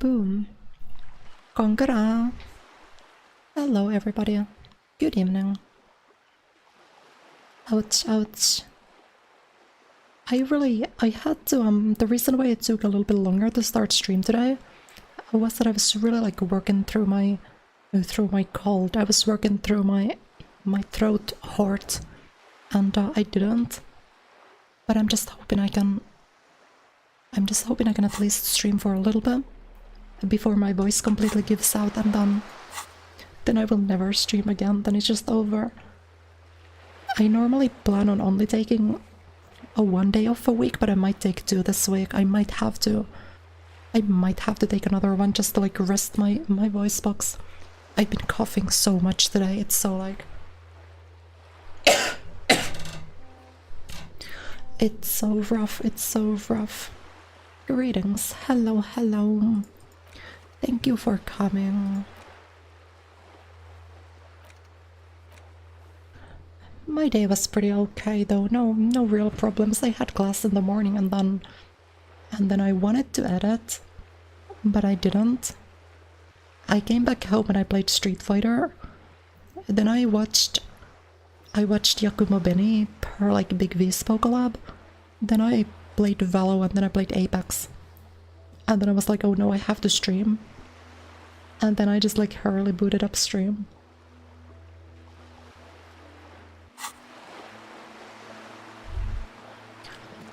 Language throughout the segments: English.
boom. Gongara. Hello everybody. Good evening. Ouch, ouch. I had to, the reason why it took a little bit longer to start stream today was that I was really like working through my cold. I was working through my throat hurt, and I didn't. But I'm just hoping I can at least stream for a little bit before my voice completely gives out, and then I will never stream again. Then it's just over. I normally plan on only taking a 1 day off a week, but I might take 2 this week. I might have to take another one just to like rest my voice box. I've been coughing so much today. It's so like it's so rough. It's so rough. Greetings. Hello, hello. Thank you for coming. My day was pretty okay though. No real problems. I had class in the morning, and then I wanted to edit, but I didn't. I came back home and I played Street Fighter. Then I watched Yakumo Beni per like Big V Spoke collab. Then I played Valo, and then I played Apex. And then I was like, oh no, I have to stream. And then I just like hurriedly booted up stream.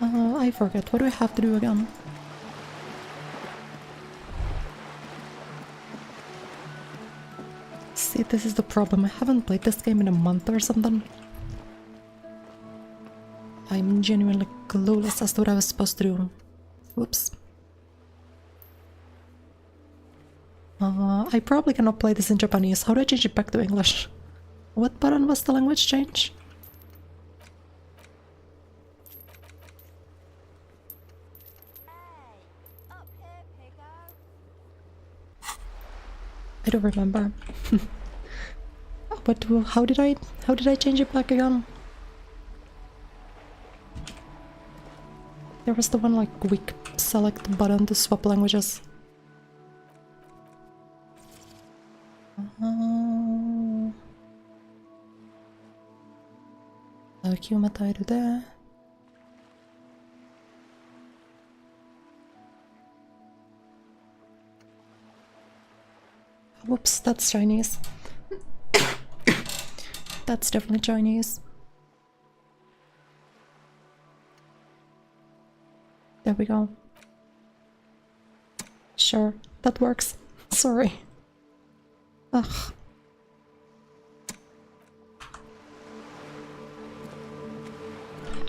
I forget. What do I have to do again? See, this is the problem. I haven't played this game in a month or something. I'm genuinely clueless as to what I was supposed to do. Whoops. I probably cannot play this in Japanese. How do I change it back to English? What button was the language change? I don't remember. But how did I change it back again? There was the one like quick select button to swap languages. Whoops, that's Chinese. That's definitely Chinese. There we go. Sure, that works. Sorry. Ugh.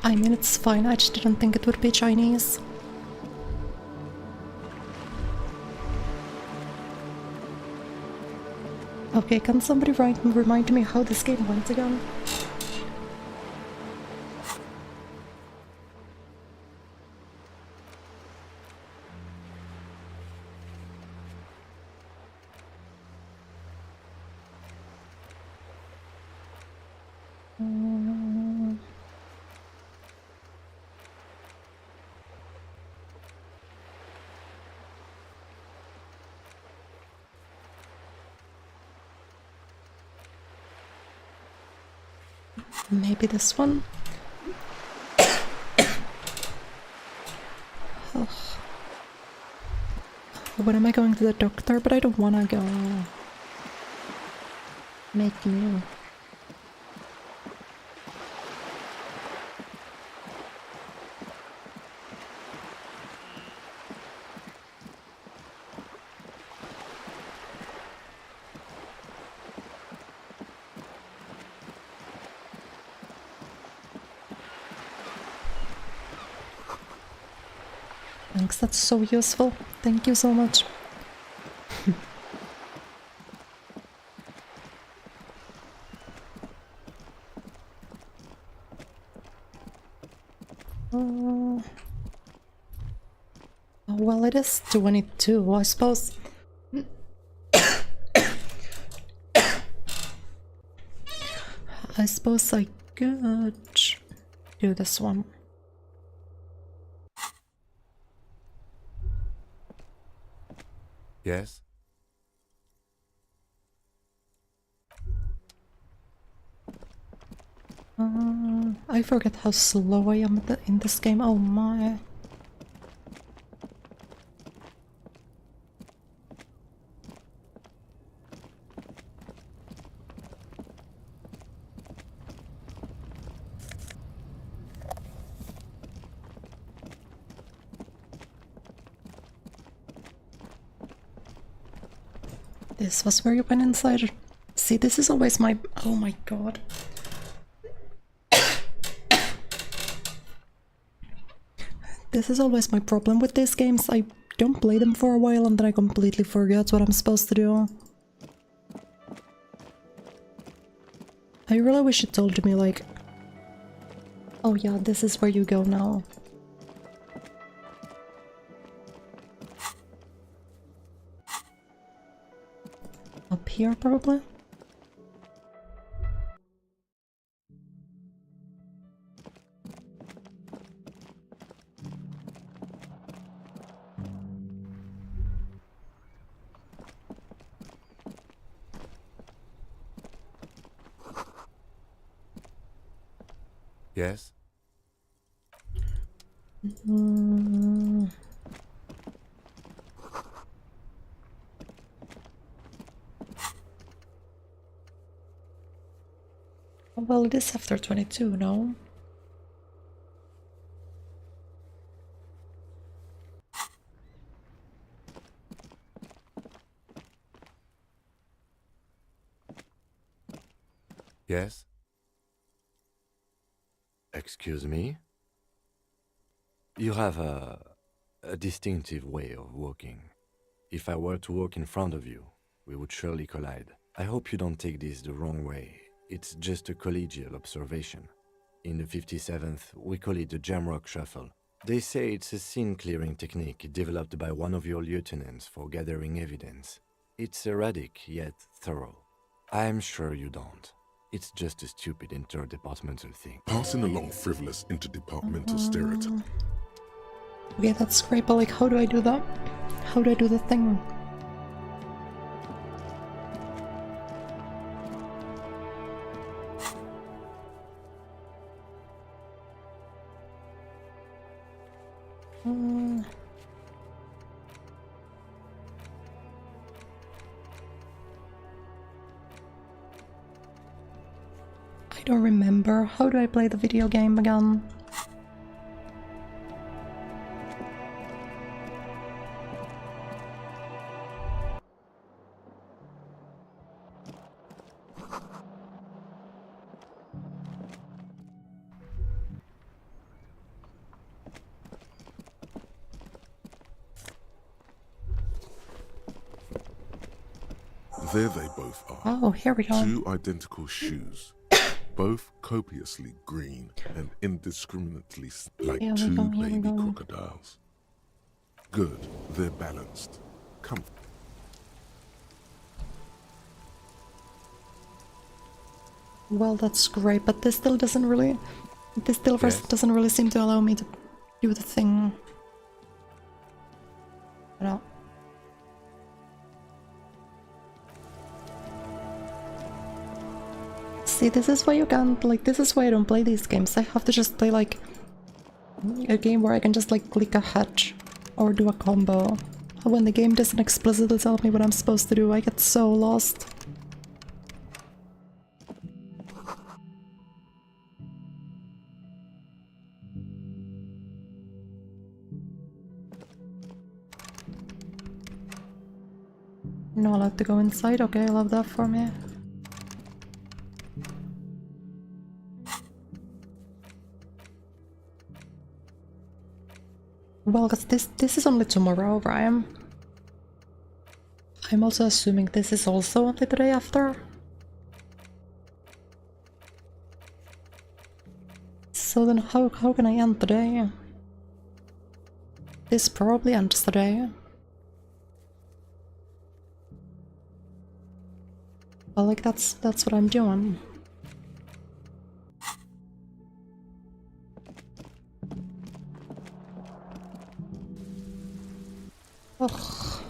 I mean, it's fine, I just didn't think it would be Chinese. Okay, can somebody remind me how this game went again? Maybe this one? Oh. When am I going to the doctor? But I don't wanna go. Make new. Thanks, that's so useful. Thank you so much. Well, it is 22, I suppose. I suppose I could do this one. Yes? I forget how slow I am in this game. Oh my. This was where you went inside. See, this is always my... Oh my god. This is always my problem with these games. I don't play them for a while and then I completely forget what I'm supposed to do. I really wish it told me like... Oh yeah, this is where you go now. Up here, probably? Yes? Well, it is after 22, no? Yes? Excuse me? You have a distinctive way of walking. If I were to walk in front of you, we would surely collide. I hope you don't take this the wrong way. It's just a collegial observation. In the 57th, we call it the Jamrock Shuffle. They say it's a scene-clearing technique developed by one of your lieutenants for gathering evidence. It's erratic, yet thorough. I'm sure you don't. It's just a stupid interdepartmental thing. Passing along frivolous interdepartmental stereotypes. Okay, that's great, but like, how do I do that? How do I do the thing? I don't remember. How do I play the video game again? There they both are. Oh, here we go. Two identical shoes, both copiously green and indiscriminately like Here we two go, here we baby go. crocodiles. Good, they're balanced. Come. Well, that's great, but this still doesn't really... This still Yes. doesn't really seem to allow me to do the thing. No. See, this is why you can't, like, this is why I don't play these games. I have to just play, like, a game where I can just, like, click a hatch or do a combo. When the game doesn't explicitly tell me what I'm supposed to do, I get so lost. Not allowed to go inside? Okay, I love that for me. Well, cause this is only tomorrow, right? I'm also assuming this is also only the day after. So then how can I end the day? This probably ends the day. Well, like that's what I'm doing. Ugh.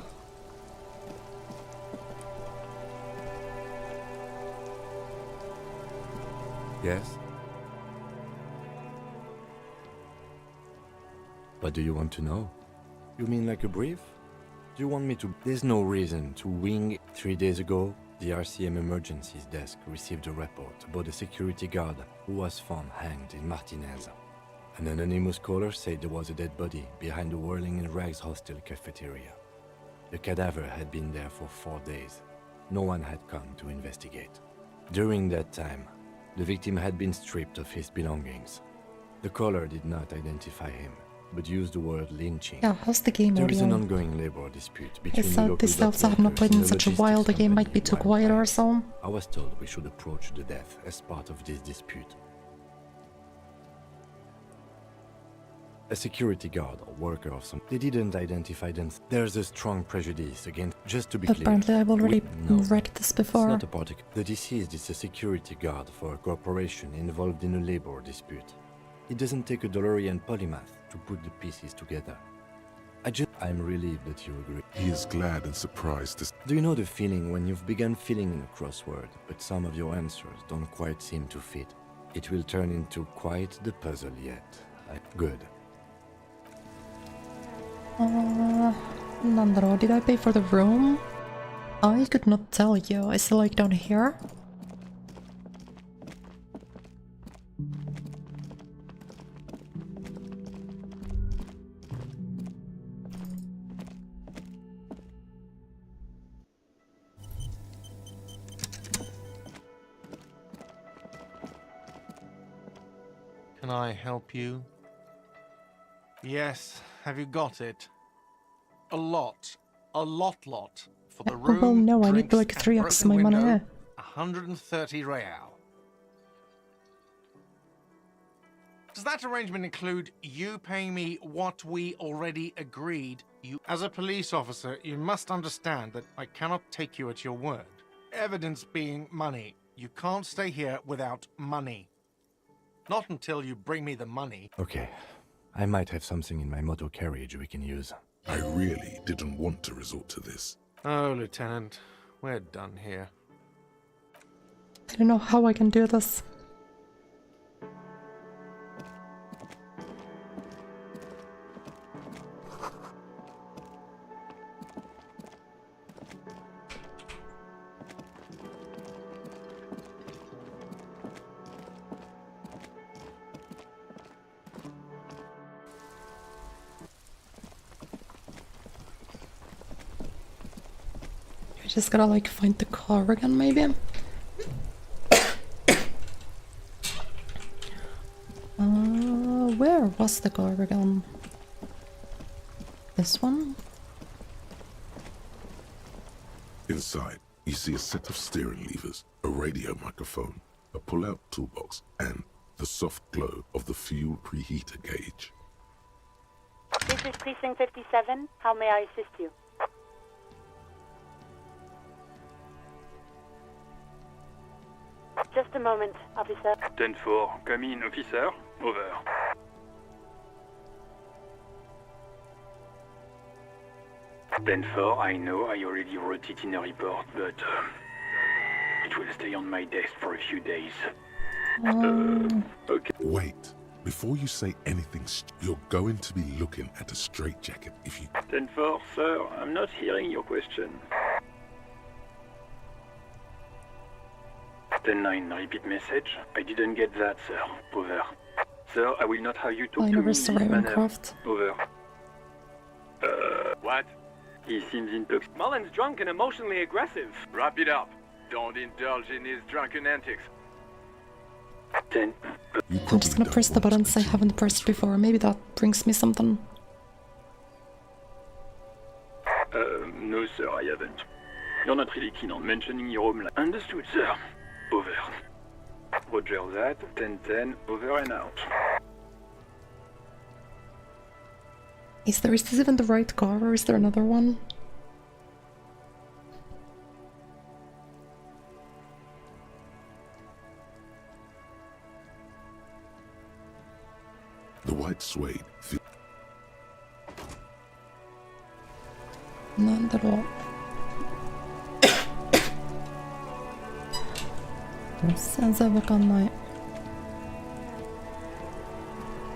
Yes? What do you want to know? You mean like a brief? Do you want me to... There's no reason to wing. 3 days ago, the RCM emergencies desk received a report about a security guard who was found hanged in Martinez. An anonymous caller said there was a dead body behind the Whirling in Rags hostel cafeteria. The cadaver had been there for 4 days. No one had come to investigate. During that time, the victim had been stripped of his belongings. The caller did not identify him, but used the word lynching. Yeah, how's the game There is an audio? ongoing labor dispute I between the said local this else I have not dockworkers played and in the such a logistics while, the game might be company too quiet or so. I was told we should approach the death as part of this dispute. A security guard or worker of some... They didn't identify them. There's a strong prejudice against... Just to be clear... Apparently I've already No, read this it's before. not a particular... The deceased is a security guard for a corporation involved in a labor dispute. It doesn't take a DeLorean polymath to put the pieces together. I'm relieved that you agree. He is glad and surprised to... Do you know the feeling when you've begun filling in a crossword, but some of your answers don't quite seem to fit? It will turn into quite the puzzle yet. Good. Nandro, did I pay for the room? I could not tell you. Is it like down here? Can I help you? Yes, have you got it? A lot for the room. Well, no, I need drinks, like and 3x broken my money. window, 130 real. Does that arrangement include you paying me what we already agreed? As a police officer, you must understand that I cannot take you at your word. Evidence being money. You can't stay here without money. Not until you bring me the money. Okay. I might have something in my motor carriage we can use. I really didn't want to resort to this. Oh, Lieutenant, we're done here. I don't know how I can do this. I just gotta like find the car again, maybe. Where was the car again? This one? Inside, you see a set of steering levers, a radio microphone, a pull-out toolbox, and the soft glow of the fuel preheater gauge. This is Precinct 57. How may I assist you? Just a moment, officer. 10-4, come in, officer. Over. Then I know I already wrote it in a report, but it will stay on my desk for a few days. Okay. Wait, before you say anything, you're going to be looking at a straitjacket if you... 10-4, sir, I'm not hearing your question. 10-9, repeat message. I didn't get that, sir. Over. Sir, I will not have you talk I to me never in saw this manner. Ravencroft. Over. What? He seems intoxicated. Mullen's drunk and emotionally aggressive. Wrap it up. Don't indulge in his drunken antics. 10. You I'm just gonna probably press don't the want to buttons I continue haven't pressed before. Maybe that brings me something. No, sir, I haven't. You're not really keen on mentioning your home life. Understood, sir. Over. Roger that. 10-10, over and out. Is this even the right car or is there another one? The white suede Nandro. Sen se vakannai.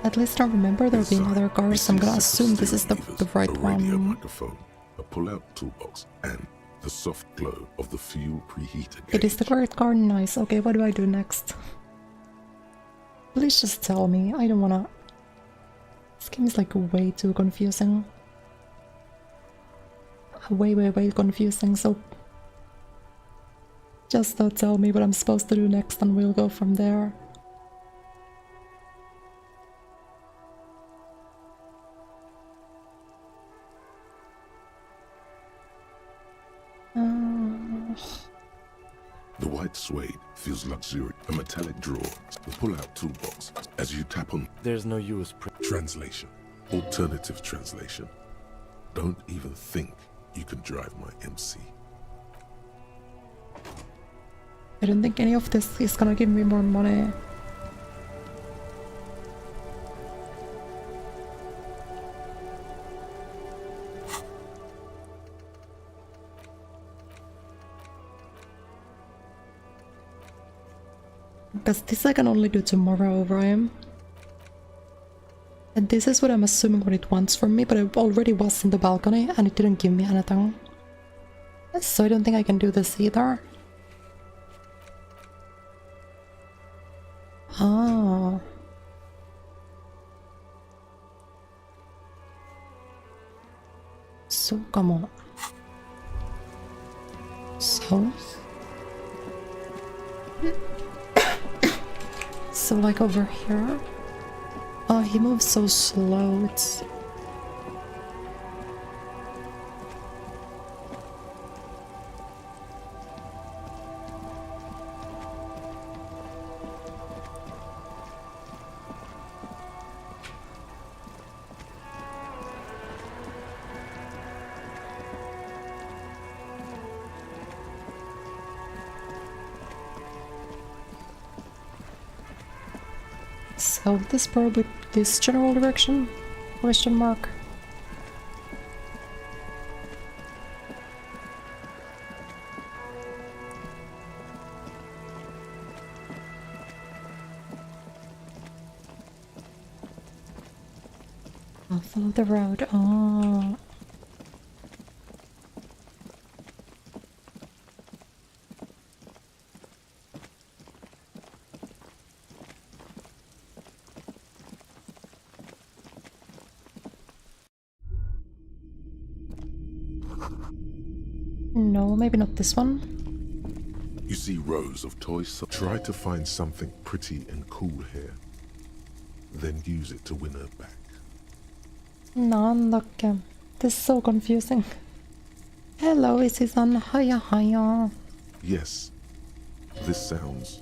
At least I remember there being Inside, other you cars. see I'm a gonna set of assume this is steering the levers, right a radio one. microphone, a pull-out toolbox, and the soft glow of the fuel preheater gauge. It is the correct car. Nice. Okay, what do I do next? Please just tell me. I don't wanna... This game is like way too confusing. Way confusing, so... Just don't tell me what I'm supposed to do next and we'll go from there. The white suede feels luxurious. A metallic drawer, the pull-out toolbox. As you tap on There's no use. translation, alternative translation. Don't even think you can drive my MC. I don't think any of this is gonna give me more money. Because this I can only do tomorrow, right? And this is what I'm assuming what it wants from me, but I already was in the balcony and it didn't give me anything. So I don't think I can do this either. Ah. So, come on. So? So, like over here? Oh, he moves so slow, it's... So this probably this general direction? Question mark. I'll follow the road. Oh. No, maybe not this one. You see rows of toys. Try to find something pretty and cool here. Then use it to win her back. No, look, this is so confusing. Hello, is it on? Hiya. Yes, this sounds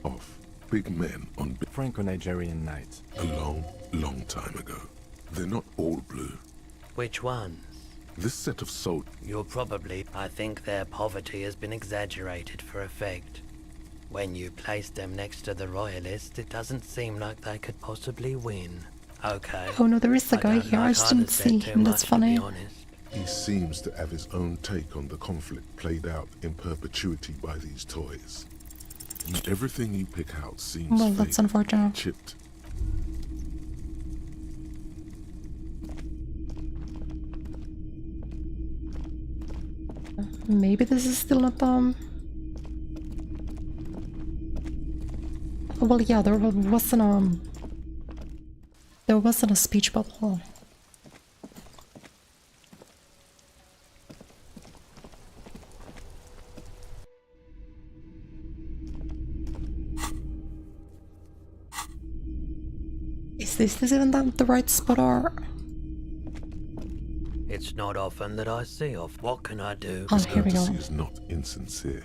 off. Big men on Franco-Nigerian night. a long time ago. They're not all blue. Which ones? This set of soul. You're probably... I think their poverty has been exaggerated for effect. When you place them next to the royalists, it doesn't seem like they could possibly win. Okay. Oh no, there is a I guy don't here. I like just didn't Arda see said him. too That's much, to funny. be honest. He seems to have his own take on the conflict played out in perpetuity by these toys. Everything you pick out seems Well, that's faded, unfortunate. chipped. Maybe this is still not well, yeah, there wasn't a speech bubble. Is this even the right spot or? It's not often that I see off. What can I do? Oh, His here we go. courtesy is not insincere,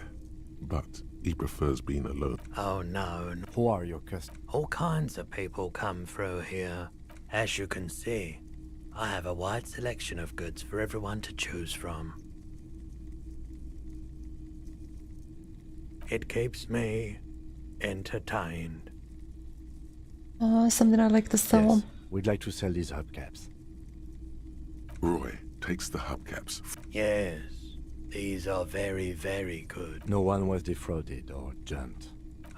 but he prefers being alone. Oh no, Who are your customers? all kinds of people come through here. As you can see, I have a wide selection of goods for everyone to choose from. It keeps me entertained. Something I like to sell. Yes, we'd like to sell these hubcaps. Roy takes the hubcaps. Yes, these are very, very good. No one was defrauded or jumped.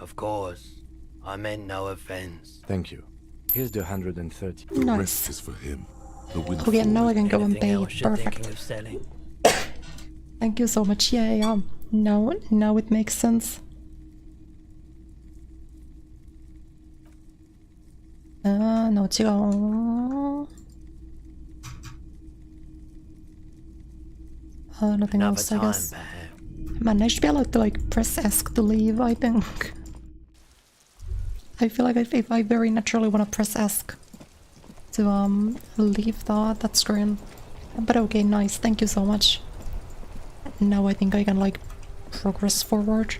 Of course, I meant no offense. Thank you. Here's the 130. The Nice. rest is for him. The windfall Okay, now I is can go and Anything pay. else you're Perfect. thinking of selling? Thank you so much. Yeah. Now it makes sense. No, nothing Another else, I time, guess. perhaps. Man, I should be allowed to like press ESC to leave, I think. I feel like if I very naturally want to press ESC to leave that screen. But okay, nice, thank you so much. Now I think I can like progress forward.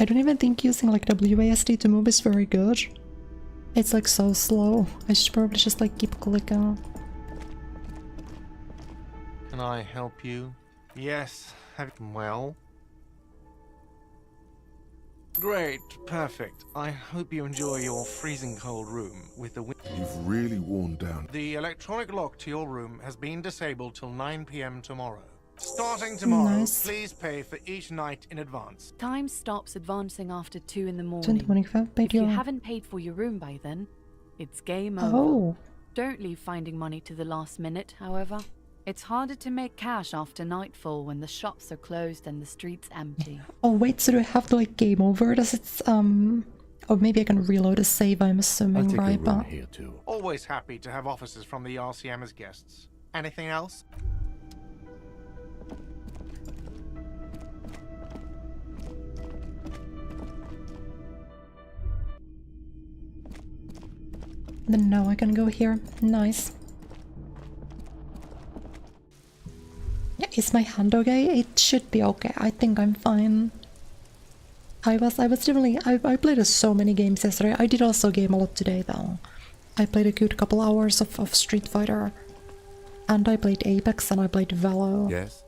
I don't even think using like WASD to move is very good. It's like so slow. I should probably just like keep clicking. Can I help you? Yes. Well? Great. Perfect. I hope you enjoy your freezing cold room with the You've really worn down. The electronic lock to your room has been disabled till 9 p.m. tomorrow. Starting tomorrow, Nice. please pay for each night in advance. Time stops advancing after 2 in the morning. 2025 paid If you you. haven't paid for your room by then, it's game over. Oh, Don't leave finding money to the last minute, however. It's harder to make cash after nightfall when the shops are closed and the streets empty. oh wait, so do I have to like game over? Does it or maybe I can reload a save, I'm I'll assuming, take right? a room But here too. Always happy to have officers from the RCM as guests. Anything else? then now I can go here. Nice. Yeah, is my hand okay? It should be okay. I think I'm fine. I was definitely I played so many games yesterday. I did also game a lot today though. I played a good couple hours of Street Fighter. And I played Apex and I played Valo. Yes?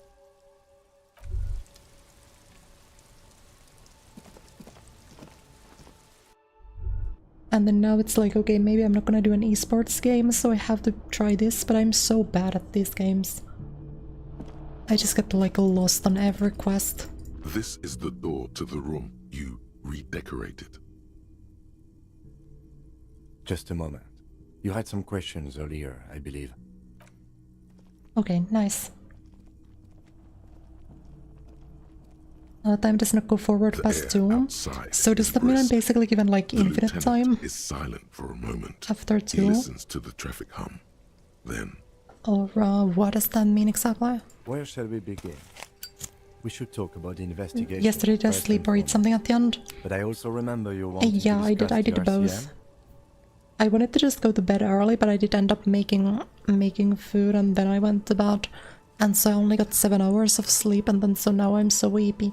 And then now it's like, okay, maybe I'm not gonna do an esports game, so I have to try this, but I'm so bad at these games. I just get like lost on every quest. This is the door to the room you redecorated. Just a moment. You had some questions earlier, I believe. Okay, nice. Time does not go forward The past air 2. outside So does is that mean I'm brisk. basically given like The infinite lieutenant time is silent for a moment. after He 2? listens to the traffic hum. Then Or what does that mean exactly? Where shall we begin? We should talk about the investigation. Yesterday did I first sleep and or eat something at the end? foremost. But I also remember you wanted Yeah, to I did discuss the both. RCM. I wanted to just go to bed early, but I did end up making food and then I went to bed. And so I only got 7 hours of sleep and then so now I'm so weepy.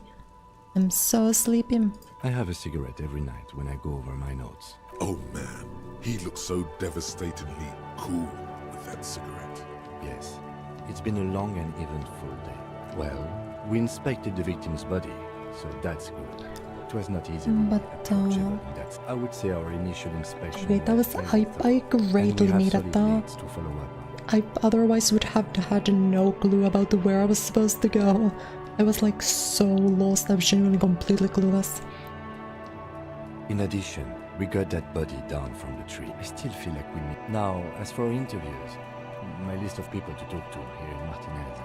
I'm so sleepy. I have a cigarette every night when I go over my notes. oh man, he looks so devastatingly cool with that cigarette. Yes, it's been a long and eventful day. Well, we inspected the victim's body, so that's good. It was not easily But, approachable. That's, I would say, our initial inspection. Okay, that was very I thorough, greatly and we have needed solid that. leads to follow up on. I otherwise would have had no clue about where I was supposed to go. I was like so lost, I was genuinely completely clueless. In addition, we got that body down from the tree. I still feel like we need. Now, as for interviews, my list of people to talk to here in Martinez,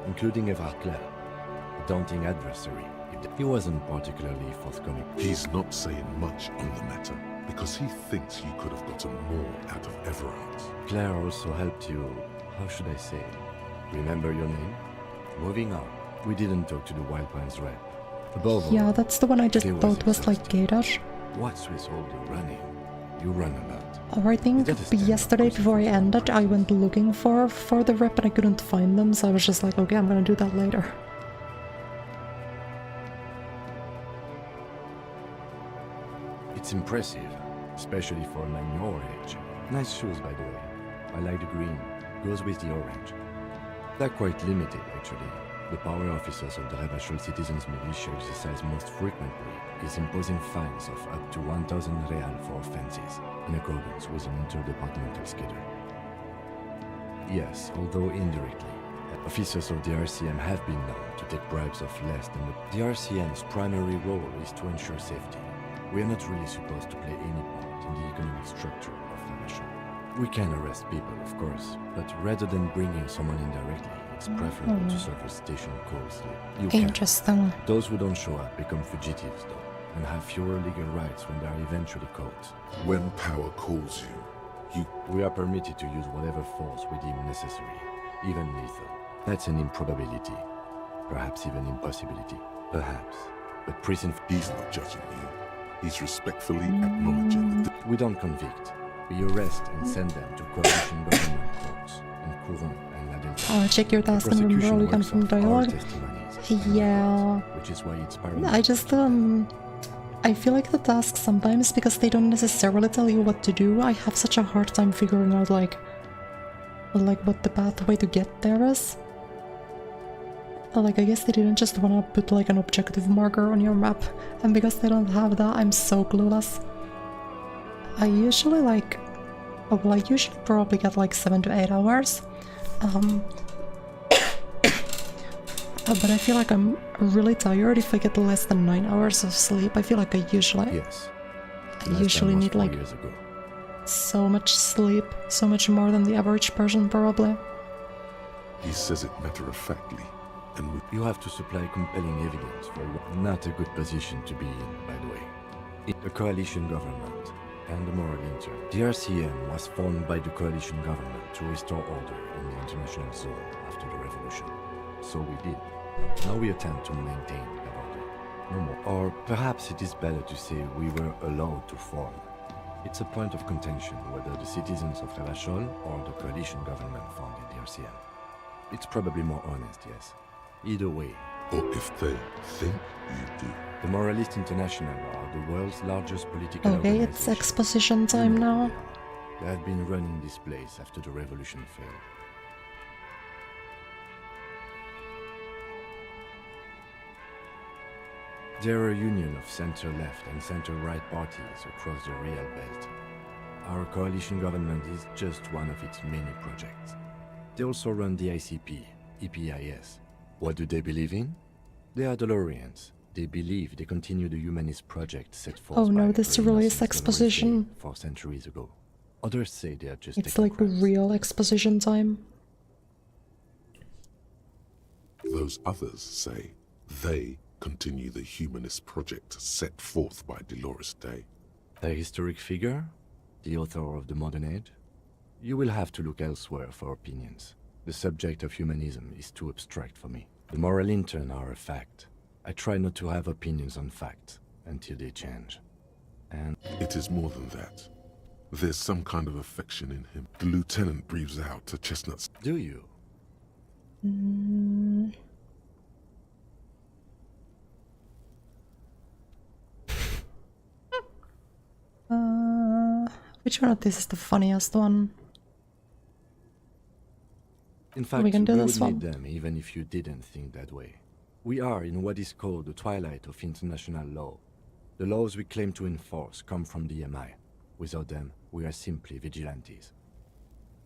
including Everard Clare, a daunting adversary. He wasn't particularly forthcoming. He's not saying much on the matter because he thinks you could have gotten more out of Everard. Claire also helped you, how should I say, remember your name? Moving on, we didn't talk to the Wild Pines rep. Above all, Yeah, that's the one I just he was thought was like exhausted. Gator. What's with all the running? You run a lot. Or I think That is the yesterday opposite before I of ended, I went looking for the rep and I couldn't find them, so I was just like, okay, I'm gonna do that later. It's impressive, especially for a man your age. Nice shoes, by the way. I like the green. Goes with the orange. They're quite limited, actually. The power officers of the Rebachol Citizens Militia exercise most frequently is imposing fines of up to 1,000 real for offenses, in accordance with an interdepartmental schedule. Yes, although indirectly, Officers of the RCM have been known to take bribes of less than the RCM's primary role is to ensure safety. We are not really supposed to play any part in the economic structure of the nation. We can arrest people, of course, but rather than bringing someone in directly, it's preferable to serve a station closely. You can. Interesting. Those who don't show up become fugitives, though, and have fewer legal rights when they are eventually caught. When power calls you, We are permitted to use whatever force we deem necessary, even lethal. That's an improbability. Perhaps even impossibility. Perhaps. But prison... he's not judging you. He's respectfully acknowledging that We don't convict. We arrest and send them to coalition government courts in Courant and La Delta. Check your The task and remember prosecution all you can works from off our dialogue. testimonies, Yeah. which is why it's paramount. I just, I feel like the tasks sometimes, because they don't necessarily tell you what to do, I have such a hard time figuring out, like what the pathway to get there is. Like, I guess they didn't just want to put, like, an objective marker on your map, and because they don't have that, I'm so clueless. I usually, like... well, I usually probably get, like, 7 to 8 hours. But I feel like I'm really tired if I get less than 9 hours of sleep. I feel like I usually... Yes. I usually need, like, years ago. so much sleep. So much more than the average person, probably. he says it matter-of-factly, and with You have to supply compelling evidence for not a good position to be in, by the way. The coalition government and the moral intern. The RCM was formed by the coalition government to restore order in the international zone after the revolution. So we did. Now we attempt to maintain the order. No more. Or perhaps it is better to say we were allowed to form. It's a point of contention whether the citizens of Ravachol or the coalition government founded the RCM. It's probably more honest, yes. Either way, or if they think you do. the Moralist International are the world's largest political Okay, it's organization. exposition time now. They had been running this place after the revolution failed. There are a union of center-left and center-right parties across the real belt. Our coalition government is just one of its many projects. They also run the ICP, EPIS. What do they believe in? They are DeLoreans. They believe they continue the humanist project set forth Oh no, by this Renaissance really is Dolores exposition. Day 4 centuries ago. Others say they are just It's like technocrats. real exposition time. Those others say they continue the humanist project set forth by Dolores Day. A historic figure? The author of the modern age? You will have to look elsewhere for opinions. The subject of humanism is too abstract for me. The moral intern are a fact. I try not to have opinions on facts until they change. And It is more than that. There's some kind of affection in him. The lieutenant breathes out to Chestnut's. do you? Which one of these is the funniest one? In fact, We can do this would one. need them even if you didn't think that way. We are in what is called the twilight of international law. The laws we claim to enforce come from the MI. Without them, we are simply vigilantes.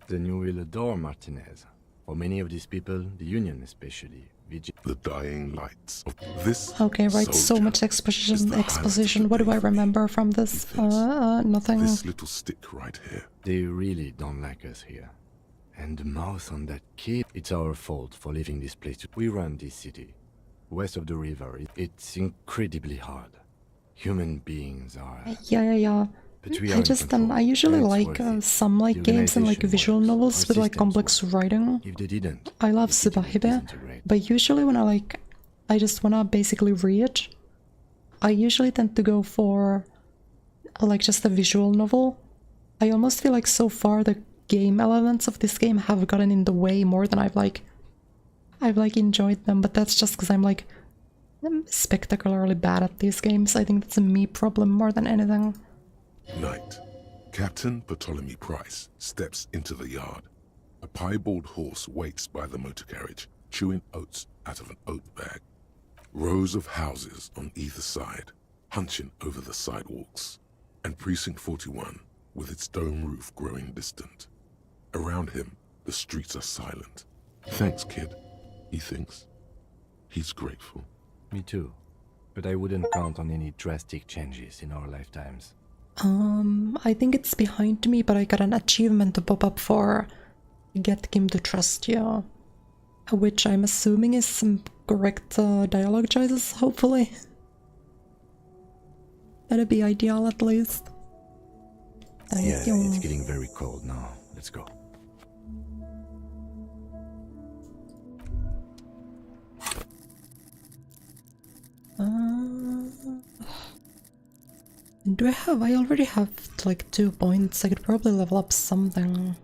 Then you will adore Martinez. For many of these people, the Union especially, The dying lights of this. Okay, right, so soldier much is exposition. the highlight of Exposition. the What do day I for me. remember from this? He thinks, Nothing. This little stick right here. They really don't like us here. And the mouth on that kid, it's our fault for leaving this place. We run this city. West of the river, it's incredibly hard. Human beings are... Yeah. But we are in I control. usually That's like worth it. some like The games and like organization visual works. novels Our with like systems complex work. writing. If they didn't, I love the city would Subahibe, disintegrate. but usually when I just wanna basically read, I usually tend to go for like just a visual novel. I almost feel like so far the game elements of this game have gotten in the way more than I've enjoyed them, but that's just because I'm spectacularly bad at these games. I think that's a me problem more than anything. Night. Captain Bartholomew Price steps into the yard. A piebald horse waits by the motor carriage, chewing oats out of an oat bag. Rows of houses on either side, hunching over the sidewalks, and Precinct 41, with its dome roof growing distant. Around him, the streets are silent. Thanks, kid, he thinks. He's grateful. Me too. But I wouldn't count on any drastic changes in our lifetimes. I think it's behind me, but I got an achievement to pop up for Get Kim to Trust You, which I'm assuming is some correct dialogue choices, hopefully. That'd be ideal at least. Thank you. It's getting very cold now. Let's go. I already have like 2 points. I could probably level up something.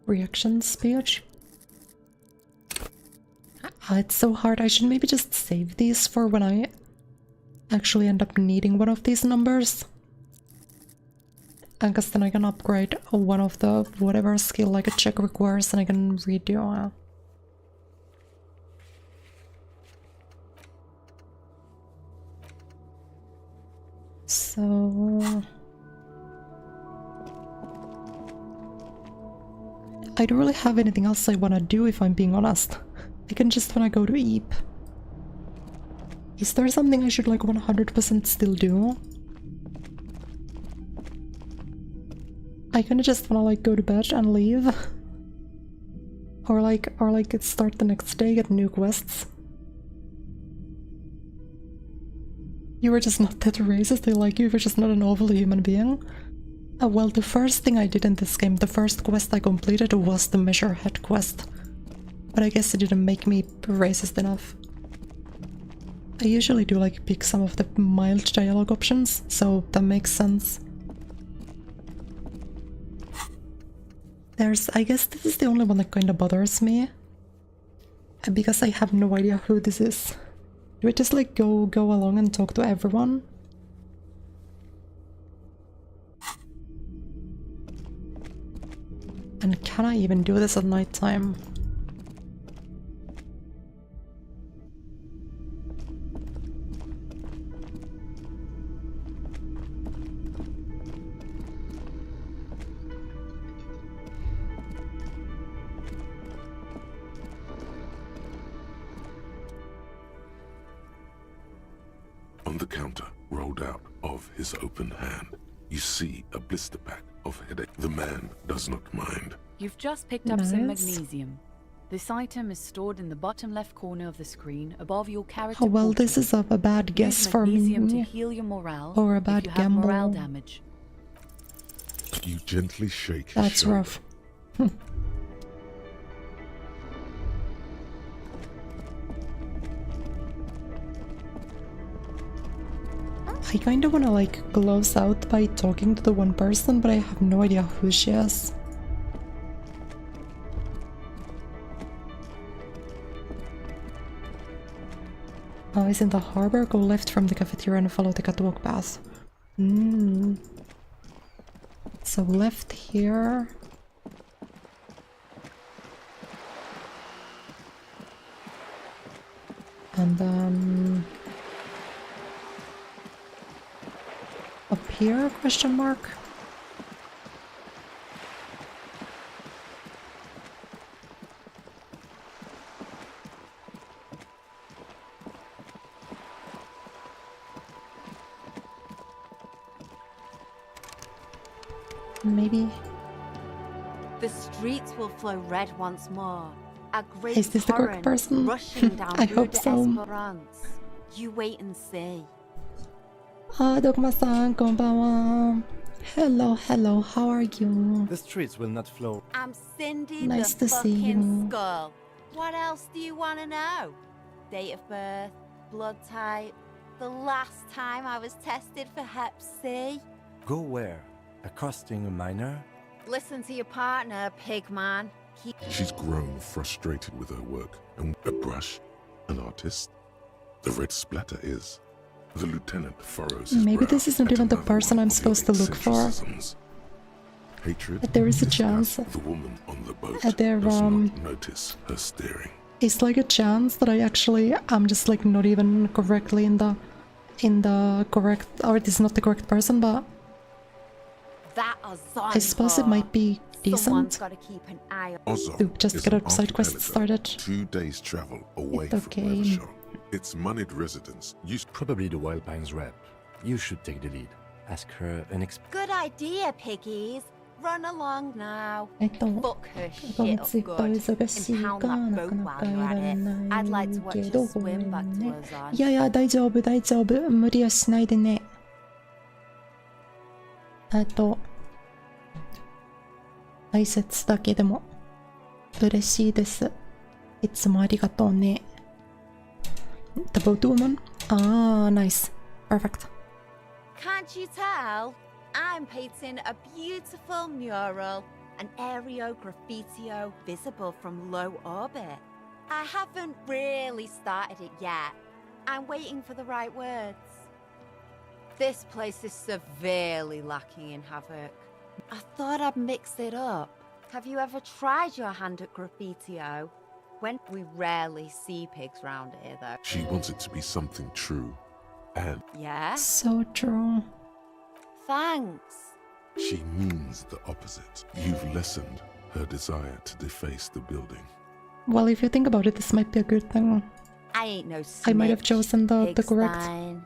Reaction speech. It's so hard. I should maybe just save these for when I actually end up needing one of these numbers. I guess then I can upgrade one of the whatever skill like a check requires and I can redo. So I don't really have anything else I want to do if I'm being honest. I can just want to go to Eep. Is there something I should like 100% still do? I kinda just wanna like go to bed and leave. Or like start the next day, get new quests. You were just not that racist, they like you were just not an awful human being. Well, the first thing I did in this game, the first quest I completed was the Measure Head quest. But I guess it didn't make me racist enough. I usually do like pick some of the mild dialogue options, so that makes sense. I guess this is the only one that kinda bothers me. Because I have no idea who this is. Do I just like go along and talk to everyone? And can I even do this at night time? On the counter, rolled out of his open hand, you see a blister pack of headache. The man does not mind. You've just picked up some Nice. magnesium. This item is stored in the bottom left corner of the screen above your character. Oh well, portrait. this is a bad guess Use for magnesium to me. heal your morale Or a if bad you have morale gamble. damage. You gently shake his That's shoulder. rough. I kinda wanna like close out by talking to the one person, but I have no idea who she is. Oh, is in the harbor? Go left from the cafeteria and follow the catwalk path. So left here. And then up here, question mark? Maybe. The streets will flow red once more. A great Is this the correct torrent person? rushing down I Rue hope de so. Esperance. You wait and see. Ah, Dogma-san, konbanwa. Hello, hello, how are you? The streets will not flow. I'm Cindy Nice the to see fucking you. Skull. What else do you want to know? Date of birth, blood type, the last time I was tested for Hep C. Go where? Accosting a minor? Listen to your partner, pig man. She's grown frustrated with her work, and a brush, an artist. The red splatter is The lieutenant furrows his Maybe brow this isn't at even the another person one I'm of your supposed to look for. eccentricisms. Hatred. But there is a disgust. chance. The woman on the boat There, does not notice her staring. It's like a chance that I'm just like not even correctly in the correct, or it is not the correct person, but That I suppose it might be Someone's decent got to keep an eye on. Ozon to just is get an a side quest archipelago, started. 2 days travel away It's from okay. Leathershot. Its moneyed residents used Probably the Wild Pines rep. You should take the lead. Ask her an Good idea, piggies. Run along now. Fuck her shit Come up zippa good. iso Impound that boat while you're at it. I'd like to watch her swim back to Ozon. いやいや、大丈夫、大丈夫。無理はしないでね。挨拶だけでも嬉しいです。いつもありがとうね。The boat woman? Ah, nice. Perfect. Can't you tell? I'm painting a beautiful mural, an aereo graffitio visible from low orbit. I haven't really started it yet. I'm waiting for the right words. This place is severely lacking in havoc. I thought I'd mix it up. Have you ever tried your hand at graffitio? We rarely see pigs round here, though. She wants it to be something true, and Yeah? So true. Thanks. she means the opposite. You've lessened her desire to deface the building. Well, if you think about it, this might be a good thing. I ain't no I might have snitch, chosen the correct. Pigstein.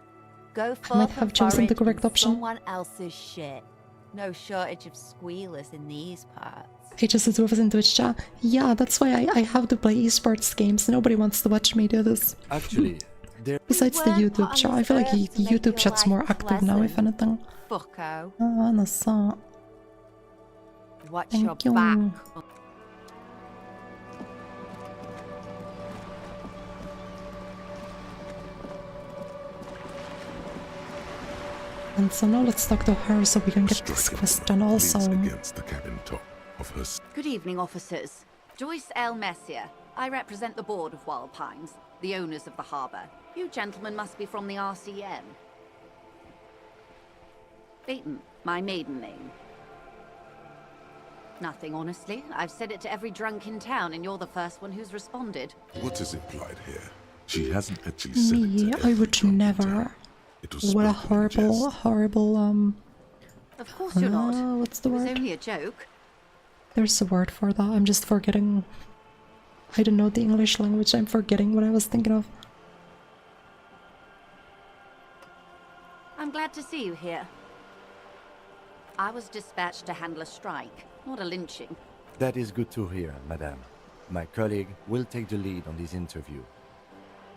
Go I might forth have and chosen the forage correct in option. someone else's shit. No shortage of squealers in these parts. HSS was in Twitch chat. Yeah, that's why I have to play esports games. Nobody wants to watch me do this. Actually, there. Besides the weren't YouTube put chat, on I feel like this earth to make YouTube your chat's life more active now, if pleasant. anything. Fucko. Ah, nasa. Watch your Thank you. back. And so now let's talk to her so we can get this Striking quest woman done leans also. against the cabin top of her Good evening, officers. Joyce L. Messier. I represent the board of Wild Pines, the owners of the harbour. You gentlemen must be from the RCM. Beaton, my maiden name. Nothing, honestly. I've said it to every drunk in town, and you're the first one who's responded. What is implied here? She hasn't actually said it Me, to I every would drunk in never. town. It was What a spoken in horrible, jest. horrible, Of course you're not. what's the It was word? only a joke. There's a word for that. I'm just forgetting. I don't know the English language. I'm forgetting what I was thinking of. I'm glad to see you here. I was dispatched to handle a strike, not a lynching. That is good to hear, madame. My colleague will take the lead on this interview.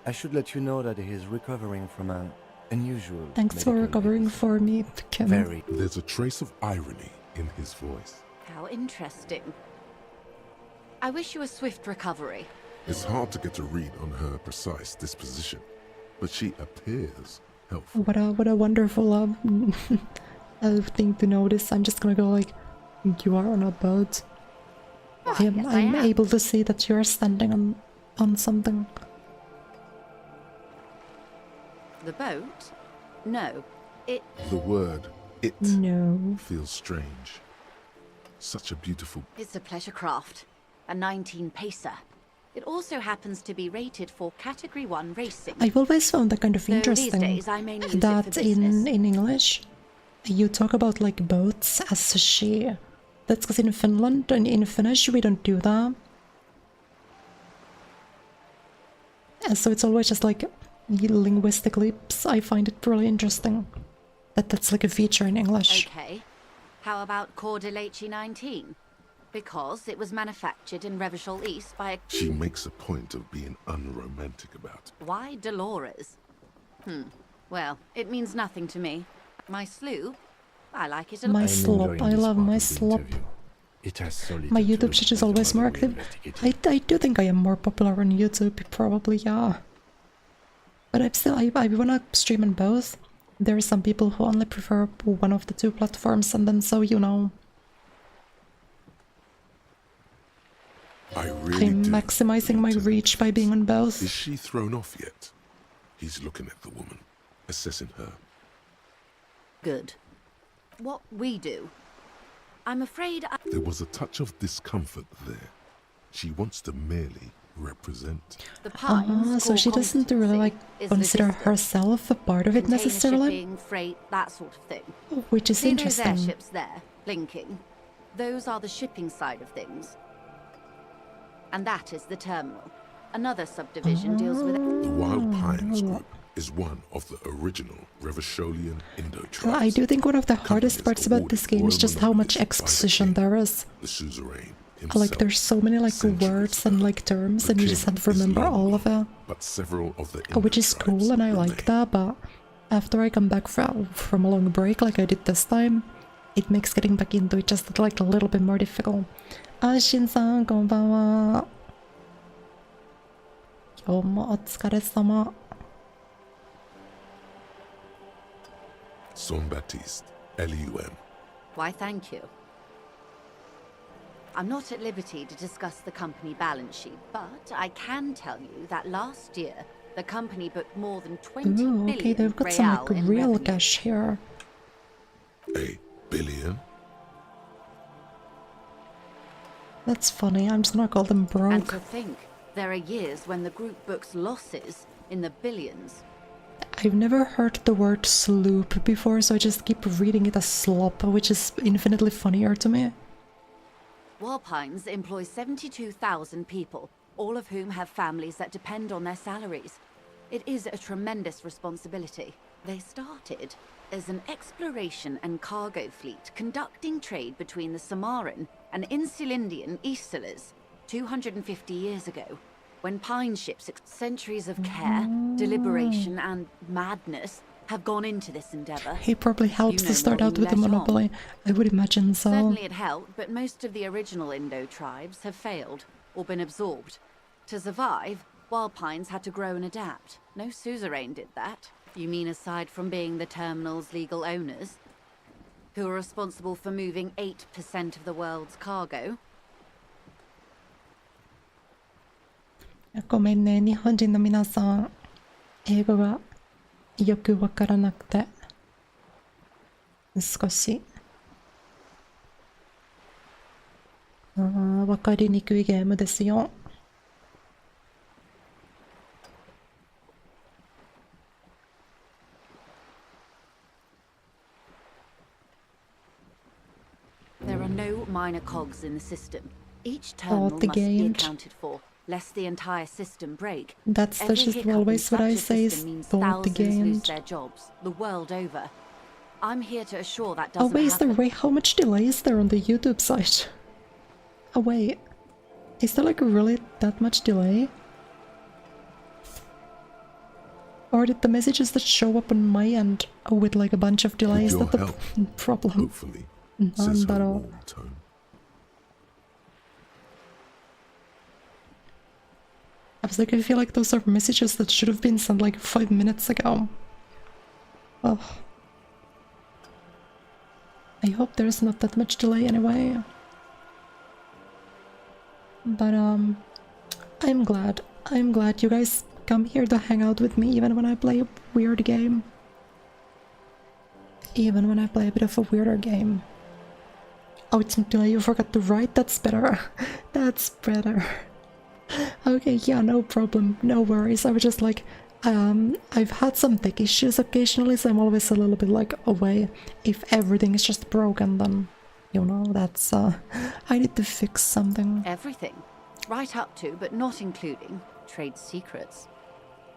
I should let you know that he is recovering from an unusual. Thanks for medical recovering illness. for me, Kim. Very. There's a trace of irony in his voice. How interesting. I wish you a swift recovery. It's hard to get a read on her precise disposition, but she appears healthy. What a wonderful thing to notice. I'm just gonna go like, you are on a boat. Why, I'm, yes, I I'm am. able to see that you are standing on something. The boat? No. It... The word "it" No. feels strange. Such a beautiful. It's a pleasure craft. A 19-pacer. It also happens to be rated for Category 1 racing. I've always found that kind of Though interesting these days I mainly use it that for business. in English you talk about like boats as a she. That's because in Finland and in Finnish we don't do that. And so it's always just like linguistically, I find it really interesting that that's like a feature in English. Okay. How about Cordelechi 19? Because it was manufactured in Revachol East by a... She makes a point of being unromantic about it. Why Dolores? Well, it means nothing to me. My sloop? I like it a My lot. slop, I love my slop. It has so little My to YouTube do chat with is always the more murder we active. investigated. I do think I am more popular on YouTube, probably, yeah. But I wanna stream on both. There are some people who only prefer one of the two platforms, and then so you know, I really I'm do maximizing my need to reach by being on both. Is she thrown off yet? He's looking at the woman. assessing her. Good. What we do? I'm afraid There was a touch of discomfort there. She wants to merely represent. the Pines' So core she doesn't really like competency is consider logistics, herself a part of it container necessarily, shipping, freight, that sort of thing. which is See those interesting. airships there, blinking? Those are the shipping side of things. And that is the terminal. Another subdivision deals with... The Wild Pines group is one of the original Revacholian Indo-tribes. I do think one of the hardest Companies parts about this awarded game is royal just how much monopolies by the exposition king, there is. The suzerain Like himself. there's so many like Centuries words and like terms The and you king just have to is remember lonely, all of it. But several of the Which is Indo-tribes cool and I like remain. that, but after I come back from a long break like I did this time, it makes getting back into it just like a little bit more difficult. Shin-san, konbanwa. Kyou mo otsukaresama. Son Baptiste, Elysium. Why, thank you. I'm not at liberty to discuss the company balance sheet, but I can tell you that last year, the company booked more than 20 Ooh, billion okay, they've got some real like in real revenue. cash here. A billion? That's funny, I'm just gonna call them And broke. to think, there are years when the group books losses in the billions. I've never heard the word sloop before, so I just keep reading it as slop, which is infinitely funnier to me. Walpines employs 72,000 people, all of whom have families that depend on their salaries. It is a tremendous responsibility. They started as an exploration and cargo fleet conducting trade between the Samaran and Insulindian Isolas 250 years ago, when pine ships, centuries of care, deliberation and madness have gone into this endeavor. He probably helps You to know start more out than with the let on. monopoly. I would imagine so. Certainly it helped, but most of the original Indo tribes have failed or been absorbed. To survive, Wildpines had to grow and adapt. No suzerain did that. You mean aside from being the terminal's legal owners, who are responsible for moving 8% of the world's cargo? ごめんね、日本人の皆さん。英語がよくわからなくて。少し。わかりにくいゲームですよ。There are no minor cogs in the system. Each terminal the must be game. accounted for, lest the entire system break. That's Every just hiccup in always what such I a say is system means thought the thousands game. lose their jobs, the world over. I'm here to assure that Oh doesn't wait, is there, happen. wait, how much delay is there on the YouTube site? Oh wait, is there like really that much delay? Or did the messages that show up on my end with like a bunch of delays? Is your that the help, problem? Hopefully, says her Nandaro. warm tone. I was like, I feel like those are messages that should have been sent like 5 minutes ago. Oh. I hope there's not that much delay anyway. But I'm glad. I'm glad you guys come here to hang out with me even when I play a weird game. Even when I play a bit of a weirder game. Oh, it's not delay, you forgot to write? That's better. That's better. Okay, yeah, no problem, no worries. I was just like, I've had some tech issues occasionally, so I'm always a little bit like away. If everything is just broken, then, you know, that's, I need to fix something. Everything. Right up to, but not including, trade secrets.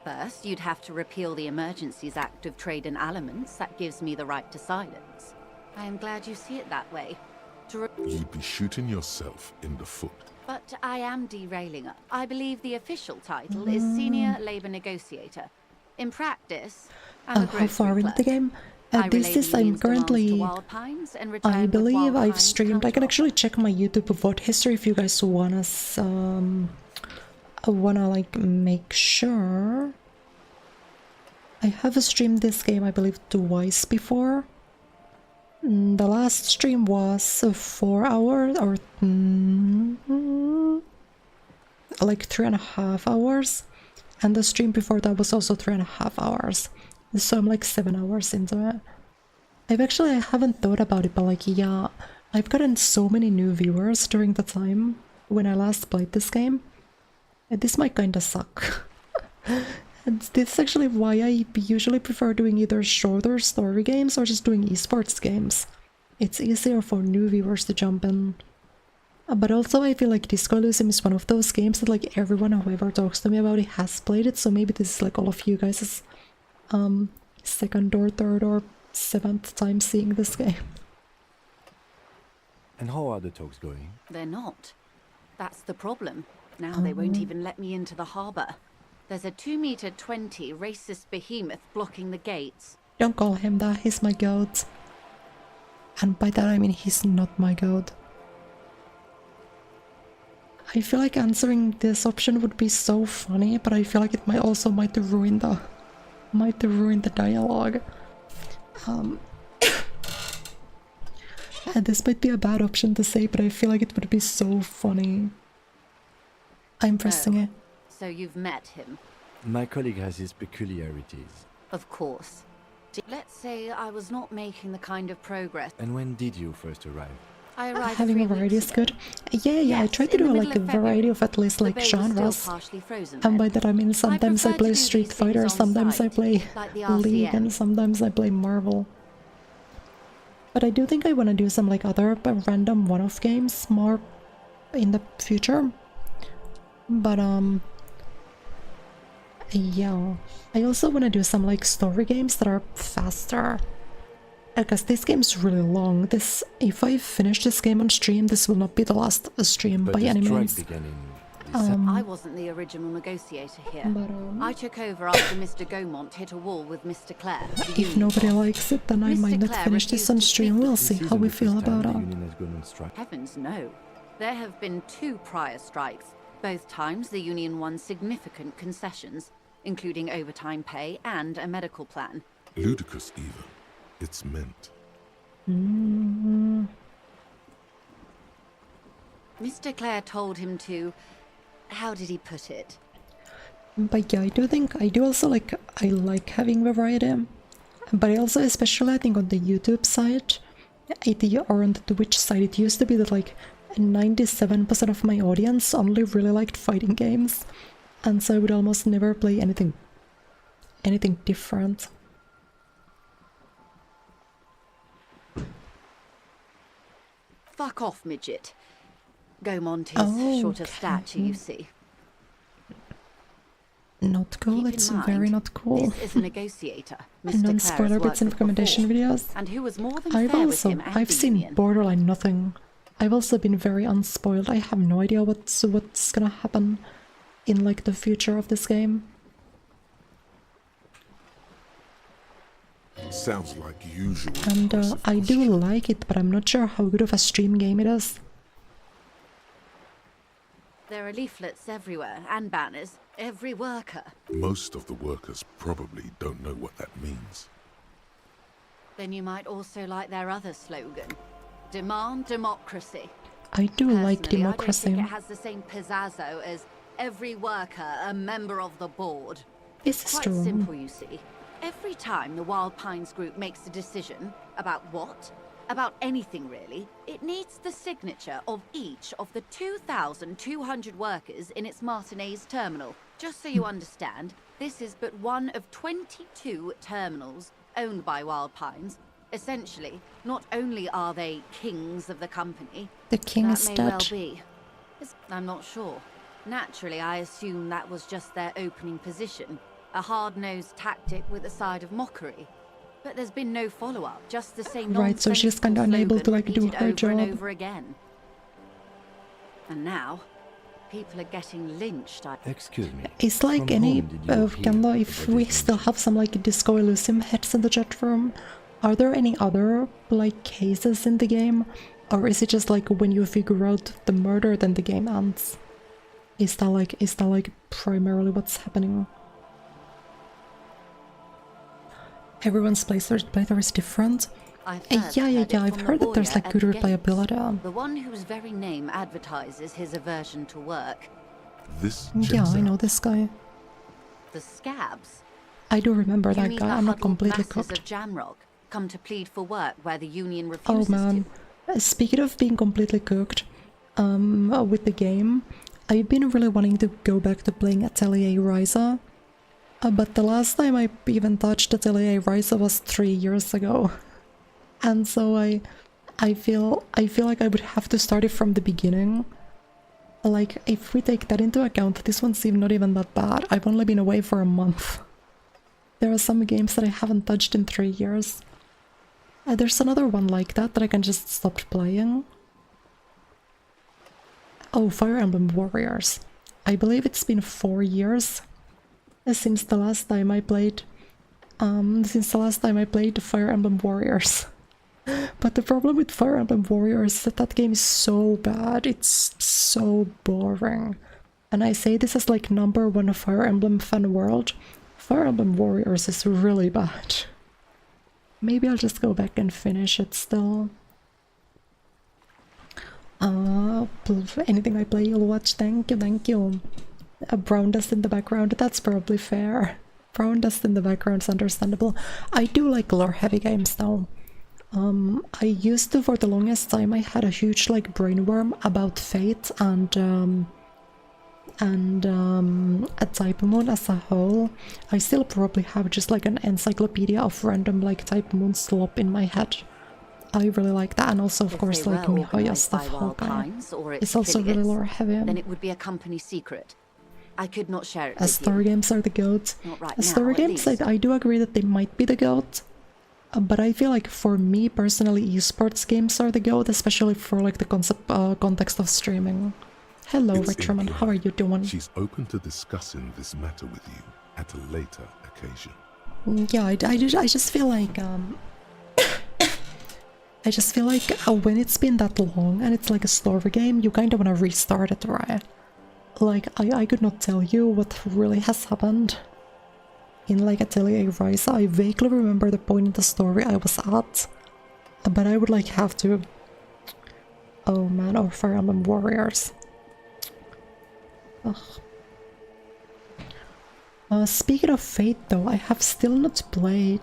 First, you'd have to repeal the Emergencies Act of Trade in Aliments. That gives me the right to silence. I am glad you see it that way. You'd be shooting yourself in the foot. But I am derailing. I believe the official title is Senior Labour Negotiator. In practice, I'm a How grocery far into the clerk. game? I This relay is, the I'm union's demands to currently... Wild Pines and return I with believe Wild I've Pines' streamed. I can counteroffer. actually check my YouTube vote history if you guys wanna like make sure. I have streamed this game, I believe, twice before. The last stream was 4 hours or like 3.5 hours, and the stream before that was also 3.5 hours. So I'm like 7 hours into it. I haven't thought about it, but like, yeah, I've gotten so many new viewers during the time when I last played this game. And this might kinda suck. And this is actually why I usually prefer doing either shorter story games or just doing esports games. It's easier for new viewers to jump in. But also I feel like Disco Elysium is one of those games that like everyone who ever talks to me about it has played it, so maybe this is like all of you guys' second or third or 7th time seeing this game. And how are the talks going? They're not. That's the problem. Now they won't even let me into the harbour. There's a 2-meter-20 racist behemoth blocking the gates. Don't call him that, he's my goat. And by that I mean he's not my goat. I feel like answering this option would be so funny, but I feel like it might ruin the dialogue. And this might be a bad option to say, but I feel like it would be so funny. I'm pressing it. So you've met him? My colleague has his peculiarities. Of course. Let's say I was not making the kind of progress. And when did you first arrive? I arrived Having a variety is good. Yeah, I try to do like a variety of at least like genres. And by that I mean sometimes I play Street Fighter, sometimes I play League, and sometimes I play Marvel. But I do think I want to do some like other random one-off games more in the future. But yeah, I also want to do some like story games that are faster. Because this game's really long. If I finish this game on stream, this will not be the last stream by any means. I wasn't the original negotiator here. But, I took over after Mr. Gaumont hit a wall with Mr. Clare. If nobody likes it, then I might not finish this on stream. We'll see how we feel about it. Heavens no. There have been 2 prior strikes. Both times the Union won significant concessions, including overtime pay and a medical plan. Ludicrous even. It's meant. Mr. Clare told him to... How did he put it? But yeah, I like having variety. But I also, especially I think on the YouTube side, or on the Twitch side, it used to be that like 97% of my audience only really liked fighting games. And so I would almost never play anything different. Fuck off, midget. Gaumont is short of stature, you see. Not cool, it's very not cool. This is a negotiator. Non-spoiler bits in recommendation videos. And who was more than fair with him and I've seen borderline nothing. I've also been very unspoiled. I have no idea what's gonna happen in like the future of this game. Sounds like usual. And I do like it, but I'm not sure how good of a stream game it is. There are leaflets everywhere and banners. Every worker. Most of the workers probably don't know what that means. Then you might also like their other slogan. Demand democracy. I do like democracy. I don't think it has the same pizazzo as every worker a member of the board. It's quite true. simple, you see. Every time the Wild Pines group makes a decision about what? About anything really, it needs the signature of each of the 2,200 workers in its Martinez terminal. Just so you understand, this is but one of 22 terminals owned by Wild Pines. Essentially, not only are they kings of the company, the king is that may well dead. be. I'm not sure. Naturally, I assume that was just their opening position, a hard-nosed tactic with a side of mockery. But there's been no follow-up, just the same Right, so she's kind of unable to like do her job. And over again. And now, people are getting lynched. Excuse me. It's like any Kendo, if we still have some like Disco Elysium heads in the chat room, are there any other like cases in the game, or is it just like when you figure out the murder then the game ends? Is that like primarily what's happening? Everyone's playthrough is different. Yeah, I've heard that there's like good replayability. The one whose very name advertises his aversion to work. This yeah, I know this guy. The Scabs. I do remember You that mean guy. the I'm not huddled completely masses cooked. of Jamrock come to plead for work where the union Oh refuses man. Speaking of being completely cooked, with the game, I've been really wanting to go back to playing Atelier Ryza. But the last time I even touched Atelier Ryza was 3 years ago. And so I feel like I would have to start it from the beginning. Like, if we take that into account, this one's not even that bad. I've only been away for a month. There are some games that I haven't touched in 3 years. There's another one like that I can just stop playing. Oh, Fire Emblem Warriors. I believe it's been 4 years since the last time I played Fire Emblem Warriors. But the problem with Fire Emblem Warriors is that game is so bad. It's so boring. And I say this as like #1 Fire Emblem fan world. Fire Emblem Warriors is really bad. Maybe I'll just go back and finish it still. Anything I play you'll watch. Thank you, thank you. Brown dust in the background, that's probably fair. Brown dust in the background's understandable. I do like lore-heavy games though. I used to, for the longest time, I had a huge like brainworm about Fate and a Type Moon as a whole. I still probably have just like an encyclopedia of random like Type Moon slop in my head. I really like that, and also of course like Mihoyo stuff. Hawkeye it's also really lore heavy. Then it would be a company secret. I could not share it with Story games are the goat. Right Story games, I do agree that they might be the goat. But I feel like for me personally, esports games are the goat, especially for like the context of streaming. Hello, Richmond. How are you doing? She's open to discussing this matter with you at a later occasion. Yeah, I just feel like I just feel like when it's been that long and it's like a story game, you kind of want to restart it, right? Like I could not tell you what really has happened in like Atelier Ryza. I vaguely remember the point in the story I was at, but I would like have to. Oh man, or Fire Emblem Warriors. Speaking of Fate though, I have still not played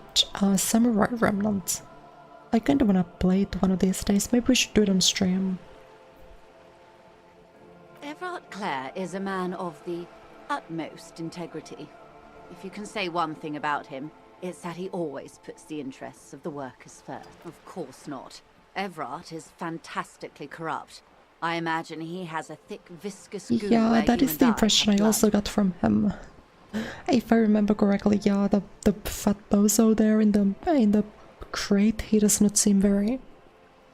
Samurai Remnant. I kinda wanna play it one of these days. Maybe we should do it on stream. Everard Clare is a man of the utmost integrity. If you can say one thing about him, it's that he always puts the interests of the workers first. Of course not. Everard is fantastically corrupt. I imagine he has a thick, viscous goo. Yeah, that is the impression I also got from him. If I remember correctly, yeah, the fat bozo there in the crate, he does not seem very...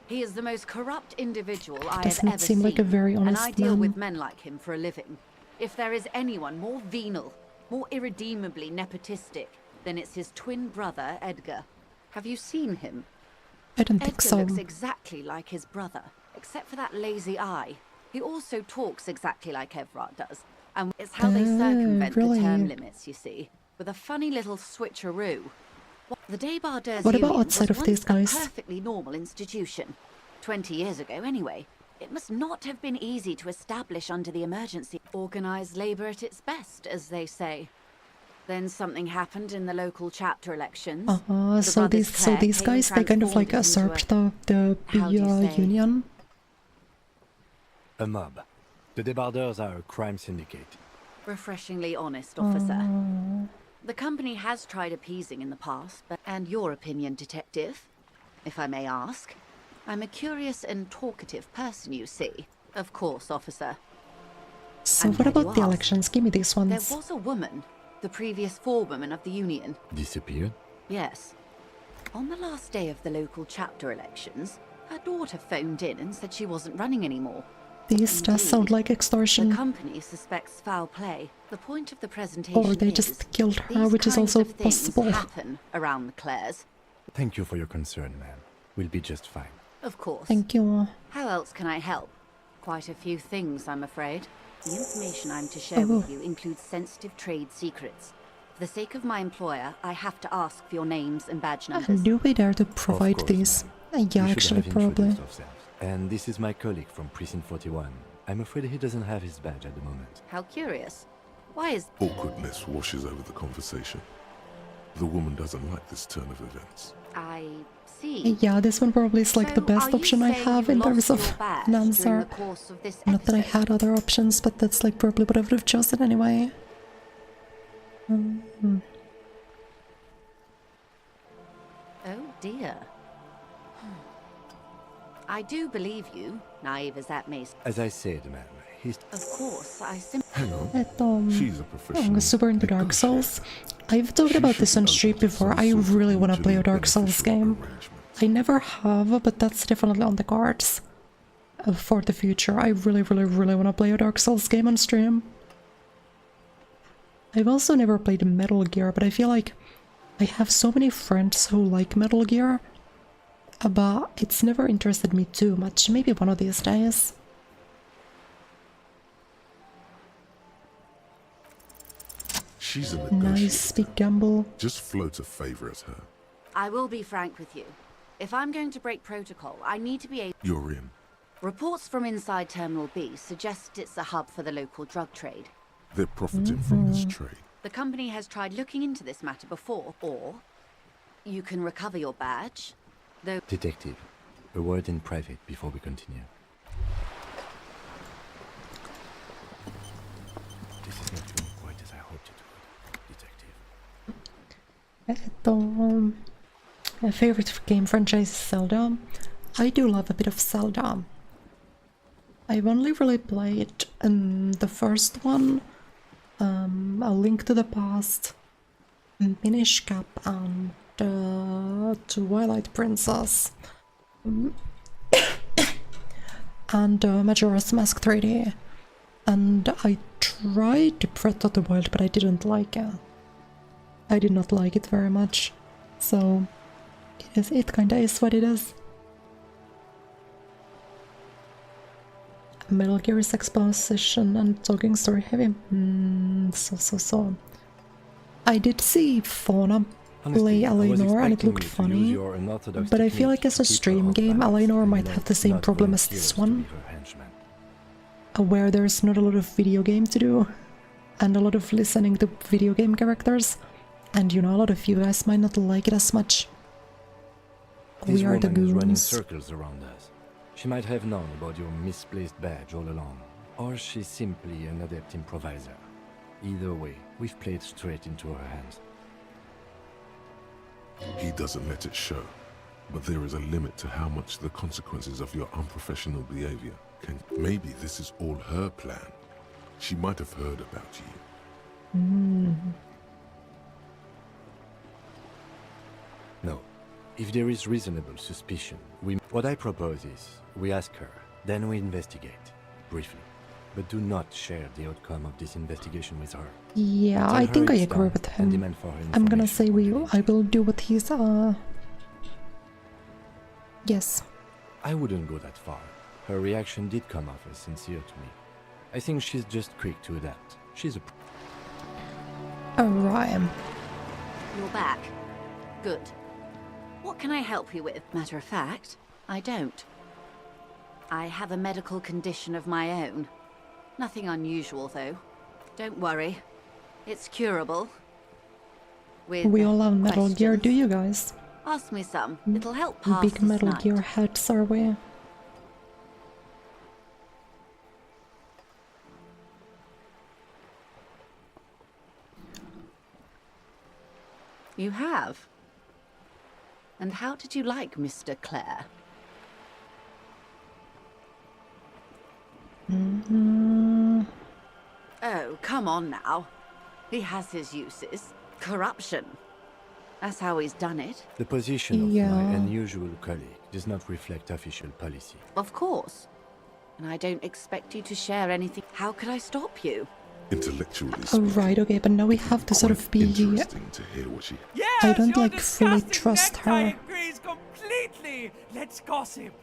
He is the most corrupt individual I have ever doesn't seem like a very honest and I deal man. with men like him for a living. If there is anyone more venal, more irredeemably nepotistic, then it's his twin brother, Edgar. Have you seen him? I don't think so. Edgar looks exactly like his brother, except for that lazy eye. He also talks exactly like Everard does, and it's how they circumvent really? the term limits, you see, with a funny little switcheroo. The Debardeurs What about Union outside was of these once guys? a perfectly normal institution. 20 years ago, anyway. It must not have been easy to establish under the emergency. Organised labour at its best, as they say. Then something happened in the local chapter elections. So these guys, they kind of like usurped the union. A mob. The Debardeurs are a crime syndicate. Refreshingly honest, officer. The company has tried appeasing in the past, but... And your opinion, detective? If I may ask. I'm a curious and talkative person, you see. Of course, officer. So what about the elections? Give me these ones. There was a woman, the previous forewoman of the union. Disappeared? Yes. On the last day of the local chapter elections, her daughter phoned in and said she wasn't running anymore. These does sound like extortion. The company suspects foul play. The point of the presentation Or they just killed her, which is also possible. Happen around the Clares. Thank you for your concern, ma'am. We'll be just fine. Of course. Thank you. How else can I help? Quite a few things, I'm afraid. The information I'm to share with you includes sensitive trade secrets. For the sake of my employer, I have to ask for your names and badge numbers. Do we dare to provide these? Yeah, actually, probably. And this is my colleague from Precinct 41. I'm afraid he doesn't have his badge at the moment. How curious. Why is... Awkwardness washes over the conversation. The woman doesn't like this turn of events. I see. Yeah, this one probably is like the So, best are you option I saying have you in terms lost of your badge an during answer. the course of this Not that I episode? had other options, but that's like probably what I would have chosen anyway. Oh dear. I do believe you, naive as that may seem. As I said, ma'am, he's... Of course, I simply... Hang on. She's a professional. I'm super into Dark Souls. I've talked about this on stream before. I really want to play a Dark Souls game. I never have, but that's definitely on the cards for the future. I really want to play a Dark Souls game on stream. I've also never played Metal Gear, but I feel like I have so many friends who like Metal Gear, but it's never interested me too much. Maybe one of these days. She's a negotiator. Nice big gamble. Just float a favor at her. I will be frank with you. If I'm going to break protocol, I need to be able... You're in. Reports from inside Terminal B suggest it's a hub for the local drug trade. They're profiting from this trade. The company has tried looking into this matter before, or you can recover your badge, though... Detective, a word in private before we continue. This is not going quite as I hoped it would, Detective. My favorite game franchise is Zelda. I do love a bit of Zelda. I've only really played the first one, A Link to the Past, Minish Cap, and Twilight Princess, and Majora's Mask 3D. And I tried Breath of the Wild, but I didn't like it. I did not like it very much, so it kinda is what it is. Metal Gear is exposition and talking story heavy. So. I did see Fauna play Eleanor and it looked funny, but I feel like as a stream game, Eleanor might have the same problem as this one, where there's not a lot of video game to do, and a lot of listening to video game characters, and you know, a lot of you guys might not like it as much. We are the This woman is running goons. circles around us. She might have known about your misplaced badge all along, or she's simply an adept improviser. Either way, we've played straight into her hands. He doesn't let it show, but there is a limit to how much the consequences of your unprofessional behavior can... Maybe this is all her plan. She might have heard about you. No. If there is reasonable suspicion, what I propose is, we ask her, then we investigate, briefly. But do not share the outcome of this investigation with her. Yeah, Tell I her think I it's agree done with and him. demand for her I'm gonna information. say I will do what he's yes. I wouldn't go that far. Her reaction did come off as sincere to me. I think she's just quick to adapt. She's a... Alright. You're back. Good. What can I help you with? Matter of fact, I don't. I have a medical condition of my own. Nothing unusual, though. Don't worry. It's curable. With We all love Metal Gear, questions. do you guys? Ask me some. It'll help pass Big this Metal night. Gear heads, are we? You have? And how did you like Mr. Clare? Oh, come on now. He has his uses. Corruption. That's how he's done it. The position of Yeah. my unusual colleague does not reflect official policy. Of course. And I don't expect you to share anything. How could I stop you? Intellectually speaking, Alright, okay, but now we have to sort quite of be... interesting to hear what she... I don't like fully trust her. Agrees completely. Let's gossip.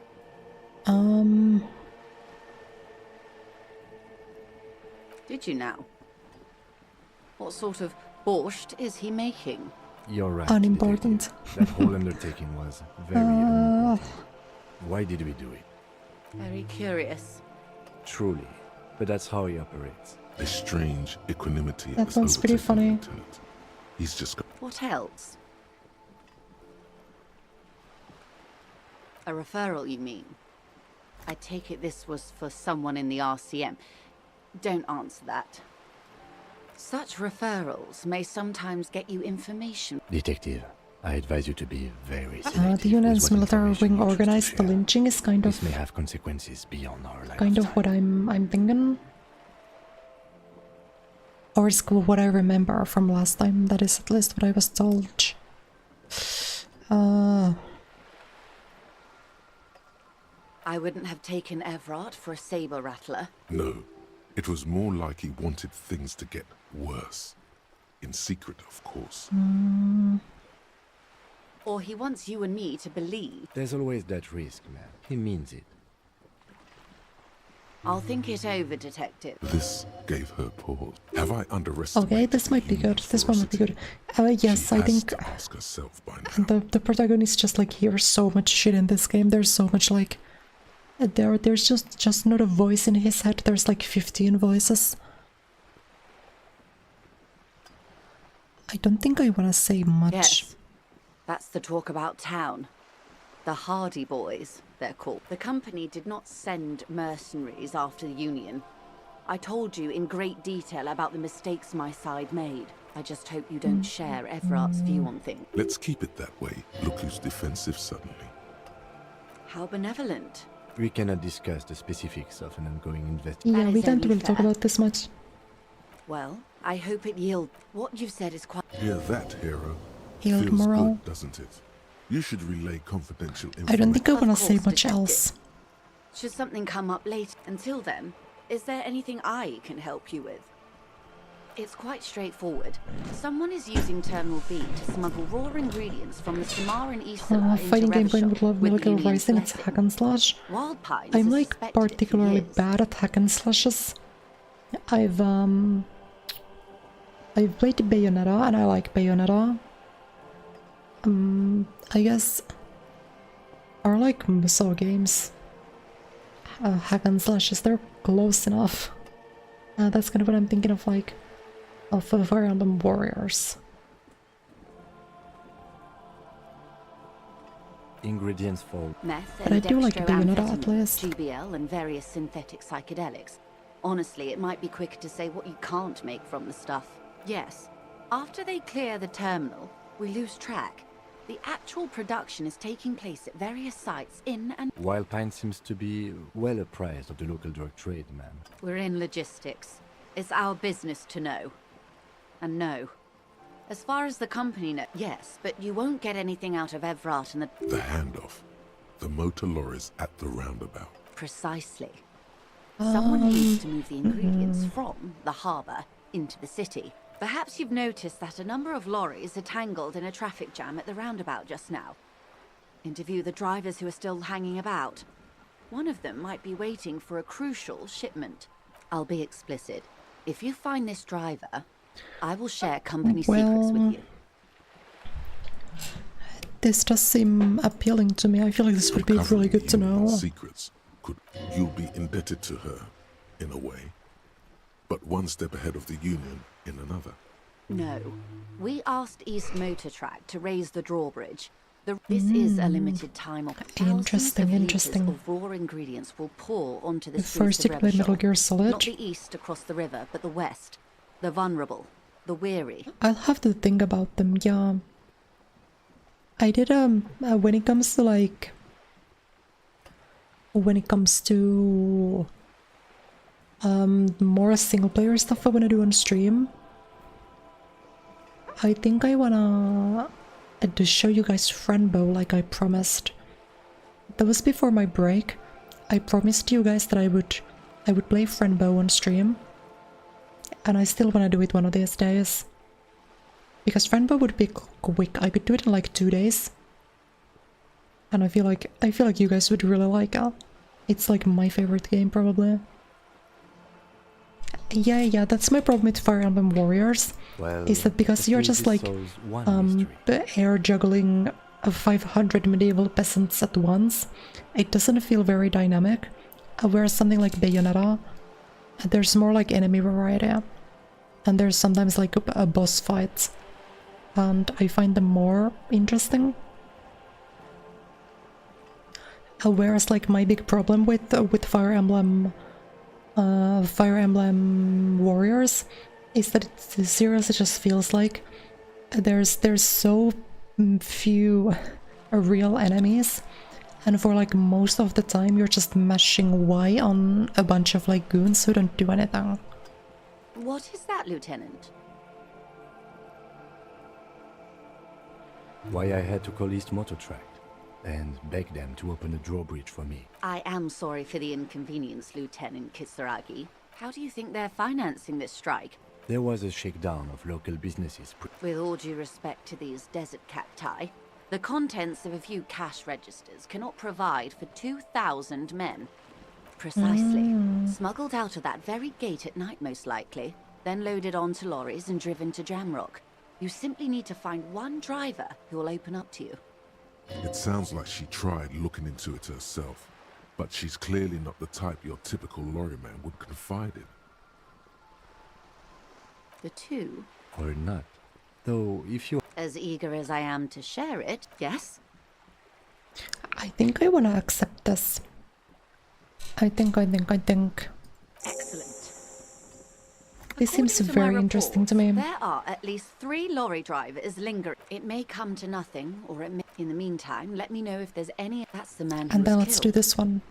Did you now? What sort of borscht is he making? You're right. Unimportant. Detective. That whole undertaking was very unimportant. Why did we do it? Very curious. Truly. But that's how he operates. A strange equanimity That has sounds pretty overtaken the funny. lieutenant. He's just got... What else? A referral, you mean? I take it this was for someone in the RCM. Don't answer that. Such referrals may sometimes get you information. Detective, I advise you to be very selective. The UN's with what military information wing you choose to organized the share. lynching is kind This of may have consequences beyond our line kind of time. what I'm thinking. Or is what I remember from last time. That is at least what I was told. I wouldn't have taken Everard for a saber rattler. No. It was more like he wanted things to get worse. In secret, of course. Or he wants you and me to believe. There's always that risk, man. He means it. I'll think it over, Detective. This gave her pause. Have I underestimated? Okay, this might be good. This one might be good. Yes, She I has think to ask herself by now. the protagonist just like hears so much shit in this game. There's so much like there's just not a voice in his head. There's like 15 voices. I don't think I want to say much. Yes. That's the talk about town. The Hardy Boys, they're called. The company did not send mercenaries after the Union. I told you in great detail about the mistakes my side made. I just hope you don't share Everard's view on things. Let's keep it that way. Look who's defensive suddenly. How benevolent. We cannot discuss the specifics of an ongoing investigation. Yeah, we don't really talk about this much. Well, I hope it yields. What you've said is quite... Hear that, hero? Yield Feels morale. good, doesn't it? You should relay confidential information. I don't think I want to Of say course, much Detective. else. Should something come up later? Until then, is there anything I can help you with? It's quite straightforward. Someone is using Terminal B to smuggle raw ingredients from the Samaran Isla into Fighting game playing with Revachol love molecular Union's rising, it's blessing. hack and slash. Wild Pines I'm has like suspected it for particularly years. bad at hack and slashes. I've played Bayonetta and I like Bayonetta. I guess are like Musou games. Hack and slashes, they're close enough. That's kind of what I'm thinking of, like of Fire Emblem Warriors. Ingredients for... Meth But I do like Bayonetta at dextroamphetamine, least. GBL and various synthetic psychedelics. Honestly, it might be quicker to say what you can't make from the stuff. Yes, after they clear the terminal, we lose track. The actual production is taking place at various sites in and... Wild Pine seems to be well apprised of the local drug trade, man. We're in logistics. It's our business to know. And no. As far as the company knows, yes, but you won't get anything out of Everard and the... The handoff. The motor lorries at the roundabout. Precisely. Someone needs to move the ingredients from the harbour into the city. Perhaps you've noticed that a number of lorries are tangled in a traffic jam at the roundabout just now. Interview the drivers who are still hanging about. One of them might be waiting for a crucial shipment. I'll be explicit. If you find this driver, I will share company secrets with you. This does seem appealing to me. I feel like this would be really good to know. Secrets. You'll be indebted to her, in a way. But one step ahead of the Union in another. No. We asked East Motor Track to raise the drawbridge. This is a limited time opportunity. Interesting. Of raw ingredients will pour onto the The streets first of to play Metal Revachol. Gear Solid. Not the east across the river, but the west. The vulnerable. The weary. I'll have to think about them, yeah. I did, when it comes to, like... When it comes to... more single-player stuff I wanna do on stream, I think I wanna... to show you guys Friendbow like I promised. That was before my break. I promised you guys that I would play Friendbow on stream. And I still wanna do it one of these days. Because Friendbow would be quick. I could do it in like 2 days. And I feel like you guys would really like it. It's like my favorite game probably. Yeah, that's my problem with Fire Emblem Warriors. Well, is that because you're just like air juggling 500 medieval peasants at once, it doesn't feel very dynamic. Whereas something like Bayonetta, there's more like enemy variety, and there's sometimes like a boss fight. and I find them more interesting. Whereas like my big problem with Fire Emblem Warriors is that it seriously just feels like there's so few real enemies, and for like most of the time you're just mashing Y on a bunch of like goons who don't do anything. What is that, Lieutenant? Why I had to call East Motor Track and beg them to open a drawbridge for me. I am sorry for the inconvenience, Lieutenant Kisaragi. How do you think they're financing this strike? There was a shakedown of local businesses. With all due respect to these desert cacti, the contents of a few cash registers cannot provide for 2,000 men. Precisely. Smuggled out of that very gate at night, most likely, then loaded onto lorries and driven to Jamrock. You simply need to find one driver who will open up to you. It sounds like she tried looking into it herself, but she's clearly not the type your typical lorryman would confide in. The two? Or not. Though, if you... As eager as I am to share it, yes? I think I want to accept this. I think. Excellent. This seems very interesting to me. There are at least 3 lorry drivers lingering. It may come to nothing, or it may... In the meantime, let me know if there's any... That's the man who And then was let's killed. do this one.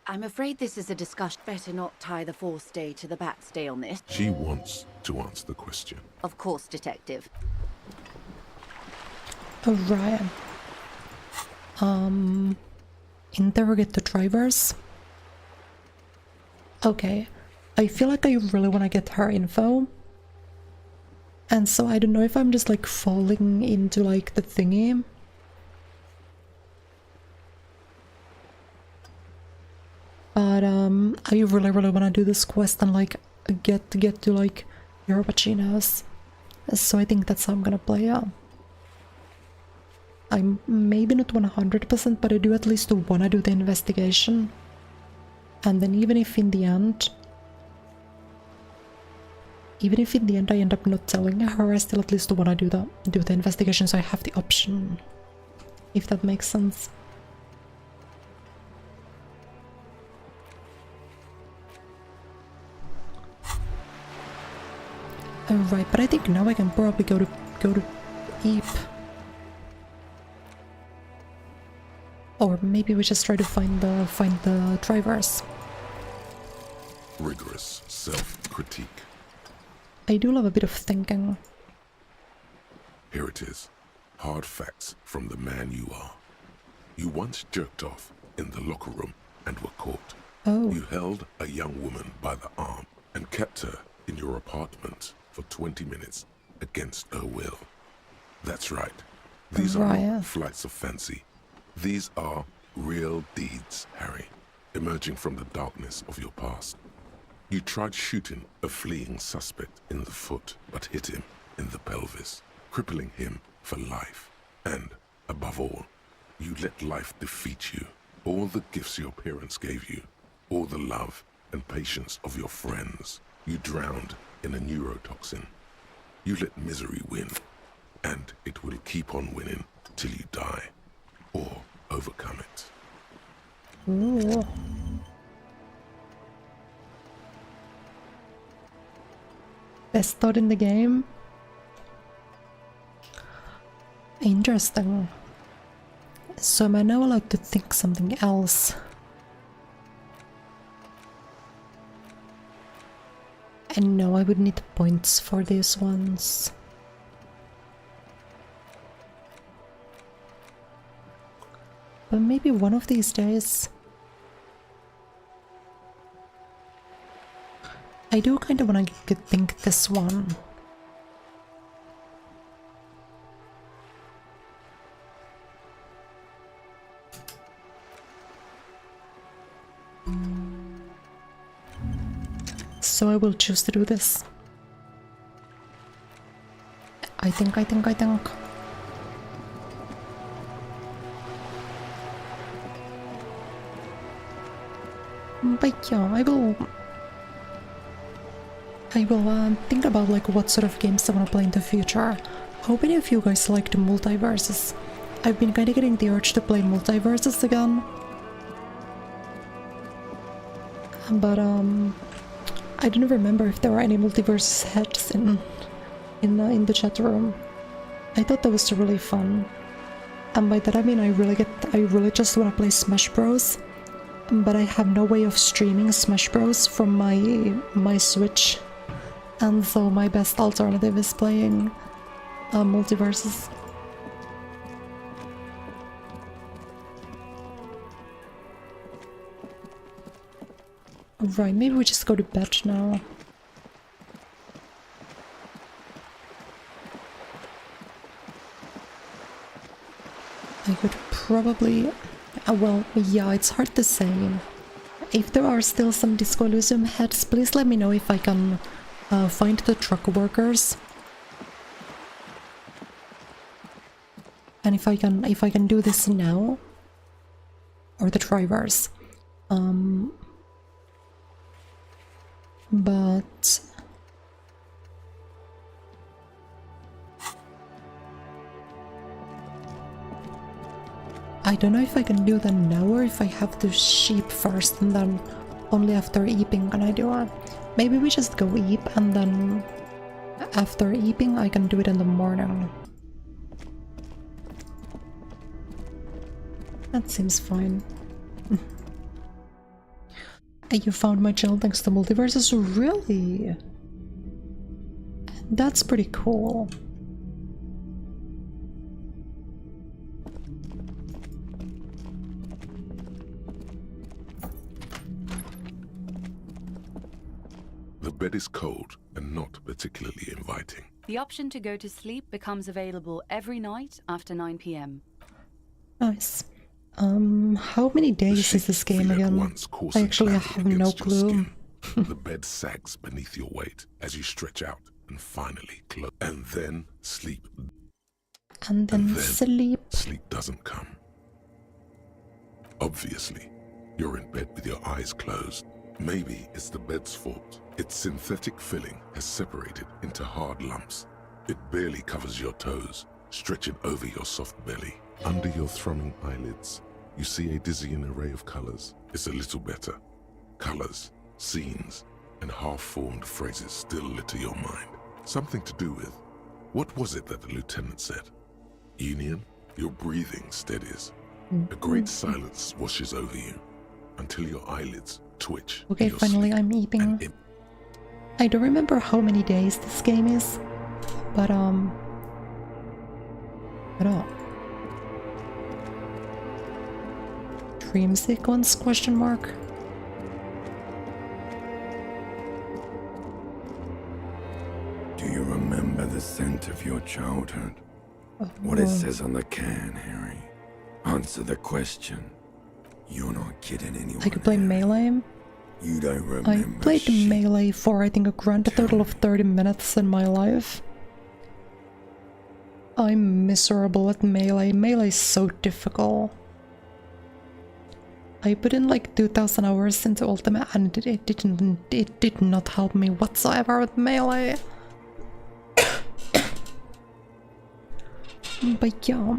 I'm afraid this is a discussion. Better not tie the forestay to the backstay on this. She wants to answer the question. Of course, Detective. Alright. Interrogate the drivers. Okay. I feel like I really want to get her info. And so I don't know if I'm just like falling into like the thingy. But I really want to do this quest and like get to like Europachinos. So I think that's how I'm gonna play it. I'm maybe not 100%, but I do at least want to do the investigation. And then even if in the end I end up not telling her, I still at least want to do the investigation, so I have the option. If that makes sense. Alright, but I think now I can probably go to Eep. Or maybe we just try to find the drivers. Rigorous self-critique. I do love a bit of thinking. Here it is. Hard facts from the man you are. You once jerked off in the locker room and were caught. Oh. You held a young woman by the arm and kept her in your apartment for 20 minutes against her will. That's right. These are not flights of fancy. These are real deeds, Harry, emerging from the darkness of your past. You tried shooting a fleeing suspect in the foot, but hit him in the pelvis, crippling him for life. And, above all, you let life defeat you. All the gifts your parents gave you, all the love and patience of your friends, you drowned in a neurotoxin. You let misery win, and it will keep on winning till you die, or overcome it. Ooh. Best thought in the game? Interesting. So am I now allowed to think something else? And no, I would need points for these ones. But maybe one of these days... I do kind of want to think this one. So I will choose to do this. I think. But yeah, I will think about like what sort of games I want to play in the future. How many of you guys liked multiverses? I've been kinda getting the urge to play multiverses again. But I don't remember if there were any multiverses heads in the chat room. I thought that was really fun. And by that I mean I really just wanna play Smash Bros. But I have no way of streaming Smash Bros from my Switch. And so my best alternative is playing multiverses. Right, maybe we just go to bed now. I could probably... well, yeah, it's hard to say. If there are still some Disco Elysium heads, please let me know if I can find the truck workers. And if I can do this now. Or the drivers. But... I don't know if I can do that now or if I have to sheep first and then only after eeping can I do it. Maybe we just go eep and then after eeping I can do it in the morning. That seems fine. You found my channel thanks to multiverses? Really? That's pretty cool. The bed is cold and not particularly inviting. The option to go to sleep becomes available every night after 9 p.m. Nice. How many days is this game again? I actually have no clue. The bed sags beneath your weight as you stretch out and finally close. And then sleep. And then sleep. Sleep doesn't come. Obviously, you're in bed with your eyes closed. Maybe it's the bed's fault. Its synthetic filling has separated into hard lumps. It barely covers your toes, stretching over your soft belly. Under your thrumming eyelids, you see a dizzying array of colors. It's a little better. Colors, scenes, and half-formed phrases still litter your mind. Something to do with, what was it that the lieutenant said? Union, your breathing steadies. A great silence washes over you until your eyelids twitch. Okay, finally I'm eeping. I don't remember how many days this game is, but dream sequence, question mark? Do you remember the scent of your childhood? What it says on the can, Harry? Answer the question. You're not kidding anyone. I could play Melee. You don't remember. I played Melee for I think a grand total of 30 minutes in my life. I'm miserable at Melee. Melee is so difficult. I put in like 2,000 hours into Ultimate and it did not help me whatsoever with Melee. But yeah,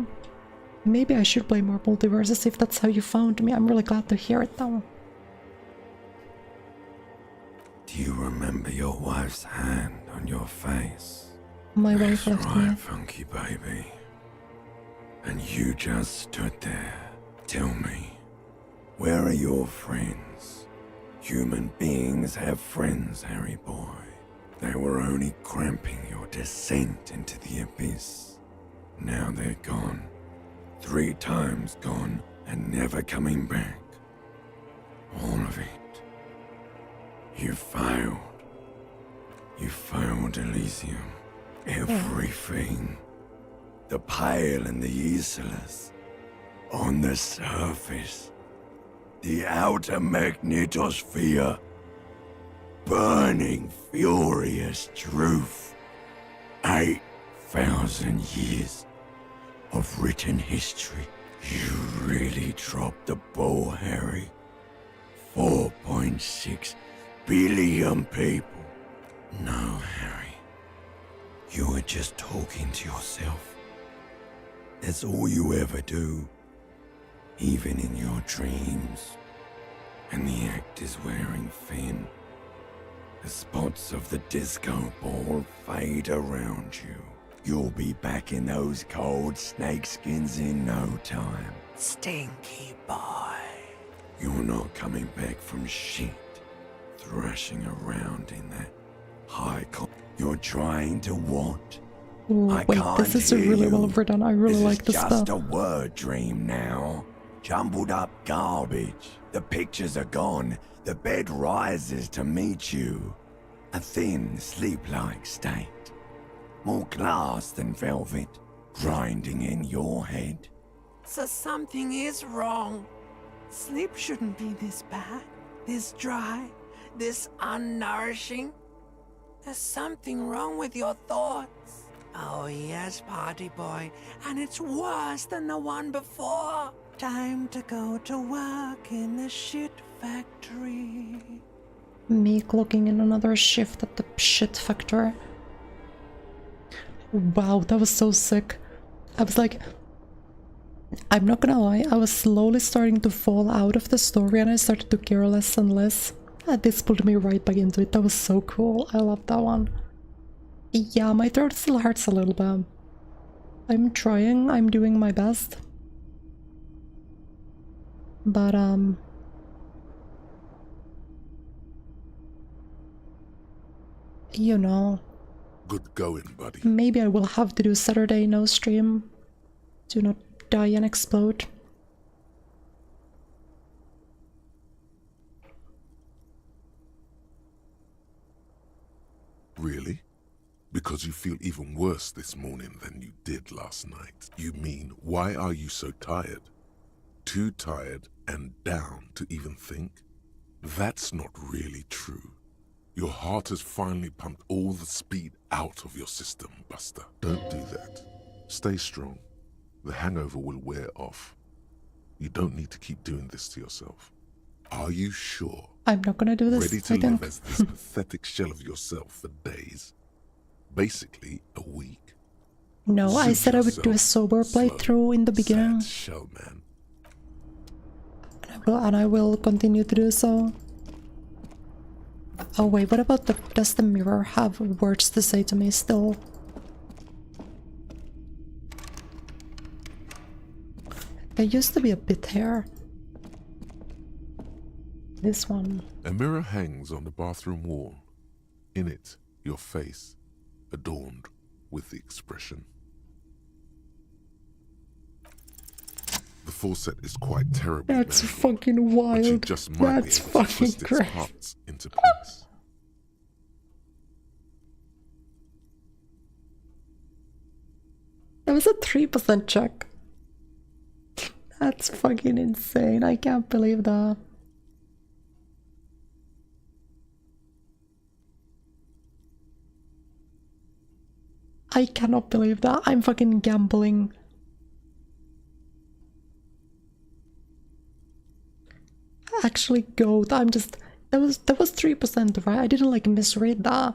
maybe I should play more multiverses if that's how you found me. I'm really glad to hear it though. Do you remember your wife's hand on your face? My wife left me. Funky baby. And you just stood there. Tell me, where are your friends? Human beings have friends, Harry boy. They were only cramping your descent into the abyss. Now they're gone. 3 times gone and never coming back. All of it. You failed. You failed, Elysium. Everything. The Pale and the Isolus. On the surface. The outer magnetosphere. Burning, furious truth. 8,000 years of written history. You really dropped the ball, Harry. 4.6 billion people. No, Harry. You were just talking to yourself. That's all you ever do, even in your dreams. And the act is wearing thin. The spots of the disco ball fade around you. You'll be back in those cold snakeskins in no time. Stinky boy. You're not coming back from shit. Thrashing around in that high You're trying to what? Ooh, I wait, can't this is hear really you. well written. I really like this It's stuff. just a word dream now. Jumbled up garbage. The pictures are gone. The bed rises to meet you. A thin, sleep-like state. More glass than velvet, grinding in your head. So something is wrong. Sleep shouldn't be this bad, this dry, this unnourishing. There's something wrong with your thoughts. Oh yes, party boy, and it's worse than the one before. Time to go to work in the shit factory. Me clocking in another shift at the shit factory. Wow, that was so sick. I was like, I'm not gonna lie, I was slowly starting to fall out of the story and I started to care less and less. And this pulled me right back into it. That was so cool. I love that one. Yeah, my throat still hurts a little bit. I'm trying, I'm doing my best. But, you know. Good going, buddy. Maybe I will have to do Saturday no stream. Do not die and explode. Really? Because you feel even worse this morning than you did last night. You mean, why are you so tired? Too tired and down to even think? That's not really true. Your heart has finally pumped all the speed out of your system, Buster. Don't do that. Stay strong. The hangover will wear off. You don't need to keep doing this to yourself. Are you sure? I'm not gonna do this. Ready to I live think. as this pathetic shell of yourself for days? Basically, a week. No, I said I would do a sober playthrough in the beginning. Shell man. And I will continue to do so. Oh wait, what about does the mirror have words to say to me still? There used to be a bit here. This one. A mirror hangs on the bathroom wall. In it, your face, adorned with the expression. The faucet is quite terrible. That's man, fucking wild. but you just might That's be able to fucking twist its great. parts into place. That was a 3% check. That's fucking insane. I can't believe that. I cannot believe that. I'm fucking gambling. Actually, goat. I'm just. That was 3%, right? I didn't like misread that.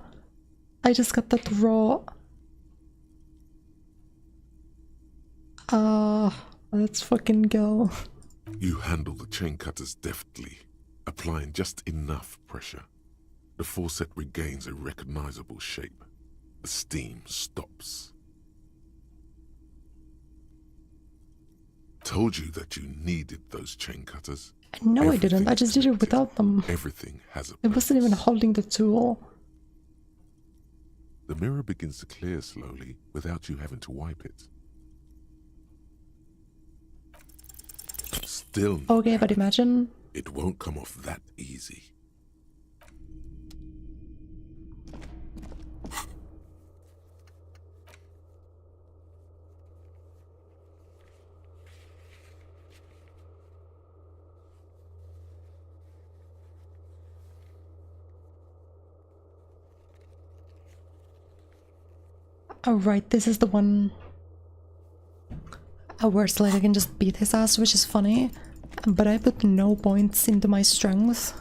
I just got that raw. Let's fucking go. You handle the chain cutters deftly, applying just enough pressure. The faucet regains a recognizable shape. The steam stops. Told you that you needed those chain cutters. No, I didn't. I just did it without them. Everything has a It wasn't even holding the tool. The mirror begins to clear slowly without you having to wipe it. Still, Okay, but imagine. it won't come off that easy. Alright, this is the one where it's like I can just beat his ass, which is funny. But I put no points into my strength.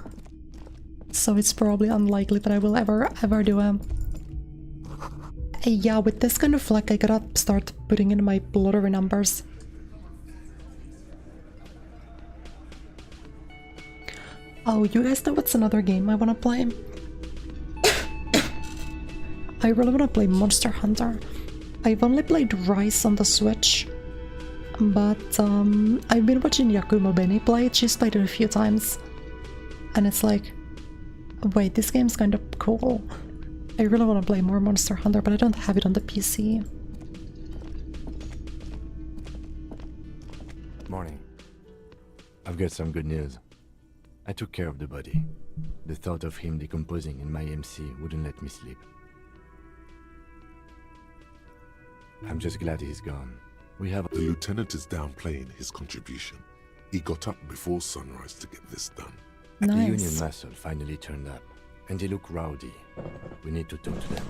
So it's probably unlikely that I will ever do Yeah, with this kind of luck, I gotta start putting in my lottery numbers. Oh, you guys know what's another game I wanna play? I really wanna play Monster Hunter. I've only played Rise on the Switch, but I've been watching Yakumo Beni play it. She's played it a few times, and it's like, wait, this game's kind of cool. I really want to play more Monster Hunter, but I don't have it on the PC. Morning. I've got some good news. I took care of the body. The thought of him decomposing in my MC wouldn't let me sleep. I'm just glad he's gone. We have... The lieutenant is downplaying his contribution. He got up before sunrise to get this done. Nice. The Union muscle finally turned up, and they look rowdy. We need to talk to them.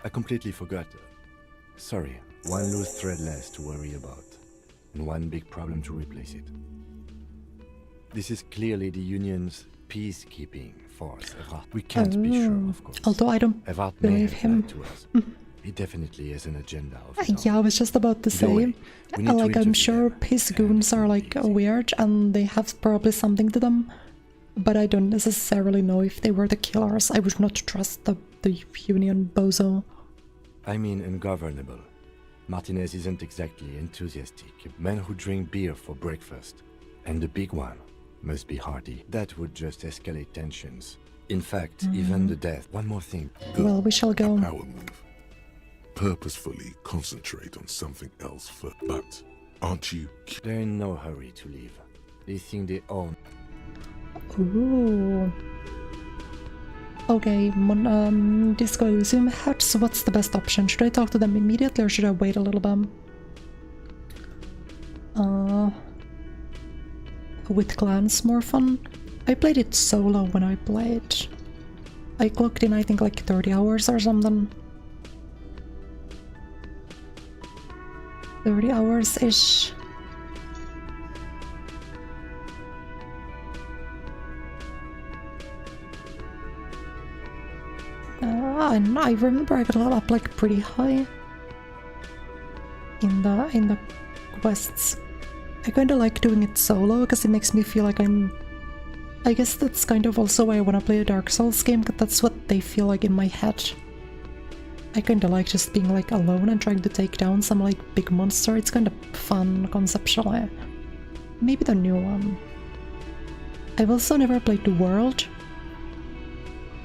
I completely forgot. Sorry, one loose thread less to worry about, and one big problem to replace it. This is clearly the Union's peacekeeping force. We can't be sure, of course. Although I don't believe him. To us. He definitely has an agenda of his Yeah, I was just about to say, like, I'm sure his goons are like weird and they have probably something to them, but I don't necessarily know if they were the killers. I would not trust the Union bozo. I mean ungovernable. Martinez isn't exactly enthusiastic. Men who drink beer for breakfast. And the big one must be hardy. That would just escalate tensions. In fact, even the death. One more thing. Well, we shall go. A power move. Purposefully concentrate on something else first. But aren't you? They're in no hurry to leave. They think they own. Ooh. Okay, Disco Elysium Hats, what's the best option? Should I talk to them immediately or should I wait a little bit? With clans more fun? I played it solo when I played. I clocked in I think like 30 hours or something. 30 hours-ish. And I remember I got up like pretty high in the quests. I kinda like doing it solo because it makes me feel like I guess that's kind of also why I wanna play a Dark Souls game, because that's what they feel like in my head. I kinda like just being like alone and trying to take down some like big monster. It's kinda fun conceptually. Maybe the new one. I've also never played The World.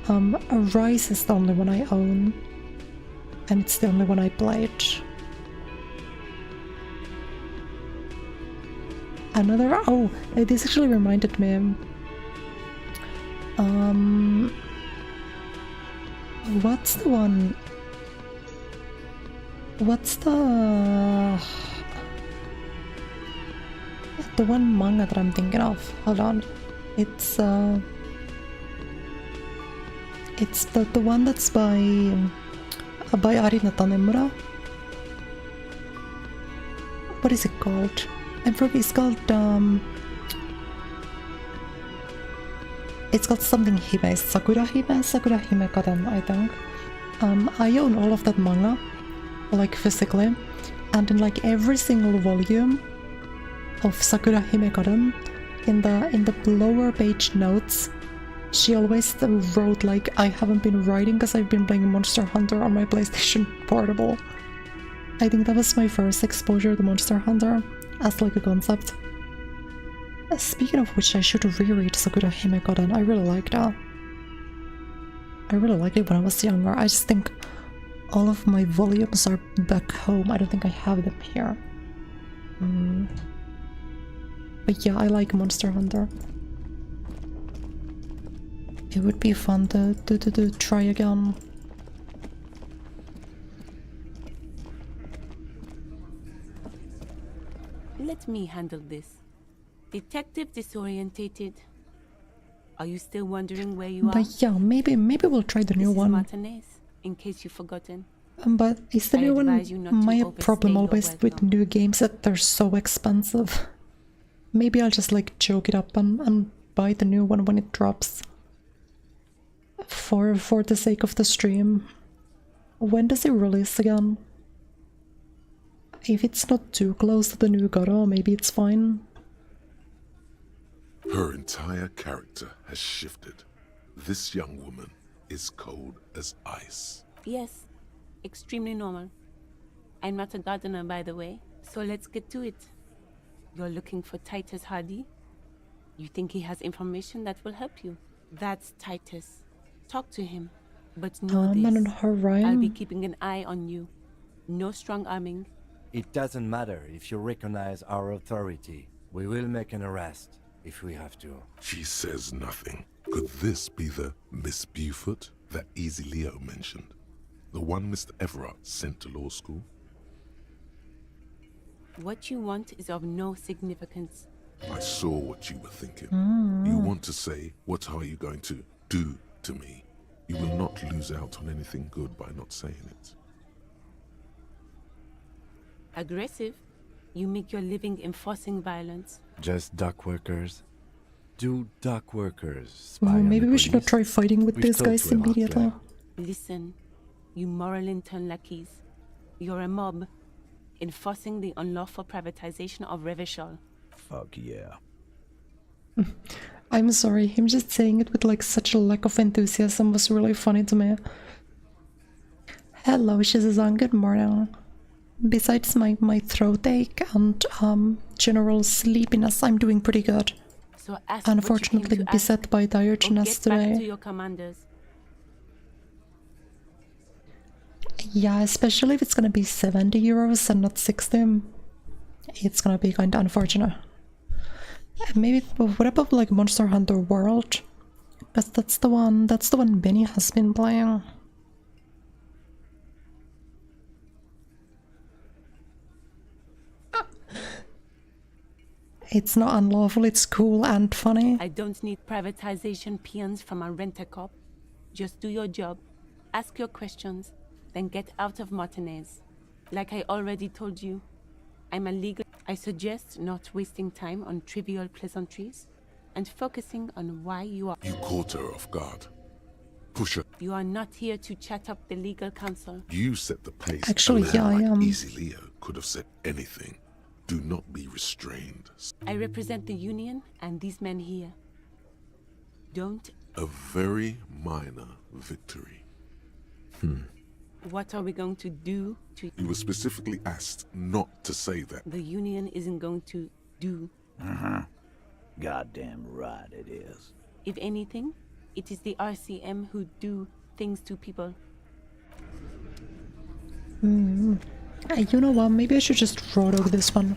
Rise is the only one I own, and it's the only one I played. Another... oh, this actually reminded me. What's the one... what's the one manga that I'm thinking of? Hold on. It's the one that's by Arina Tanemura. What is it called? I forget. It's called something Hime. Sakura Hime Kaden, I think. I own all of that manga, like physically, and in like every single volume of Sakura Hime Kaden, in the lower page notes, she always wrote like, I haven't been writing because I've been playing Monster Hunter on my PlayStation Portable. I think that was my first exposure to Monster Hunter as like a concept. Speaking of which, I should reread Sakura Hime Kaden. I really like that. I really liked it when I was younger. I just think all of my volumes are back home. I don't think I have them here. But yeah, I like Monster Hunter. It would be fun to try again. Let me handle this. Detective disorientated. Are you still wondering where you are? But yeah, maybe we'll try the new one. Martinez, in case you've forgotten. But is the new one my problem always with new games that they're so expensive? Maybe I'll just like choke it up and buy the new one when it drops. for the sake of the stream. When does it release again? If it's not too close to the new God, maybe it's fine. Her entire character has shifted. This young woman is cold as ice. Yes, extremely normal. I'm not a gardener, by the way, so let's get to it. You're looking for Titus Hardy? You think he has information that will help you? That's Titus. Talk to him. But know this, I'll be keeping an eye on you. No strong arming. It doesn't matter if you recognize our authority. We will make an arrest if we have to. She says nothing. Could this be the Miss Beaufort that Easy Leo mentioned? The one Mr. Everard sent to law school? What you want is of no significance. I saw what you were thinking. You want to say, what are you going to do to me? You will not lose out on anything good by not saying it. Aggressive? You make your living enforcing violence. Just dock workers? Do dock workers Oh, spy on maybe the we should not police? try fighting with We've these talked guys to him out immediately. there. Listen, you moral intern lackeys. You're a mob, enforcing the unlawful privatization of Revachol. Fuck yeah. I'm sorry, him just saying it with like such a lack of enthusiasm was really funny to me. Hello, Shizazan, good morning. Besides my throat ache and general sleepiness, I'm doing pretty good. So ask Unfortunately what you came to beset by Diogenes ask, or get back to today. your commanders. Yeah, especially if it's gonna be 70 euros and not 60. It's gonna be kinda unfortunate. Maybe what about like Monster Hunter World? Because that's the one Benny has been playing. It's not unlawful, it's cool and funny. I don't need privatization peons from a rent-a-cop. Just do your job, ask your questions, then get out of Martinez. Like I already told you, I'm a legal... I suggest not wasting time on trivial pleasantries and focusing on why you are... You caught her off guard. Push her. You are not here to chat up the legal counsel. You set the pace. Actually, A yeah, I man am. like Easy Leo could have said anything. Do not be restrained. I represent the Union and these men here. Don't... A very minor victory. What are we going to do to... You were specifically asked not to say that. The Union isn't going to do. Goddamn right it is. If anything, it is the RCM who do things to people. You know what, maybe I should just road over this one.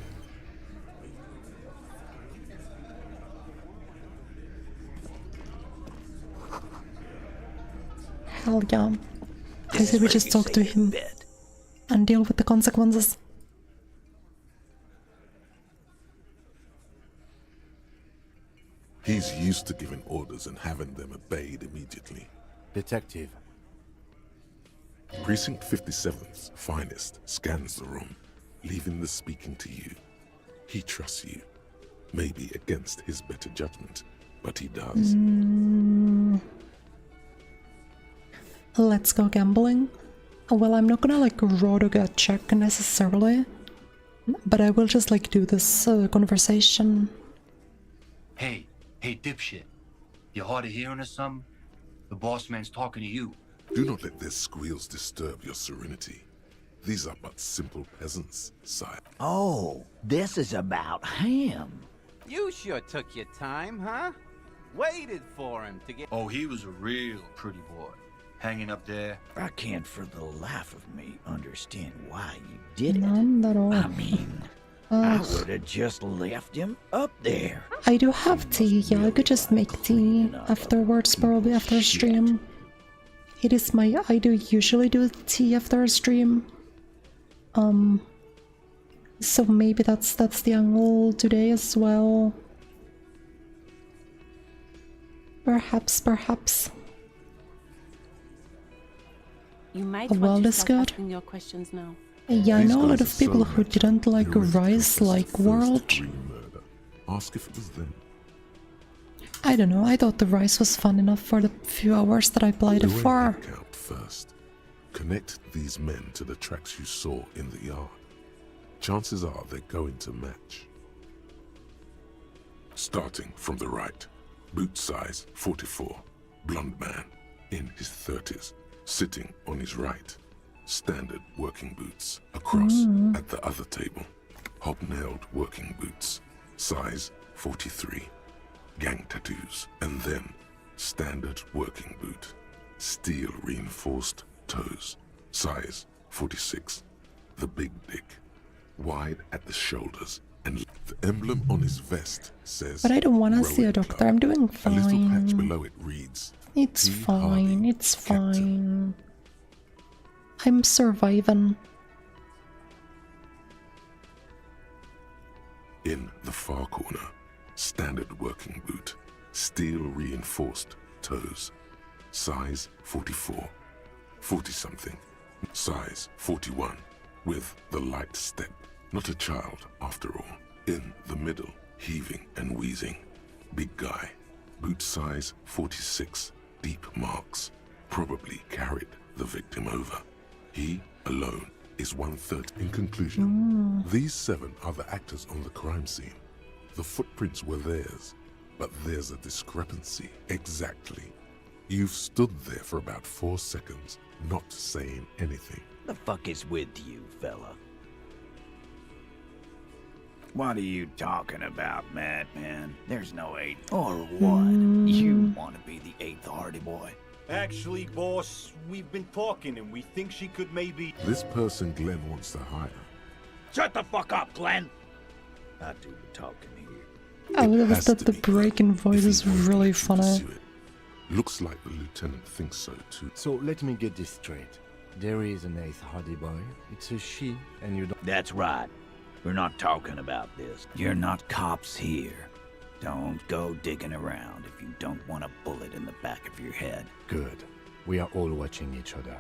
Hell yeah. I say we just talk to him and deal with the consequences. He's used to giving orders and having them obeyed immediately. Detective. Precinct 57's finest scans the room, leaving the speaking to you. He trusts you, maybe against his better judgment, but he does. Let's go gambling. Well, I'm not gonna like road a check necessarily, but I will just like do this conversation. Hey, dipshit. You hard of hearing or something? The boss man's talking to you. Do not let their squeals disturb your serenity. These are but simple peasants, sire. Oh, this is about him. You sure took your time, huh? Waited for him to get... Oh, he was a real pretty boy. Hanging up there. I can't for the life of me understand why you did it. None at all. I mean, I would have just left him up there. I do have tea, yeah, I could just make tea afterwards, probably after a stream. It is I do usually do tea after a stream. So maybe that's the angle today as well. Perhaps. You might Well, want to that's start good. asking your questions now. Yeah, I These know a lot guys of are people so who didn't like wretched, Rise like first-degree World. murder. Ask if it was them. I don't know, I thought the rice was fun enough for the few hours that I played it Do a for. head count first. Connect these men to the tracks you saw in the yard. Chances are they're going to match. Starting from the right, boot size 44, blonde man, in his 30s, sitting on his right. Standard working boots. Across at the other table, hobnailed working boots, size 43, gang tattoos, and then standard working boot, steel reinforced toes, size 46, the big dick, wide at the shoulders, and the emblem on his vest says. But I don't want to see a Rowing doctor, Club. I'm doing A little patch fine. below it reads. It's T. fine, Hardy, it's Captain. fine. I'm surviving. In the far corner, standard working boot, steel reinforced toes, size 44, 40-something, size 41, with the light step, not a child after all. In the middle, heaving and wheezing, big guy, boot size 46, deep marks, probably carried the victim over. He alone is 1/3. In conclusion, these 7 are the actors on the crime scene. The footprints were theirs, but there's a discrepancy. Exactly. You've stood there for about 4 seconds, not saying anything. The fuck is with you, fella? What are you talking about, madman? There's no 8 or what? You want to be the 8th Hardy boy? Actually, boss, we've been talking and we think she could maybe... This person Glenn wants to hire. Shut the fuck up, Glenn! I do the talking here. I love that the break in voice is really funny. Looks like the lieutenant thinks so too. So let me get this straight. There is an 8th Hardy boy. It's a she, and you don't... That's right. We're not talking about this. You're not cops here. Don't go digging around if you don't want a bullet in the back of your head. Good. We are all watching each other.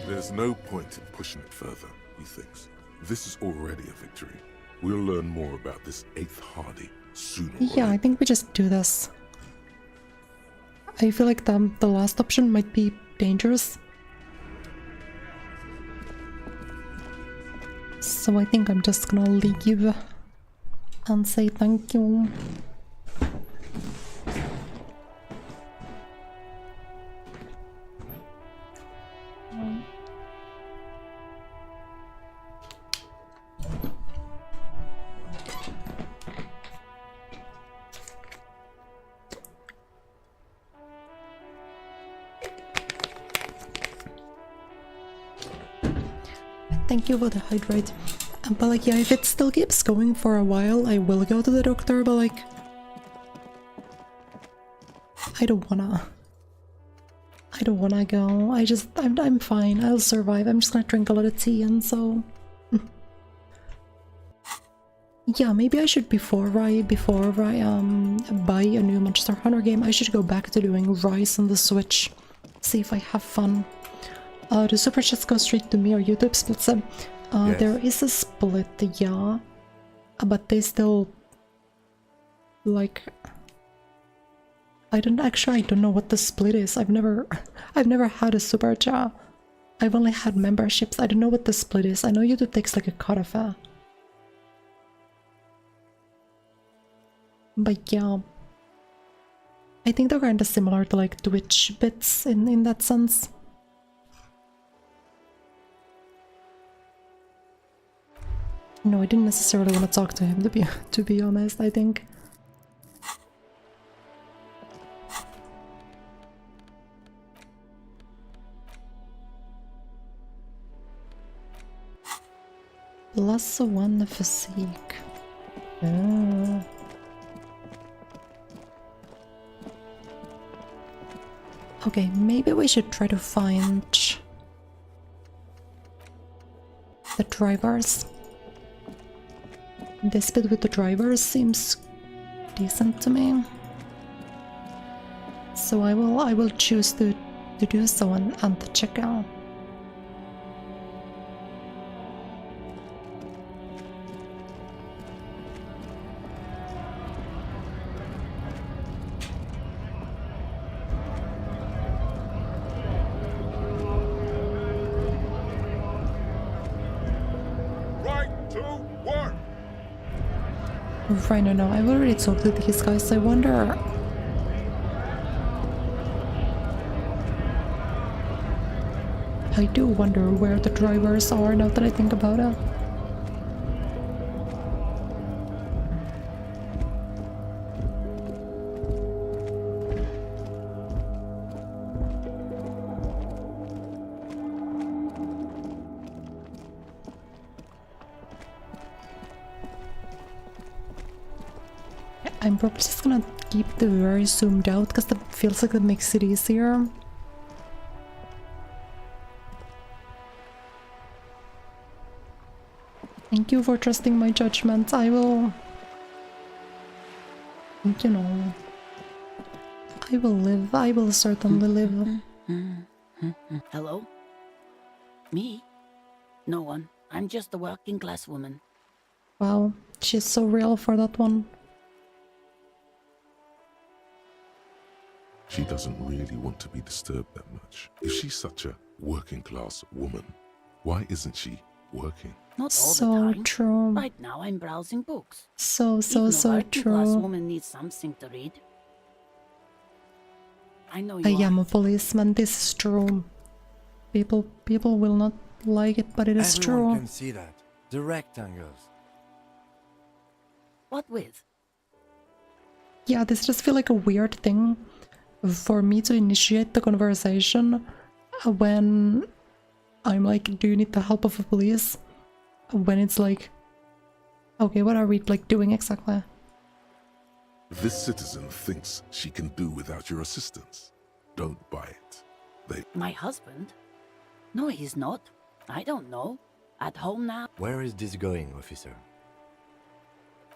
There's no point in pushing it further, he thinks. This is already a victory. We'll learn more about this 8th Hardy sooner or Yeah, I think we just do this. I feel like the last option might be dangerous. So I think I'm just gonna leave and say thank you. Thank you for the hydrate. But like, yeah, if it still keeps going for a while, I will go to the doctor, but like... I don't wanna go. I'm fine. I'll survive. I'm just gonna drink a lot of tea and so... yeah, maybe I should before I buy a new Monster Hunter game, I should go back to doing Rise on the Switch. See if I have fun. Do super chats go straight to me or YouTube splits them? Yes. There is a split, yeah, but they still like. I don't know what the split is. I've never had a super chat. I've only had memberships. I don't know what the split is. I know YouTube takes like a cut of it. But yeah, I think they're kind of similar to like Twitch bits in that sense. No, I didn't necessarily want to talk to him, to be honest, I think. +1 physique. Oh. Okay, maybe we should try to find the drivers. This bit with the drivers seems decent to me. So I will choose to do so and to check out. Right, no, I've already talked to these guys. I wonder... I do wonder where the drivers are now that I think about it. I'm probably just gonna keep the very zoomed out because that feels like it makes it easier. Thank you for trusting my judgment. I will... You know... I will live. I will certainly live. Hello? Me? No one. I'm just a working class woman. Wow, she's so real for that one. She doesn't really want to be disturbed that much. If she's such a working class woman, why isn't she working? Not all So the time. true. Right now I'm browsing books. So Even a working class true. woman needs something to read. I know I you am a policeman, this is true. People will not like it, but it is Everyone true. can see that. The rectangles. What with? Yeah, this just feel like a weird thing for me to initiate the conversation when I'm like, do you need the help of the police? When it's like, okay, what are we like doing exactly? This citizen thinks she can do without your assistance. Don't buy it. My husband? No, he's not. I don't know. At home now? Where is this going, officer?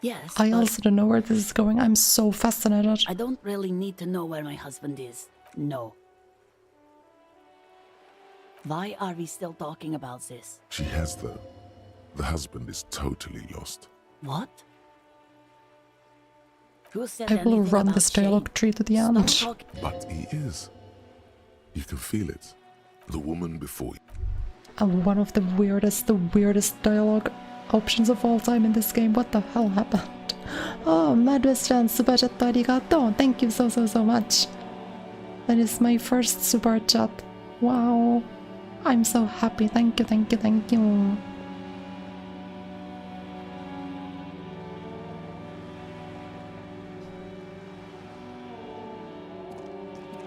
Yes, I but also don't know where this is going. I'm so fascinated. I don't really need to know where my husband is. No. Why are we still talking about this? She has though. The husband is totally lost. What? Who said I will anything run about this dialogue tree to the Stop end. talking. But he is. You can feel it. The woman before you. One of the weirdest dialogue options of all time in this game. What the hell happened? Oh, Madwest super chat arigato. Thank you so much. That is my first super chat. Wow. I'm so happy. Thank you.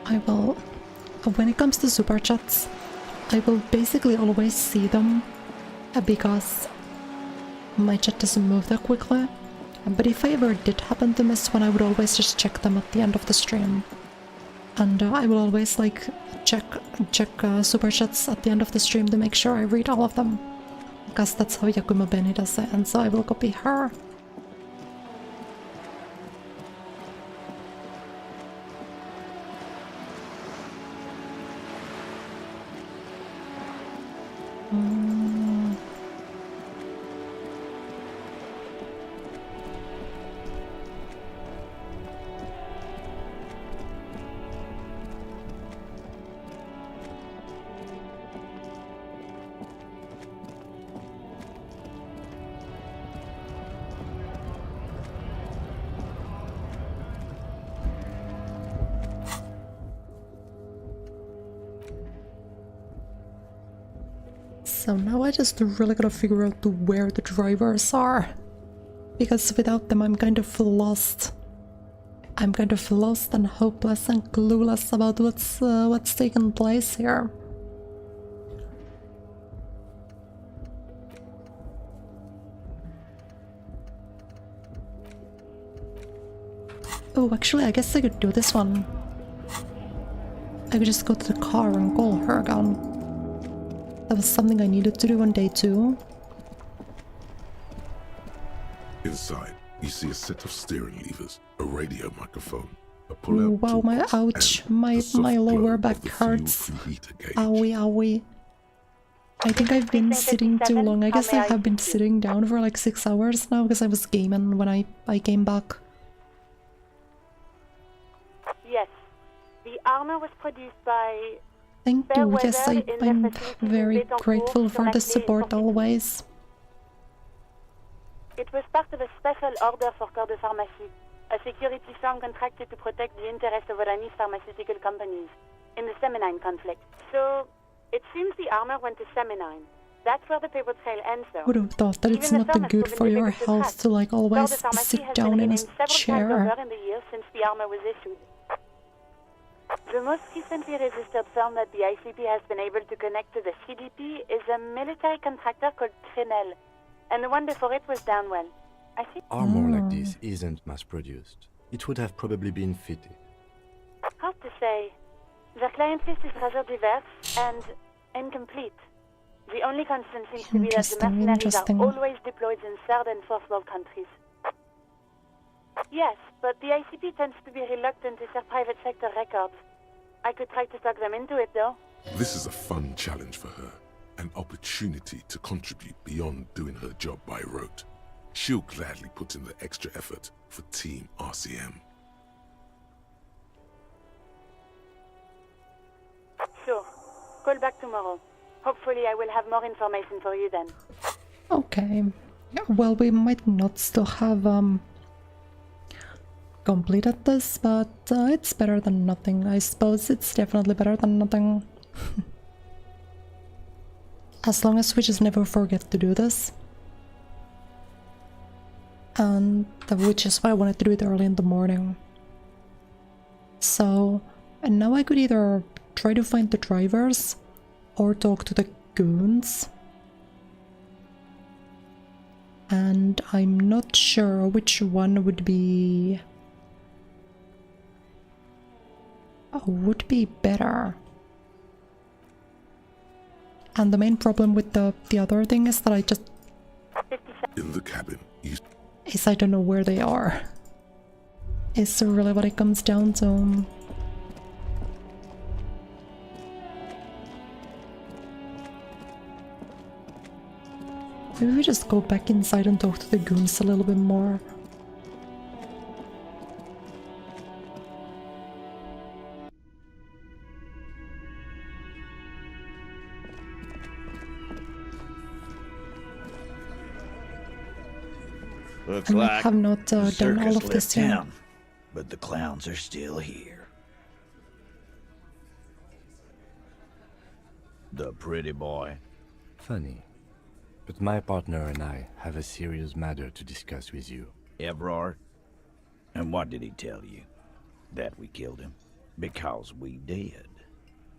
I will... When it comes to super chats, I will basically always see them because my chat doesn't move that quickly. But if I ever did happen to miss one, I would always just check them at the end of the stream. And I will always like check super chats at the end of the stream to make sure I read all of them. Because that's how Yakuma Benny does it, and so I will copy her. So now I just really gotta figure out where the drivers are. Because without them I'm kind of lost. I'm kind of lost and hopeless and clueless about what's taking place here. Oh, actually I guess I could do this one. I could just go to the car and call her again. That was something I needed to do on day 2. Inside, you see a set of steering levers, a radio microphone, a pull-out Wow, my ouch, my lower back hurts. Owie. I think I've been sitting too long. I guess I have been sitting down for like 6 hours now because I was gaming when I came back. Yes. The armor was produced by... Thank you, yes, I'm very grateful for the support always. It was part of a special order for Corps de Pharmacie, a security firm contracted to protect the interests of Oranese pharmaceutical companies in the Seminine conflict. So, it seems the armor went to Seminine. That's where the paper trail ends, though. Would have thought that it's Even the not firm has good proven for your difficult to health track. to like Corps always de Pharmacie sit has down been in a renamed several times chair. over in the years since the armor was issued. The most recently registered firm that the ICP has been able to connect to the CDP is a military contractor called Trinell, and the one before it was Downwell. I think. Armor like this isn't mass-produced. It would have probably been fitted. Hard to say. Their client list is rather diverse and incomplete. The only constant seems to be that the mercenaries are always deployed in third and fourth world countries. Yes, but the ICP tends to be reluctant to share private sector records. I could try to talk them into it, though. This is a fun challenge for her, an opportunity to contribute beyond doing her job by rote. She'll gladly put in the extra effort for Team RCM. Sure. Call back tomorrow. Hopefully I will have more information for you then. Okay. Well, we might not still have completed this, but it's better than nothing. I suppose it's definitely better than nothing. As long as we just never forget to do this. And which is why I wanted to do it early in the morning. So, and now I could either try to find the drivers or talk to the goons. And I'm not sure which one would be better. And the main problem with the other thing is that I just in the cabin is I don't know where they are. Is really what it comes down to. Maybe we just go back inside and talk to the goons a little bit more. Looks And I like have not the done all circus of this left yet. town, but the clowns are still here. The pretty boy. Funny. But my partner and I have a serious matter to discuss with you. Evrard? And what did he tell you? That we killed him? Because we did.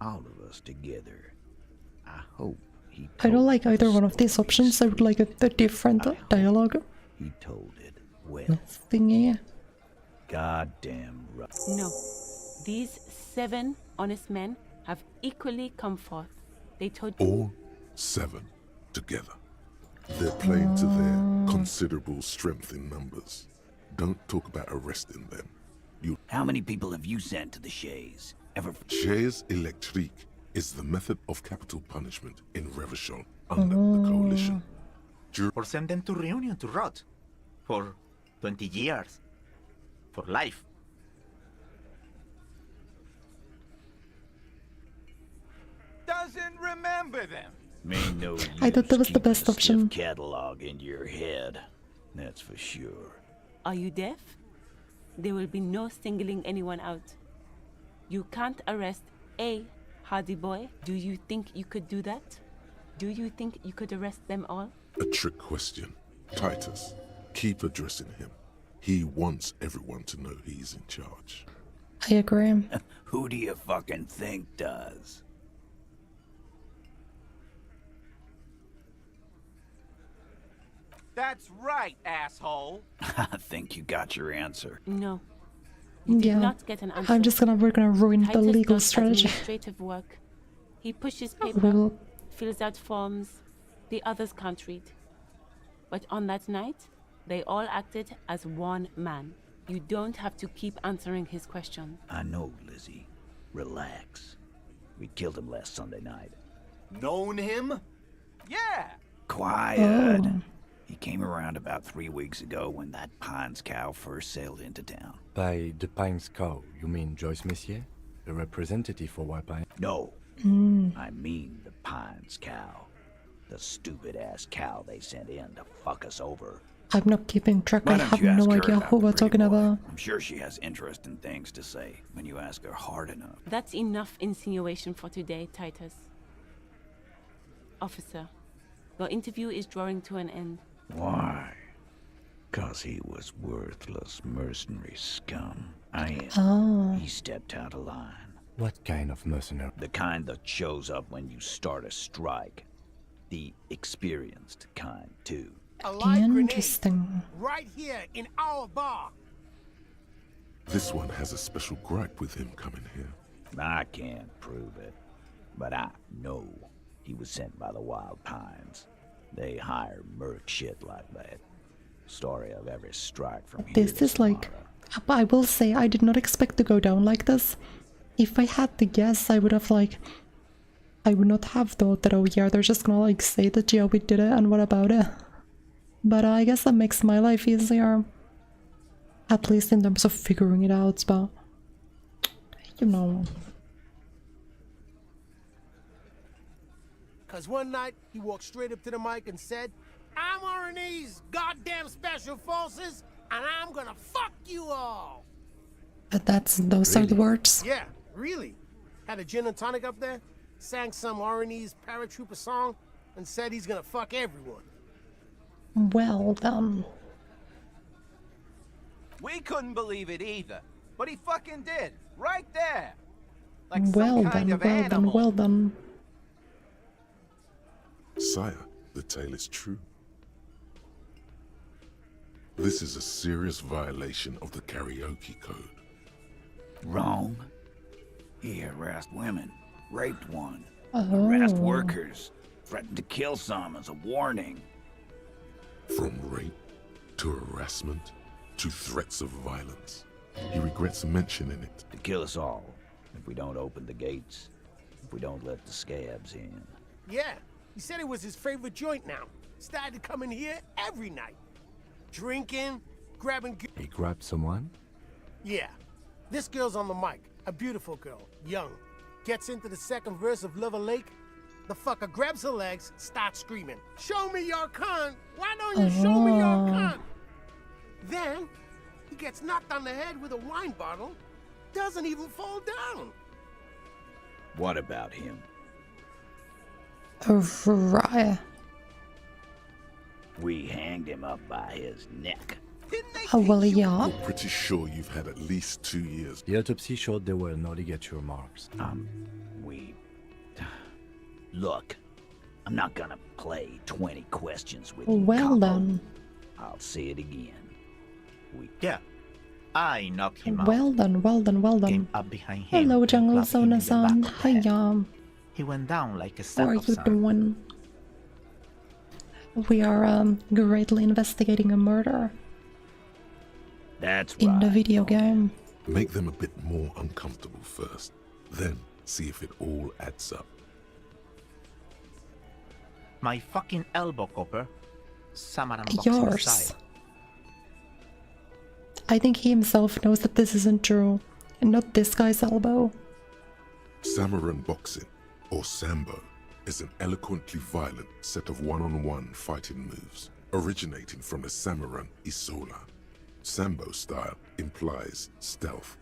All of us together. I hope he I don't like either one of these options. I would like a different dialogue. He told it well. Thingy. Goddamn right. No. These 7 honest men have equally come forth. They told all 7 together. They're playing to their considerable strength in numbers. Don't talk about arresting them. How many people have you sent to the Shays? Ever? Chaise électrique is the method of capital punishment in Revachol under the coalition. Or send them to Reunion to rot. For 20 years. For life. Doesn't remember them. Ain't no I thought that was the best option. Catalog in your head. That's for sure. Are you deaf? There will be no singling anyone out. You can't arrest a hardy boy. Do you think you could do that? Do you think you could arrest them all? A trick question. Titus, keep addressing him. He wants everyone to know he's in charge. I agree. Who do you fucking think does? That's right, asshole. I think you got your answer. No. You did Yeah. not get an answer. we're gonna ruin the Titus legal does strategy. administrative work. He pushes We paper, will- fills out forms the others can't read. But on that night, they all acted as one man. You don't have to keep answering his questions. I know, Lizzie. Relax. We killed him last Sunday night. Known him? Yeah. Quiet. He came around about 3 weeks ago when that Pines cow first sailed into town. By the Pines cow, you mean Joyce Messier? The representative for Wapine? No. I mean the Pines cow. The stupid-ass cow they sent in to fuck us over. I'm not keeping track. Why I don't have you ask no her idea about who the we're pretty talking boy? about. I'm sure she has interesting things to say when you ask her hard enough. That's enough insinuation for today, Titus. Officer, your interview is drawing to an end. Why? 'Cause he was worthless mercenary scum. He stepped out of line. What kind of mercenary? The kind that shows up when you start a strike. The experienced kind, too. A live Interesting. grenade right here in our bar. This one has a special gripe with him coming here. I can't prove it, but I know he was sent by the Wild Pines. They hire merc shit like that. Story of every strike from here This to is like, I will say, I did not expect to go down like this. If I had to guess, I would have like, I would not have thought that, oh yeah, they're just gonna like say that, yeah, we did it, and what about it? But I guess that makes my life easier. At least in terms of figuring it out, but, you know. Cause one night, he walked straight up to the mic and said, I'm R&E's goddamn special forces, and I'm gonna fuck you all. But those are the words. Yeah, really. Had a gin and tonic up there, sang some R&E's paratrooper song, and said he's gonna fuck everyone. Well done. We couldn't believe it either, but he fucking did, right there. Like Well some done, kind of well done, animal. well done. Sire, the tale is true. This is a serious violation of the karaoke code. Wrong. He harassed women, raped one, Oh. harassed workers, threatened to kill some as a warning. From rape to harassment to threats of violence. He regrets mentioning it. To kill us all if we don't open the gates, if we don't let the scabs in. Yeah, he said it was his favorite joint now. Started to come in here every night. Drinking, grabbing... He grabbed someone? Yeah. This girl's on the mic. A beautiful girl. Young. Gets into the second verse of Lover Lake. The fucker grabs her legs, starts screaming. Show me your cunt! Why don't you show me your cunt? Then, he gets knocked on the head with a wine bottle. Doesn't even fall down. What about him? Right. We hanged him up by his neck. Oh, well, yeah. You're pretty sure you've had at least 2 years. The autopsy showed there were no ligature marks. Look, I'm not gonna play 20 questions with you. Well done. I'll say it again. Yeah, I knocked him out. Well done, well done, well done. Came up behind him. Hello, and Jungle clapped him in the Zona-san. back of the head. Hiya. He went down like a How sack are of you sand. doing? We are greatly investigating a murder That's in the video game. Make them a bit more uncomfortable first. Then see if it all adds up. My fucking elbow, Copper. Samaran box Yours. inside. I think he himself knows that this isn't true. And not this guy's elbow. Samaran boxing, or Sambo, is an eloquently violent set of one-on-one fighting moves, originating from the Samaran Isola. Sambo style implies stealth,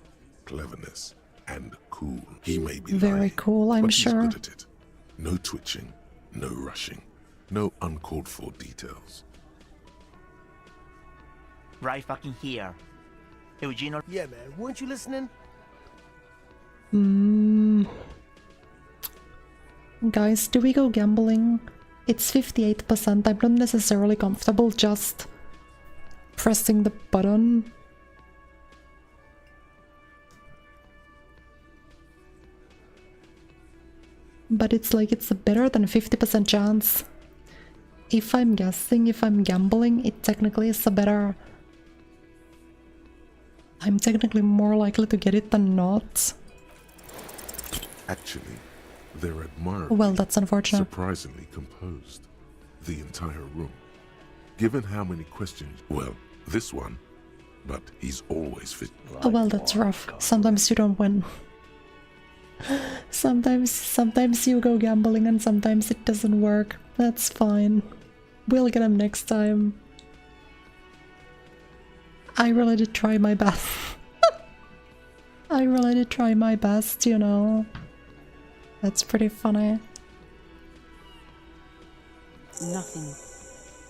cleverness, and cool. He may be Very lying, cool, I'm but sure. he's good at it. No twitching, no rushing, no uncalled for details. Right fucking here. Eugenio. Yeah, man. Weren't you listening? Guys, do we go gambling? It's 58%. I'm not necessarily comfortable just pressing the button. But it's like it's a better than 50% chance. If I'm guessing, if I'm gambling, it technically is a better... I'm technically more likely to get it than not. Actually, they're admirably, Well, that's unfortunate. surprisingly composed. The entire room. Given how many questions, well, this one, but he's always fit. Oh well, that's rough. Sometimes you don't win. Sometimes you go gambling and sometimes it doesn't work. That's fine. We'll get him next time. I really did try my best. I really did try my best, you know. That's pretty funny. Nothing.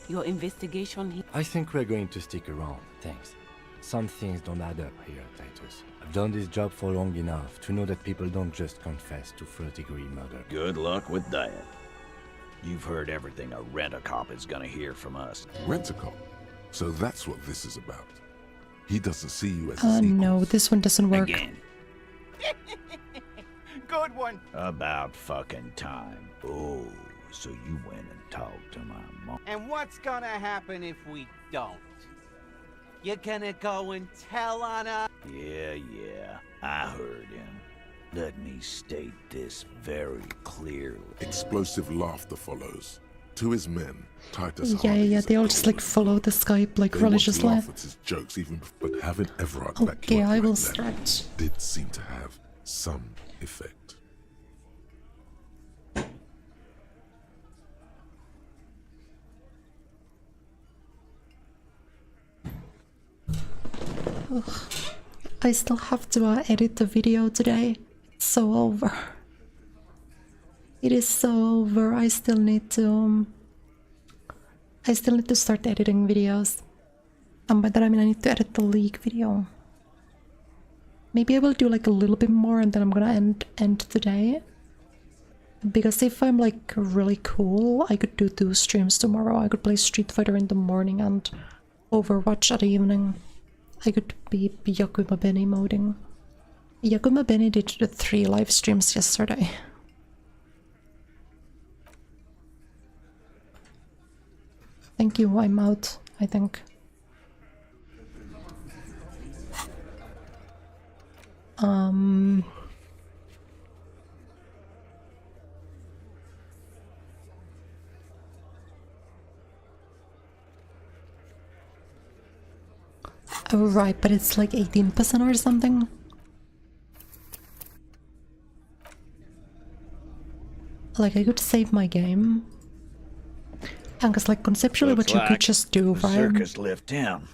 Your investigation here. I think we're going to stick around, thanks. Some things don't add up here, Titus. I've done this job for long enough to know that people don't just confess to first-degree murder. Good luck with that. You've heard everything a rent-a-cop is gonna hear from us. Rent-a-cop? So that's what this is about. He doesn't see you as a no, this one doesn't work. Again. Good one. About fucking time. Oh, so you went and talked to my mom. And what's gonna happen if we don't? You're gonna go and tell on us? Yeah, I heard him. Let me state this very clearly. Explosive laughter follows. To his men, Titus Yeah, they all just like follow the Skype like they religiously. laugh at his jokes even, but having Everard back Okay, you up I will like that stretch. did seem to have some effect. Ugh. I still have to edit the video today. It's so over. It is so over. I still need to start editing videos. And by that I mean I need to edit the League video. Maybe I will do like a little bit more and then I'm gonna end today. Because if I'm like really cool, I could do 2 streams tomorrow. I could play Street Fighter in the morning and Overwatch at the evening. I could be Yakuma Benny moding. Yakuma Benny did 3 live streams yesterday. Thank you, I'm out, I think. Oh, right, but it's like 18% or something. Like, I could save my game. And because, like, conceptually Looks what you like could just do, the right? circus left town,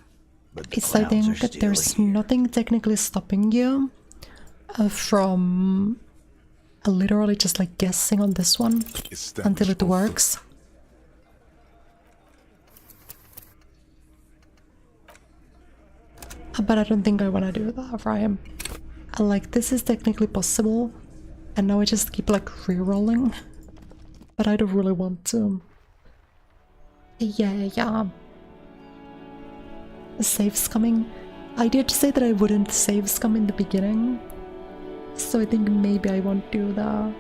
but the It's, I clowns think, are that still there's here. nothing technically stopping you from literally just, like, guessing on this one until it works. But I don't think I want to do that, right? Like, this is technically possible, and now I just keep, like, re-rolling. But I don't really want to. Yeah. Saves coming. I did say that I wouldn't save scum in the beginning, so I think maybe I won't do that.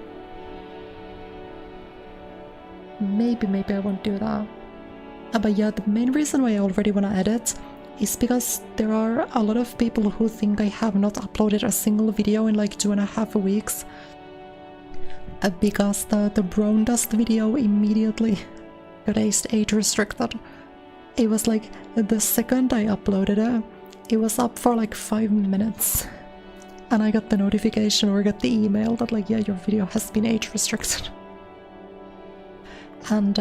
Maybe I won't do that. But yeah, the main reason why I already want to edit is because there are a lot of people who think I have not uploaded a single video in like 2.5 weeks. Because the Brown Dust video immediately got age restricted. It was like the second I uploaded it, it was up for like 5 minutes. And I got the notification or got the email that like, yeah, your video has been age restricted. And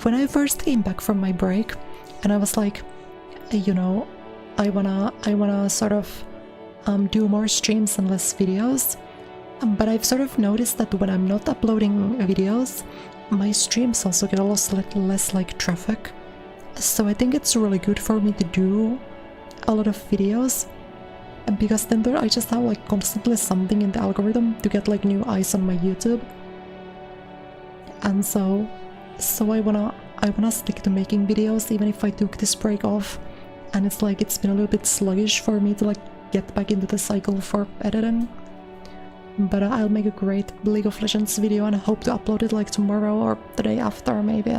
when I first came back from my break, and I was like, you know, I wanna sort of do more streams and less videos. But I've sort of noticed that when I'm not uploading videos, my streams also get a lot less like traffic. So I think it's really good for me to do a lot of videos, because then I just have like constantly something in the algorithm to get like new eyes on my YouTube. And so I wanna stick to making videos even if I took this break off. And it's like it's been a little bit sluggish for me to like get back into the cycle for editing. But I'll make a great League of Legends video and I hope to upload it like tomorrow or the day after maybe.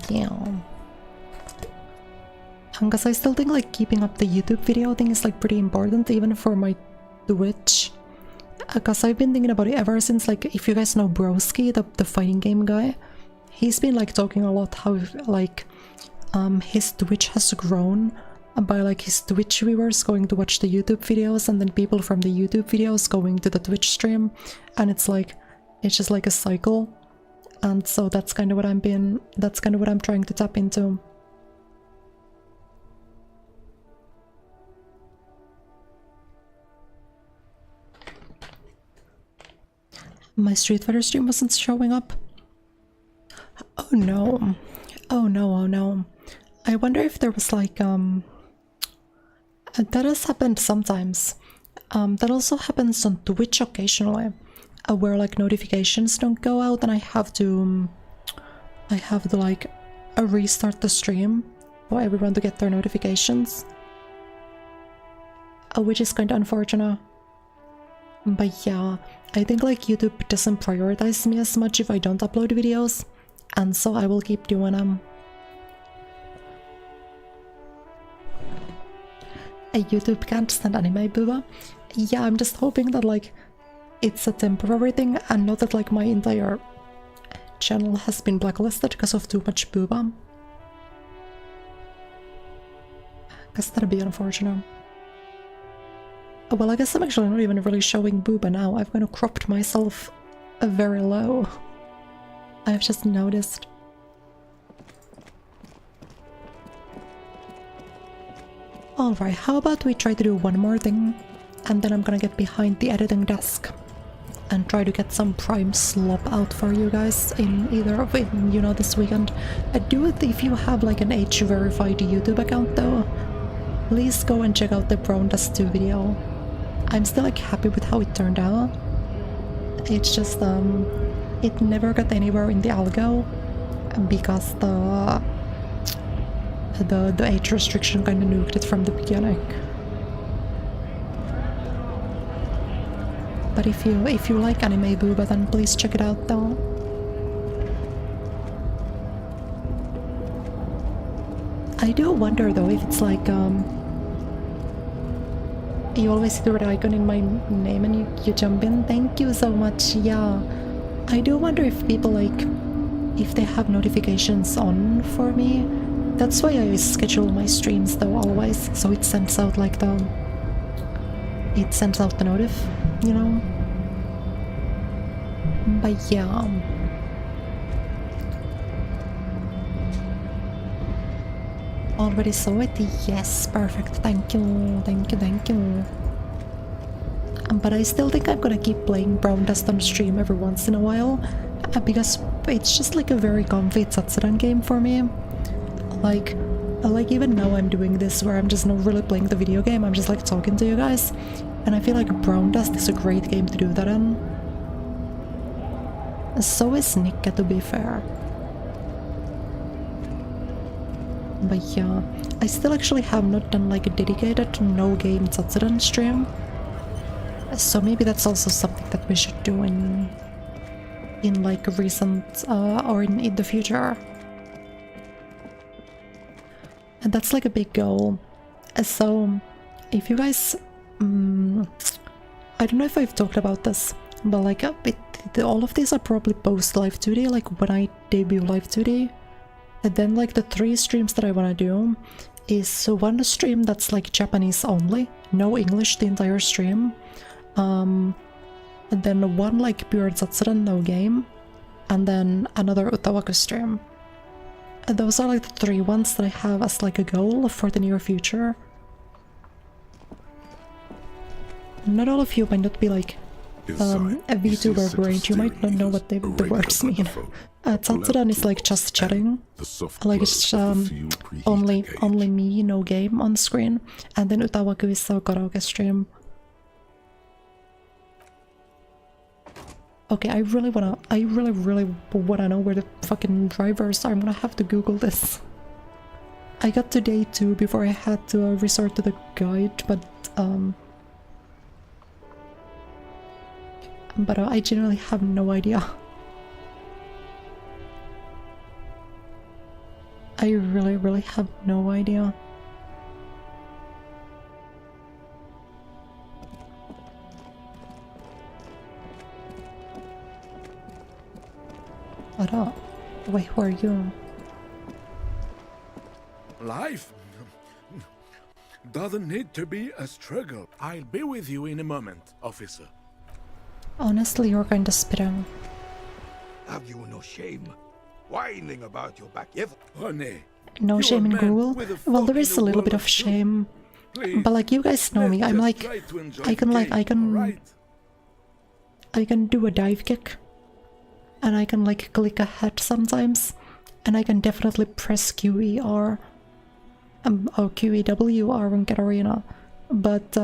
Yeah. Because I still think like keeping up the YouTube video thing is like pretty important even for my Twitch. Because I've been thinking about it ever since, like, if you guys know Broski, the fighting game guy, he's been like talking a lot how like his Twitch has grown by like his Twitch viewers going to watch the YouTube videos and then people from the YouTube videos going to the Twitch stream, and it's just like a cycle. And so that's kind of what I'm trying to tap into. My Street Fighter stream wasn't showing up. Oh no. Oh no, oh no. I wonder if there was like that has happened sometimes. That also happens on Twitch occasionally, where like notifications don't go out and I have to like restart the stream for everyone to get their notifications. Which is kind of unfortunate. But yeah, I think like YouTube doesn't prioritize me as much if I don't upload videos, and so I will keep doing them. YouTube can't stand anime, booba. Yeah, I'm just hoping that like it's a temporary thing and not that like my entire channel has been blacklisted because of too much booba. Because that'd be unfortunate. Well, I guess I'm actually not even really showing booba now. I've kind of cropped myself very low. I've just noticed. Alright, how about we try to do one more thing, and then I'm gonna get behind the editing desk and try to get some prime slop out for you guys in either of it, you know, this weekend. Do it if you have like an age-verified YouTube account though. Please go and check out the Brown Dust 2 video. I'm still like happy with how it turned out. It's just it never got anywhere in the algo because the age restriction kind of nuked it from the beginning. But if you like anime booba, then please check it out though. I do wonder though if it's like you always see the red icon in my name and you jump in. Thank you so much. Yeah, I do wonder if people like if they have notifications on for me. That's why I schedule my streams though always, so it sends out like the notif, you know. But yeah. Already saw it? Yes, perfect. Thank you, thank you, thank you. But I still think I'm gonna keep playing Brown Dust on stream every once in a while, because it's just like a very comfy Tsatsuran game for me. Like even now I'm doing this where I'm just not really playing the video game, I'm just like talking to you guys, and I feel like Brown Dust is a great game to do that in. So is Nikka, to be fair. But yeah, I still actually have not done like a dedicated no-game Tsatsuran stream, so maybe that's also something that we should do in like recent or in the future. And that's like a big goal. So if you guys I don't know if I've talked about this, but like all of these are probably post Live 2D, like when I debut Live 2D. And then like the 3 streams that I want to do is one stream that's like Japanese only, no English the entire stream, and then one like pure Tsatsuran no game, and then another Utawaku stream. And those are like the 3 ones that I have as like a goal for the near future. Not all of you might not be like a VTuber brain, you might not know what the words mean. Tsatsuran is like just chatting, like it's only me, no game on screen, and then Utawaku is a karaoke stream. Okay, I really wanna know where the fucking drivers are. I'm gonna have to Google this. I got to day 2 before I had to resort to the guide, but I genuinely have no idea. I really have no idea. What up? Wait, who are you? Life doesn't need to be a struggle. I'll be with you in a moment, officer. Honestly, you're kinda spitting. Have you no shame? Whining about your back, René. No shame in gruel? Well, there is a little bit of shame. But like, you guys know me, I'm like, I can do a dive kick. And I can like click ahead sometimes. And I can definitely press QER. Or QEWR and get arena. But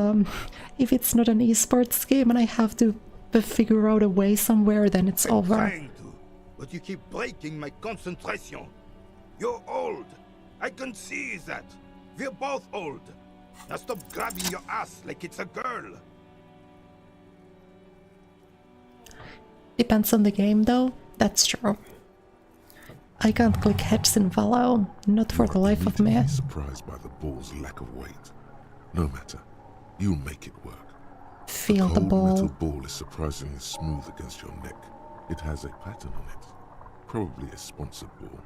if it's not an esports game and I have to figure out a way somewhere, then it's over. Trying to, but you keep breaking my concentration. You're old. I can see that. We're both old. Now stop grabbing your ass like it's a girl. Depends on the game though, that's true. I can't click heads in Valo, not for the life of me. Surprised by the ball's lack of weight. No matter, you'll make it work. Feel the cold ball. metal ball is surprisingly smooth against your neck. It has a pattern on it. Probably a sponsored ball.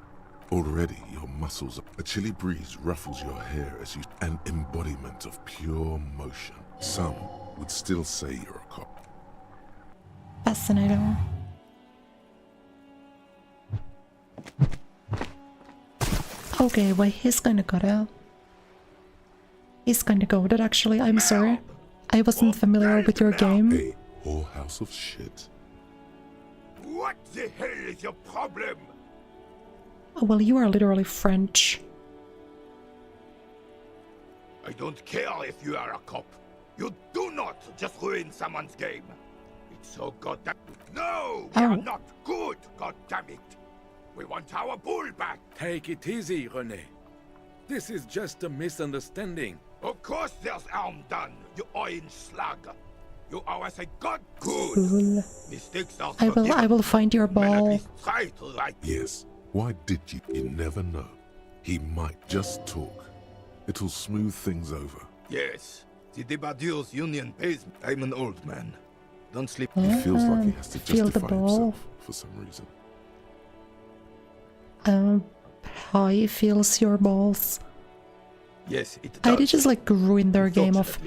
Already, your muscles... A chilly breeze ruffles your hair as you... An embodiment of pure motion. Some would still say you're a cop. Fascinating. Okay, well, he's kinda got it. He's kinda goated, actually. I'm sorry. I wasn't familiar with your game. A whorehouse of shit. What the hell is your problem? Oh, well, you are literally French. I don't care if you are a cop. You do not just ruin someone's game. It's so goddamn... No! We are not good, goddammit! We want our bull back! Take it easy, René. This is just a misunderstanding. Of course there's harm done, you orange slug. You always a god good. Cool. Mistakes are I will find your ball. Try to like Yes. Why did you? You never know. He might just talk. It'll smooth things over. Yes. The Debardeurs union pays me. I'm an old man. Don't sleep. He feels like he has to Feel the justify ball. himself for some reason. How he feels your balls. Yes, it does. I did just like ruin their game of...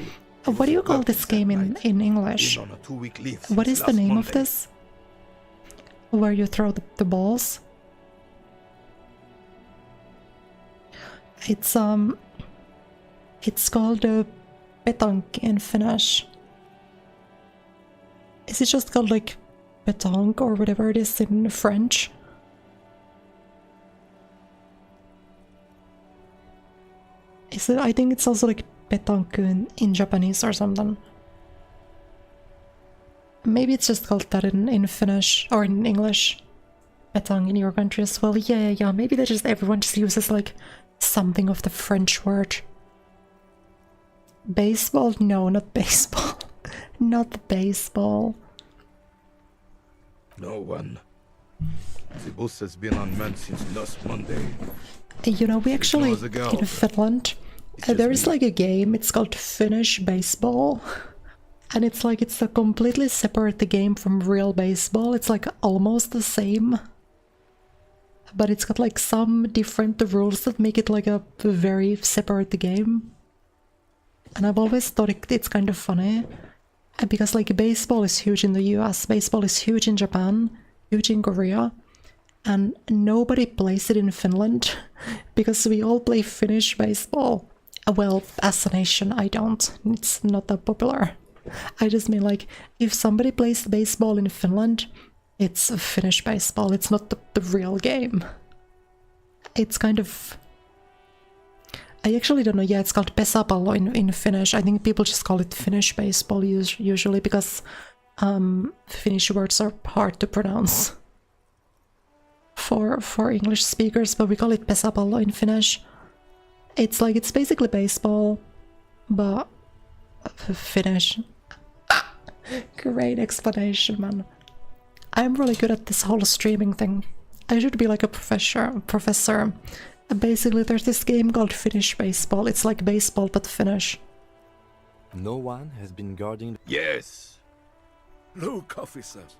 What do you call this game in English? On a 2-week leave What is since the last name of Monday. this? Where you throw the balls? It's called pétanque in Finnish. Is it just called like pétanque or whatever it is in French? Is it? I think it's also like pétanque in Japanese or something. Maybe it's just called that in Finnish or in English. Pétanque in your country as well. Yeah. Maybe they just everyone just uses like something of the French word. Baseball? No, not baseball. Not baseball. No one. The bus has been unmanned since last Monday. You know, we actually, was a girl. in Finland, there is like a game, it's called Finnish baseball. And it's like, it's a completely separate game from real baseball. It's like almost the same. But it's got like some different rules that make it like a very separate game. And I've always thought it's kind of funny. Because like baseball is huge in the US, baseball is huge in Japan, huge in Korea. And nobody plays it in Finland. Because we all play Finnish baseball. Well, as a nation, I don't. It's not that popular. I just mean like, if somebody plays baseball in Finland, it's a Finnish baseball, it's not the real game. It's kind of... I actually don't know, yeah, it's called pesäpallo in Finnish. I think people just call it Finnish baseball usually because Finnish words are hard to pronounce for English speakers, but we call it pesäpallo in Finnish. It's like, it's basically baseball, but Finnish. Great explanation, man. I'm really good at this whole streaming thing. I should be like a professor. Basically, there's this game called Finnish baseball. It's like baseball but Finnish. No one has been guarding... Yes! Look, officers.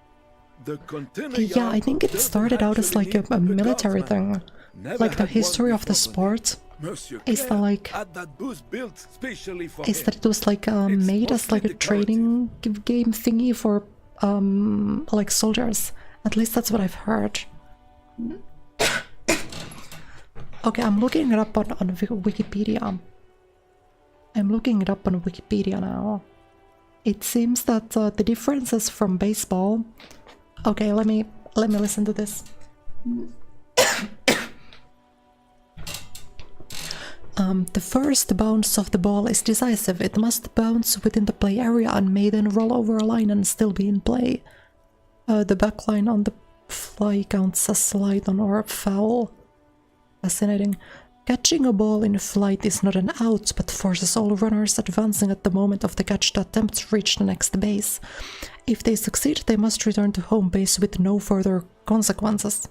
The container Yeah, I think it started out as like a military thing. Like the history of the sport is that like... Is that it was like made as like a training game thingy for like soldiers. At least that's what I've heard. Okay, I'm looking it up on Wikipedia. I'm looking it up on Wikipedia now. It seems that the differences from baseball... Okay, let me listen to this. The first bounce of the ball is decisive. It must bounce within the play area and may then roll over a line and still be in play. The back line on the fly counts as slide on or foul. Fascinating. Catching a ball in flight is not an out, but forces all runners advancing at the moment of the catch to attempt to reach the next base. If they succeed, they must return to home base with no further consequences.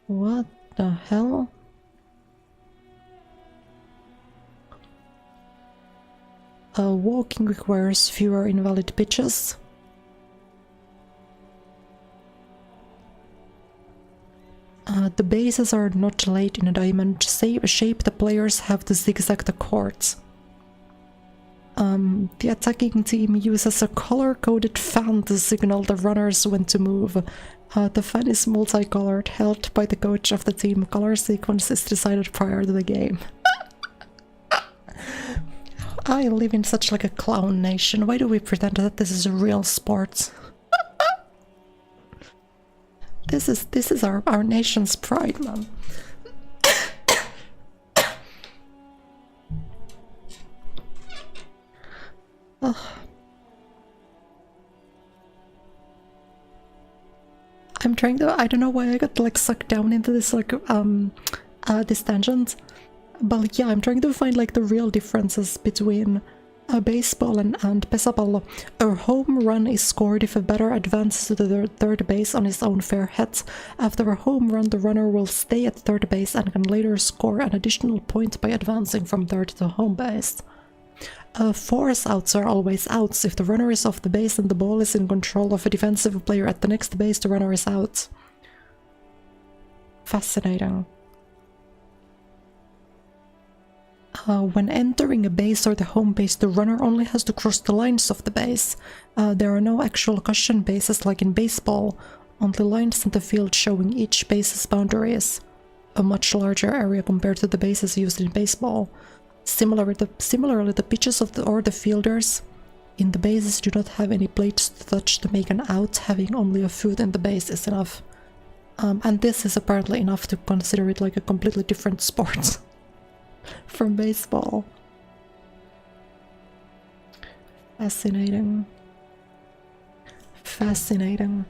What the hell? Walking requires fewer invalid pitches. The bases are not laid in a diamond shape. The players have to zigzag the courts. The attacking team uses a color-coded fan to signal the runners when to move. The fan is multicolored, held by the coach of the team. Color sequence is decided prior to the game. I live in such like a clown nation. Why do we pretend that this is a real sport? This is our nation's pride, man. Ugh. I'm trying to. I don't know why I got like sucked down into this like this tangent, but yeah, I'm trying to find like the real differences between baseball and pesäpallo. A home run is scored if a batter advances to the third base on his own fair hit. After a home run, the runner will stay at third base and can later score an additional point by advancing from third to home base. Force outs are always outs. If the runner is off the base and the ball is in control of a defensive player at the next base, the runner is out. Fascinating. When entering a base or the home base, the runner only has to cross the lines of the base. There are no actual cushion bases like in baseball, only lines in the field showing each base's boundaries. A much larger area compared to the bases used in baseball. Similarly, the pitches of the fielders in the bases do not have any plates to touch to make an out. Having only a foot in the base is enough. And this is apparently enough to consider it like a completely different sport from baseball. Fascinating. Fascinating.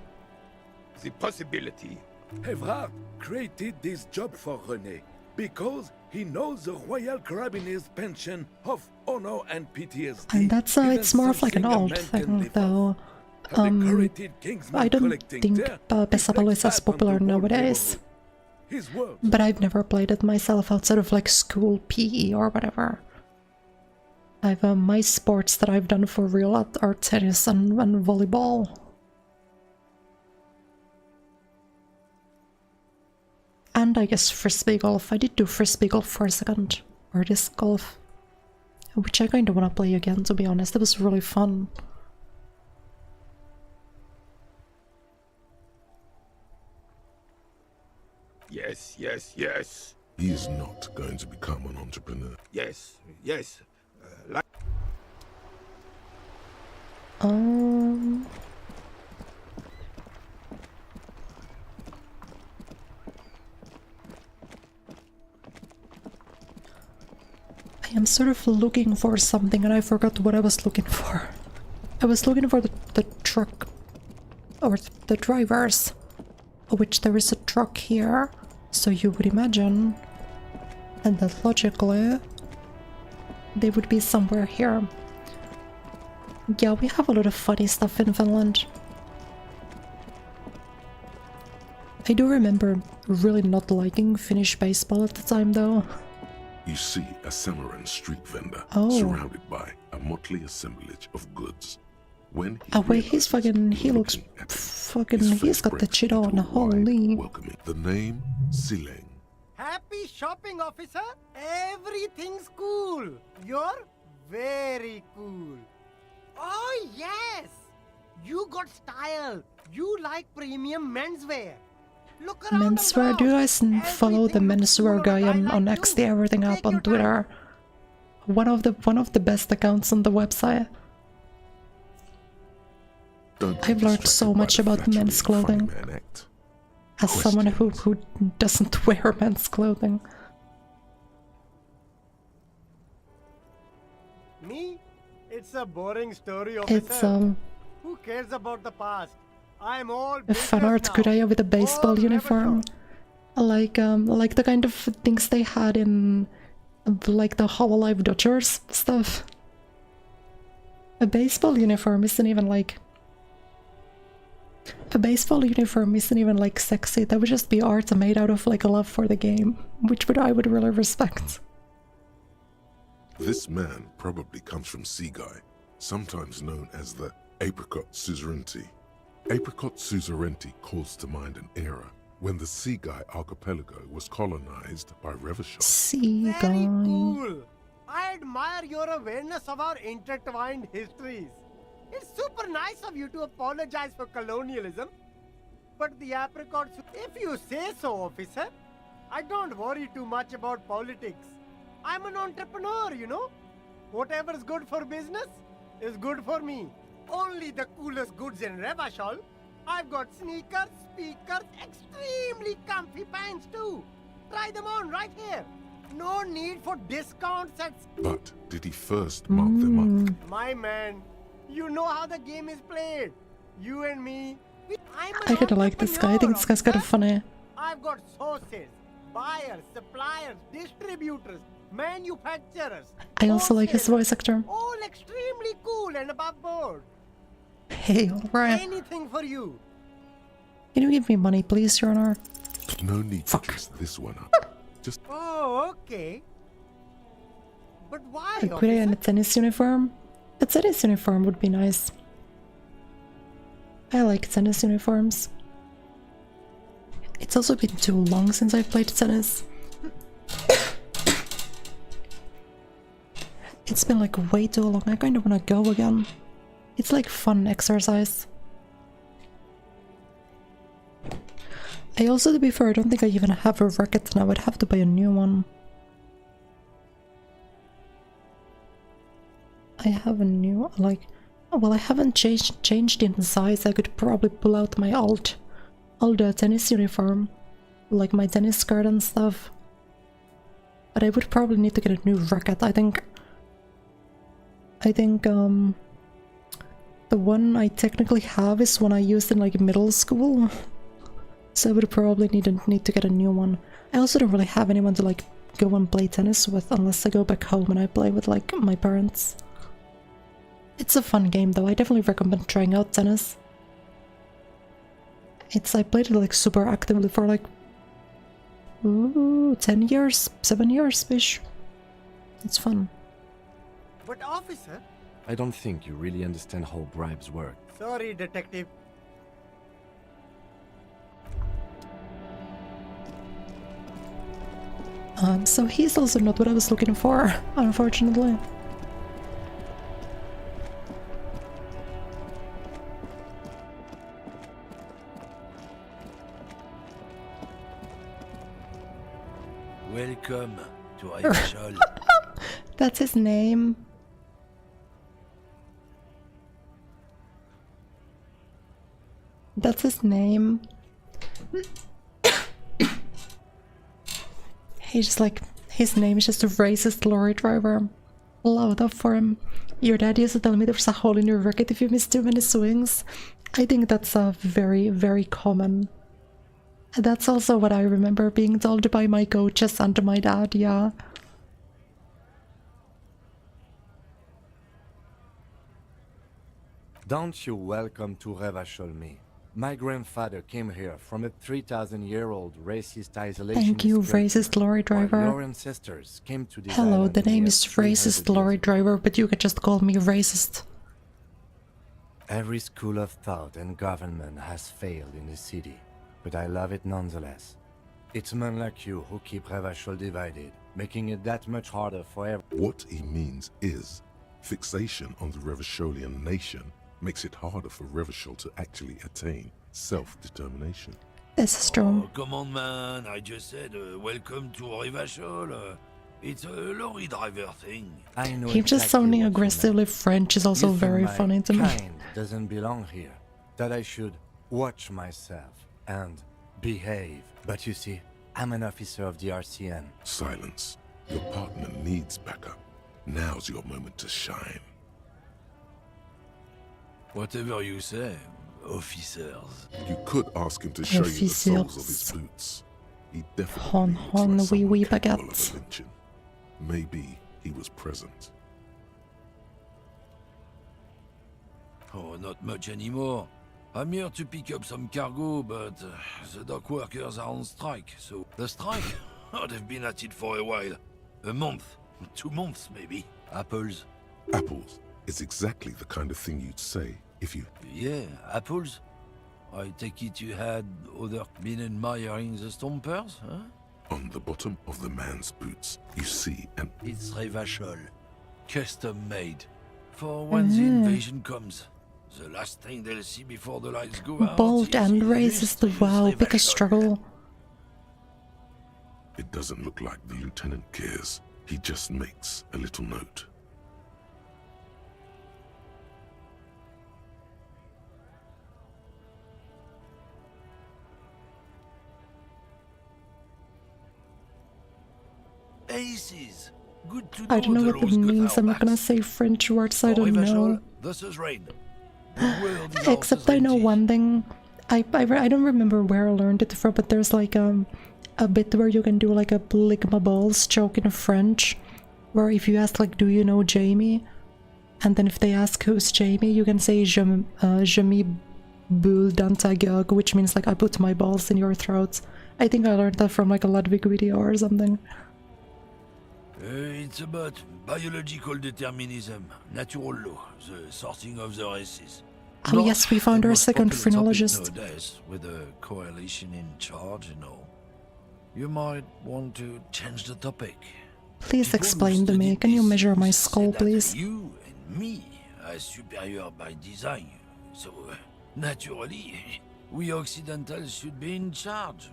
The possibility. Evrard created this job for René because he knows the royal carabinier's pension of honor and PTSD. And that's it's more of like an old thing, though. I don't think pesäpallo is as popular nowadays. But I've never played it myself outside of like school PE or whatever. I've my sports that I've done for real are tennis and volleyball. And I guess frisbee golf. I did do frisbee golf for a second. Or disc golf. Which I kind of want to play again, to be honest. It was really fun. Yes, yes, yes. He is not going to become an entrepreneur. Yes, yes. Like I am sort of looking for something and I forgot what I was looking for. I was looking for the truck, or the drivers, which there is a truck here, so you would imagine, and that logically they would be somewhere here. Yeah, we have a lot of funny stuff in Finland. I do remember really not liking Finnish baseball at the time, though. You see a Samaran street vendor surrounded by a motley assemblage of goods. When wait, he's fucking, he looks fucking, he's got the shit on, holy. The name Sileng. Happy shopping, officer. Everything's cool. You're very cool. Oh, yes. You got style. You like premium menswear. Look around. Menswear? Do you guys follow the menswear guy on XD Everything Up on Twitter? One of the best accounts on the website. I've learned so much about men's clothing. As someone who doesn't wear men's clothing. Me? It's a boring story, officer. It's Who cares about the past? I'm all a fan art Kuraya with a baseball uniform. Like the kind of things they had in like the Hololive Dodgers stuff. A baseball uniform isn't even like sexy. That would just be art made out of like a love for the game, which I would really respect. This man probably comes from Seaguy, sometimes known as the Apricot Suzerainty. Apricot Suzerainty calls to mind an era when the Seaguy archipelago was colonized by Revachol. Seaguy. Very cool. I admire your awareness of our intertwined histories. It's super nice of you to apologize for colonialism. But the apricots, if you say so, officer, I don't worry too much about politics. I'm an entrepreneur, you know. Whatever's good for business is good for me. Only the coolest goods in Revachol. I've got sneakers, speakers, extremely comfy pants too. Try them on right here. No need for discounts at... But did he first mark them up? My man, you know how the game is played. You and me. I kinda like this guy. I think this guy's kind of funny. I've got sources, buyers, suppliers, distributors, manufacturers. I also like his voice actor. All extremely cool and above board. Hey, alright. Anything for you. Can you give me money, please, Your Honor? No need to twist this one up. Just... Oh, okay. But why, A gray and a tennis uniform? A tennis uniform would be nice. I like tennis uniforms. It's also been too long since I've played tennis. It's been like way too long. I kind of want to go again. It's like fun exercise. I also, to be fair, I don't think I even have a racket now. I'd have to buy a new one. I have a new, like... Oh, well, I haven't changed in size. I could probably pull out my old tennis uniform. Like my tennis skirt and stuff. But I would probably need to get a new racket. I think the one I technically have is one I used in like middle school. So I would probably need to get a new one. I also don't really have anyone to like go and play tennis with unless I go back home and I play with like my parents. It's a fun game though. I definitely recommend trying out tennis. I played it like super actively for like 10 years, 7 years-ish. It's fun. But officer... I don't think you really understand how bribes work. Sorry, detective. So he's also not what I was looking for, unfortunately. Welcome to Revachol. That's his name. That's his name. He's just like, his name is just a racist lorry driver. Loud up for him. Your dad used to tell me there's a hole in your racket if you miss too many swings. I think that's a very, very common. That's also what I remember being told by my coaches and my dad, yeah. Don't you welcome to Revachol me. My grandfather came here from a 3,000-year-old racist isolation. Thank you, racist lorry driver. Your ancestors came to this Hello, island the name is racist lorry driver, but you can just call me racist. Every school of thought and government has failed in the city, but I love it nonetheless. It's men like you who keep Revachol divided, making it that much harder for everyone. What he means is, fixation on the Revacholian nation makes it harder for Revachol to actually attain self-determination. This is true. Oh, come on, man. I just said, welcome to Revachol. It's a lorry driver thing. I know Him just sounding aggressively French is also You think very my funny to me. kind doesn't belong here. That I should watch myself and behave. But you see, I'm an officer of the RCN. Silence. Your partner needs backup. Now's your moment to shine. Whatever you say, officers. You could ask him to show you the soles of his boots. He definitely Hon, looks like oui, someone oui, capable baguette. of a lynching. Maybe he was present. Oh, not much anymore. I'm here to pick up some cargo, but the dock workers are on strike, so... The strike? Oh, they've been at it for a while. A month. 2 months, maybe. Apples. Apples is exactly the kind of thing you'd say if you... Yeah, apples? I take it you had other been admiring the stompers, huh? On the bottom of the man's boots, you see an... It's Revachol. Custom made. For when the invasion comes. The last thing they'll see before the lights go out. Bold and racist, wow, biggest struggle. It doesn't look like the lieutenant cares. He just makes a little note. Aces. Good to know I don't know the what that laws got means. our I'm not gonna backs. say French words I For don't Revachol, know. This is rain. The world is Except I know one thing. I don't remember where I learned it from, but there's like a bit where you can do like a lick my balls joke in French, where if you ask like, do you know Jamie? And then if they ask who's Jamie, you can say je me boule dans ta gueule, which means like I put my balls in your throat. I think I learned that from like a Ludwig video or something. It's about biological determinism, natural law, the sorting of the races. Oh yes, we found our second phrenologist. Nowadays, with a coalition in charge and all. You might want to change the topic. Please explain to me. Can you measure my skull, please? You and me are superior by design, so naturally, we Occidentals should be in charge.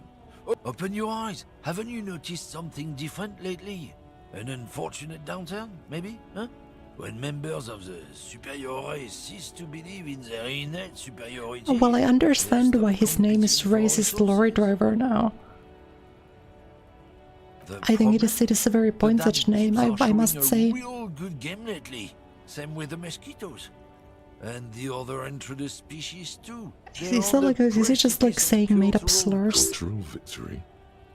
Open your eyes. Haven't you noticed something different lately? An unfortunate downturn, maybe? Huh? When members of the superior race cease to believe in their innate superiority. Well, I understand why his name is Racist Lorry Driver now. I think it is a very pointed name, I must say. Real good game lately. Same with the mosquitoes. And the other introduced species too. Is he just like saying made up slurs? Cultural victory?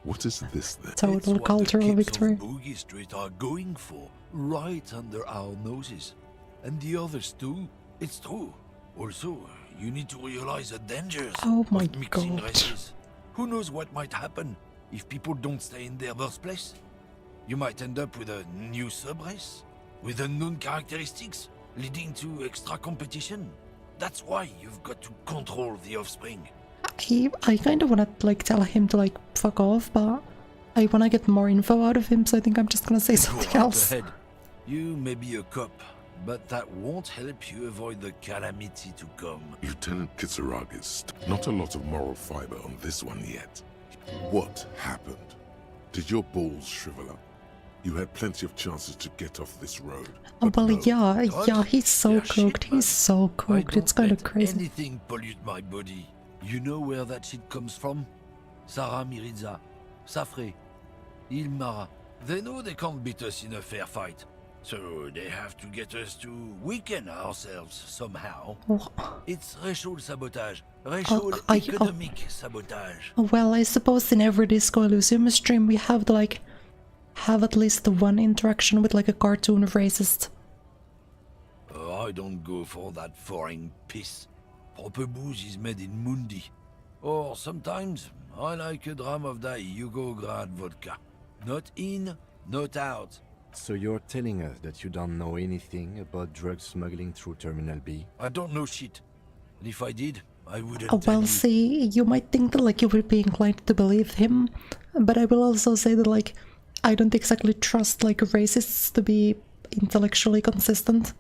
What is this then? Total cultural victory. Boogie Street are going for, right under our noses. And the others too. It's true. Also, you need to realize the dangers Oh my of mixing God. races. Who knows what might happen if people don't stay in their birthplace? You might end up with a new sub-race, with unknown characteristics, leading to extra competition. That's why you've got to control the offspring. I kind of want to like tell him to like fuck off, but I want to get more info out of him, so I think I'm just gonna say something Go else. ahead. You may be a cop, but that won't help you avoid the calamity to come. Lieutenant Kitsuragis, not a lot of moral fiber on this one yet. What happened? Did your balls shrivel up? You had plenty of chances to get off this road. Well, yeah, he's so cooked. He's so cooked. It's kind of crazy. Anything pollute my body. You know where that shit comes from? Sarah Miriza, Safre, Ilmara. They know they can't beat us in a fair fight. So they have to get us to weaken ourselves somehow. It's racial sabotage. Racial economic sabotage. Well, I suppose in every Disco Elysium stream we have to like have at least the one interaction with like a cartoon racist. I don't go for that foreign piss. Proper booze is made in Mundi. Or sometimes I like a dram of that Yugograd vodka. Not in, not out. So you're telling us that you don't know anything about drug smuggling through Terminal B? I don't know shit. And if I did, I wouldn't Oh, tell well, you. see, you might think that like you would be inclined to believe him, but I will also say that like I don't exactly trust like racists to be intellectually consistent.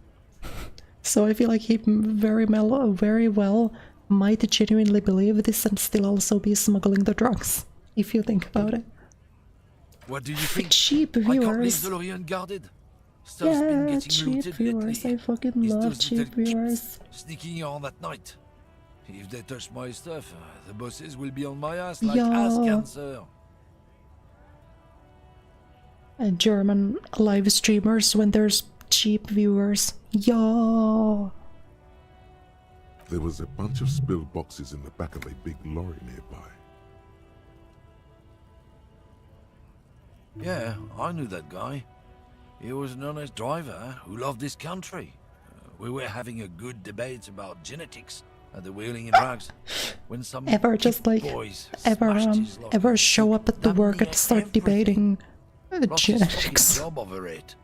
So I feel like he very well might genuinely believe this and still also be smuggling the drugs, if you think about it. What do you think? Cheap I can't leave viewers. the lorry unguarded. Stuff's been Yeah, getting cheap looted viewers. lately. I fucking It's love those cheap little viewers. kids sneaking around at night. If they touch my stuff, the bosses will be on my ass like ass Yeah. cancer. German live streamers when there's cheap viewers. Yeah. There was a bunch of spilled boxes in the back of a big lorry nearby. Yeah, I knew that guy. He was an honest driver who loved this country. We were having a good debate about genetics at the Wheeling and Rags when some Ever just like boys ever show up at the work and start debating lost his fucking genetics. job over it.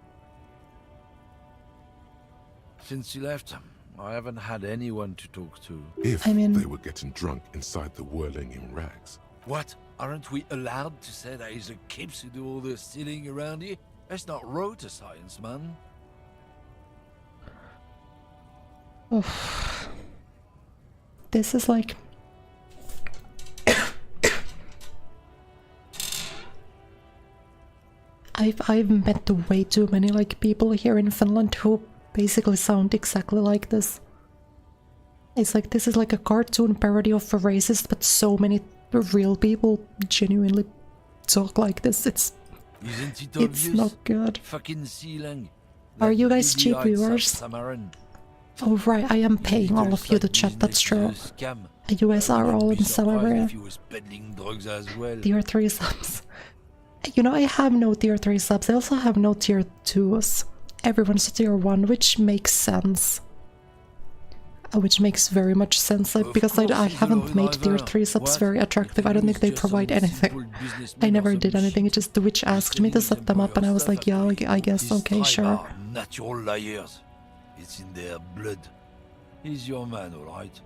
Since he left, I haven't had anyone to talk to. If I mean- they were getting drunk inside the whirling in rags. What? Aren't we allowed to say that he's a kips who do all the stealing around here? That's not rotor science, man. Oof. This is like I've met way too many like people here in Finland who basically sound exactly like this. It's like this is like a cartoon parody of a racist, but so many real people genuinely talk like this. It's Isn't it it's obvious? not good. Fucking Sealang. Are you guys Beeslyie cheap South viewers? Samaran. Oh right, I am paying all of you to chat, that's true. You guys are all in salary. If he was peddling drugs as well. Tier 3 subs. You know, I have no tier 3 subs, I also have no tier 2s. Everyone's a tier 1, which makes sense. Which makes very much sense, because I haven't made tier 3 subs very attractive. I don't think they provide anything. I never did anything, it just Twitch asked me to set them up and I was like, yeah, I guess, okay, sure. Natural liars. It's in their blood. He's your man, alright?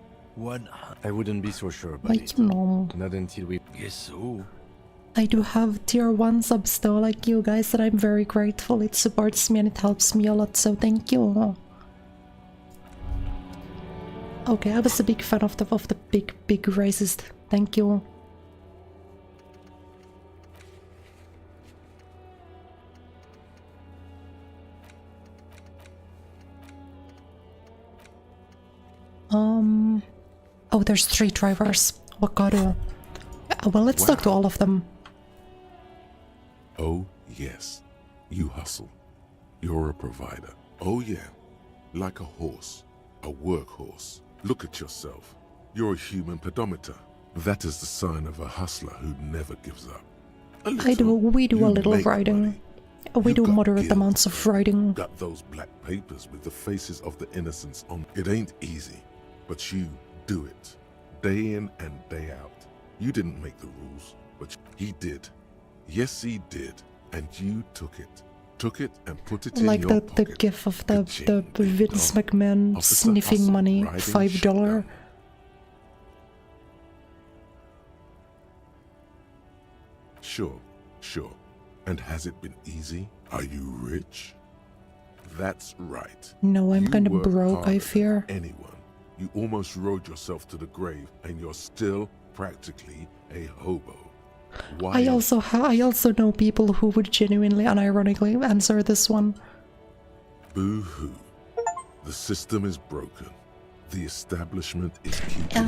I wouldn't be so sure about Like, it. no. Not until we... Guess so. I do have tier 1 subs though, like you guys, and I'm very grateful. It supports me and it helps me a lot, so thank you. Okay, I was a big fan of the big racist. Thank you. Oh, there's 3 drivers. What got to? Well, let's talk to all of them. Oh, yes. You hustle. You're a provider. Oh, yeah. Like a horse. A workhorse. Look at yourself. You're a human pedometer. That is the sign of a hustler who never gives up. We do a little riding. We do moderate amounts of riding. Got those black papers with the faces of the innocents on. It ain't easy, but you do it. Day in and day out. You didn't make the rules, but he did. Yes, he did. And you took it. Took it and put it Like in your the gif of the Vince McMahon Officer sniffing Hustle money, riding $5. Sure, sure. And has it been easy? Are you rich? That's right. No, I'm You kinda work broke, harder I than fear. Anyone. You almost rode yourself to the grave, and you're still practically a hobo. Why? I also know people who would genuinely unironically answer this one. Boo-hoo. The system is broken. The establishment is keeping.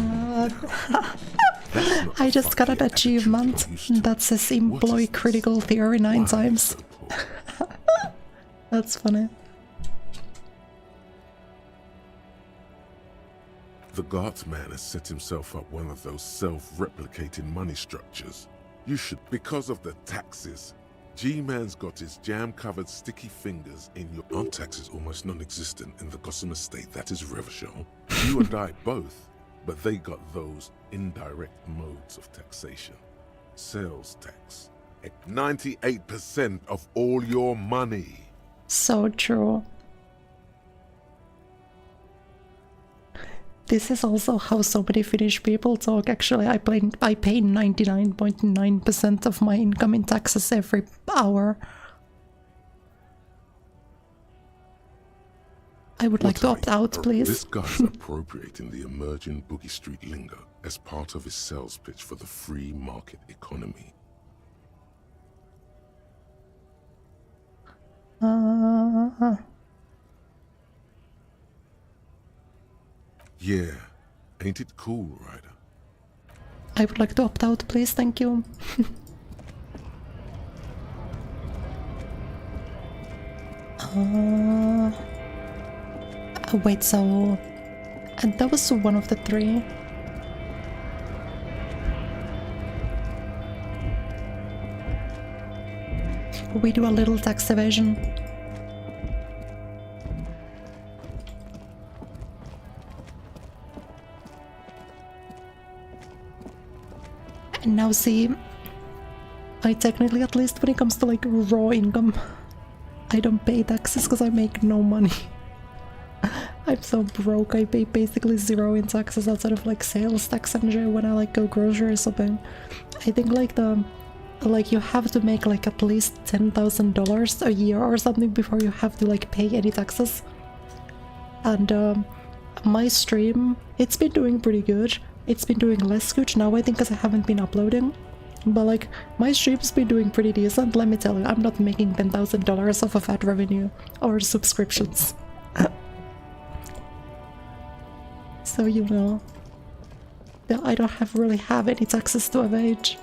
I just got an achievement that says employ critical theory 9 times. That's funny. The Guardsman has set himself up one of those self-replicating money structures. You should, because of the taxes. G-Man's got his jam-covered sticky fingers in your... Aren't taxes almost non-existent in the Gotham estate? That is Revachol. You and I both, but they got those indirect modes of taxation. Sales tax. 98% of all your money. So true. This is also how so many Finnish people talk. Actually, I pay 99.9% of my income in taxes every hour. I would like to opt out, please. This guy's appropriating the emerging Boogie Street lingo as part of his sales pitch for the free market economy. Yeah, ain't it cool, Ryder? I would like to opt out, please, thank you. Wait, so... And that was one of the three. We do a little tax evasion. And now see, I technically, at least when it comes to like raw income, I don't pay taxes because I make no money. I'm so broke, I pay basically zero in taxes outside of like sales tax and shit when I like go grocery shopping. I think like you have to make like at least $10,000 a year or something before you have to like pay any taxes. And my stream, it's been doing pretty good. It's been doing less good now, I think, because I haven't been uploading. But like, my stream's been doing pretty decent, let me tell you. I'm not making $10,000 off of ad revenue or subscriptions. So, you know, I don't really have any taxes to evade.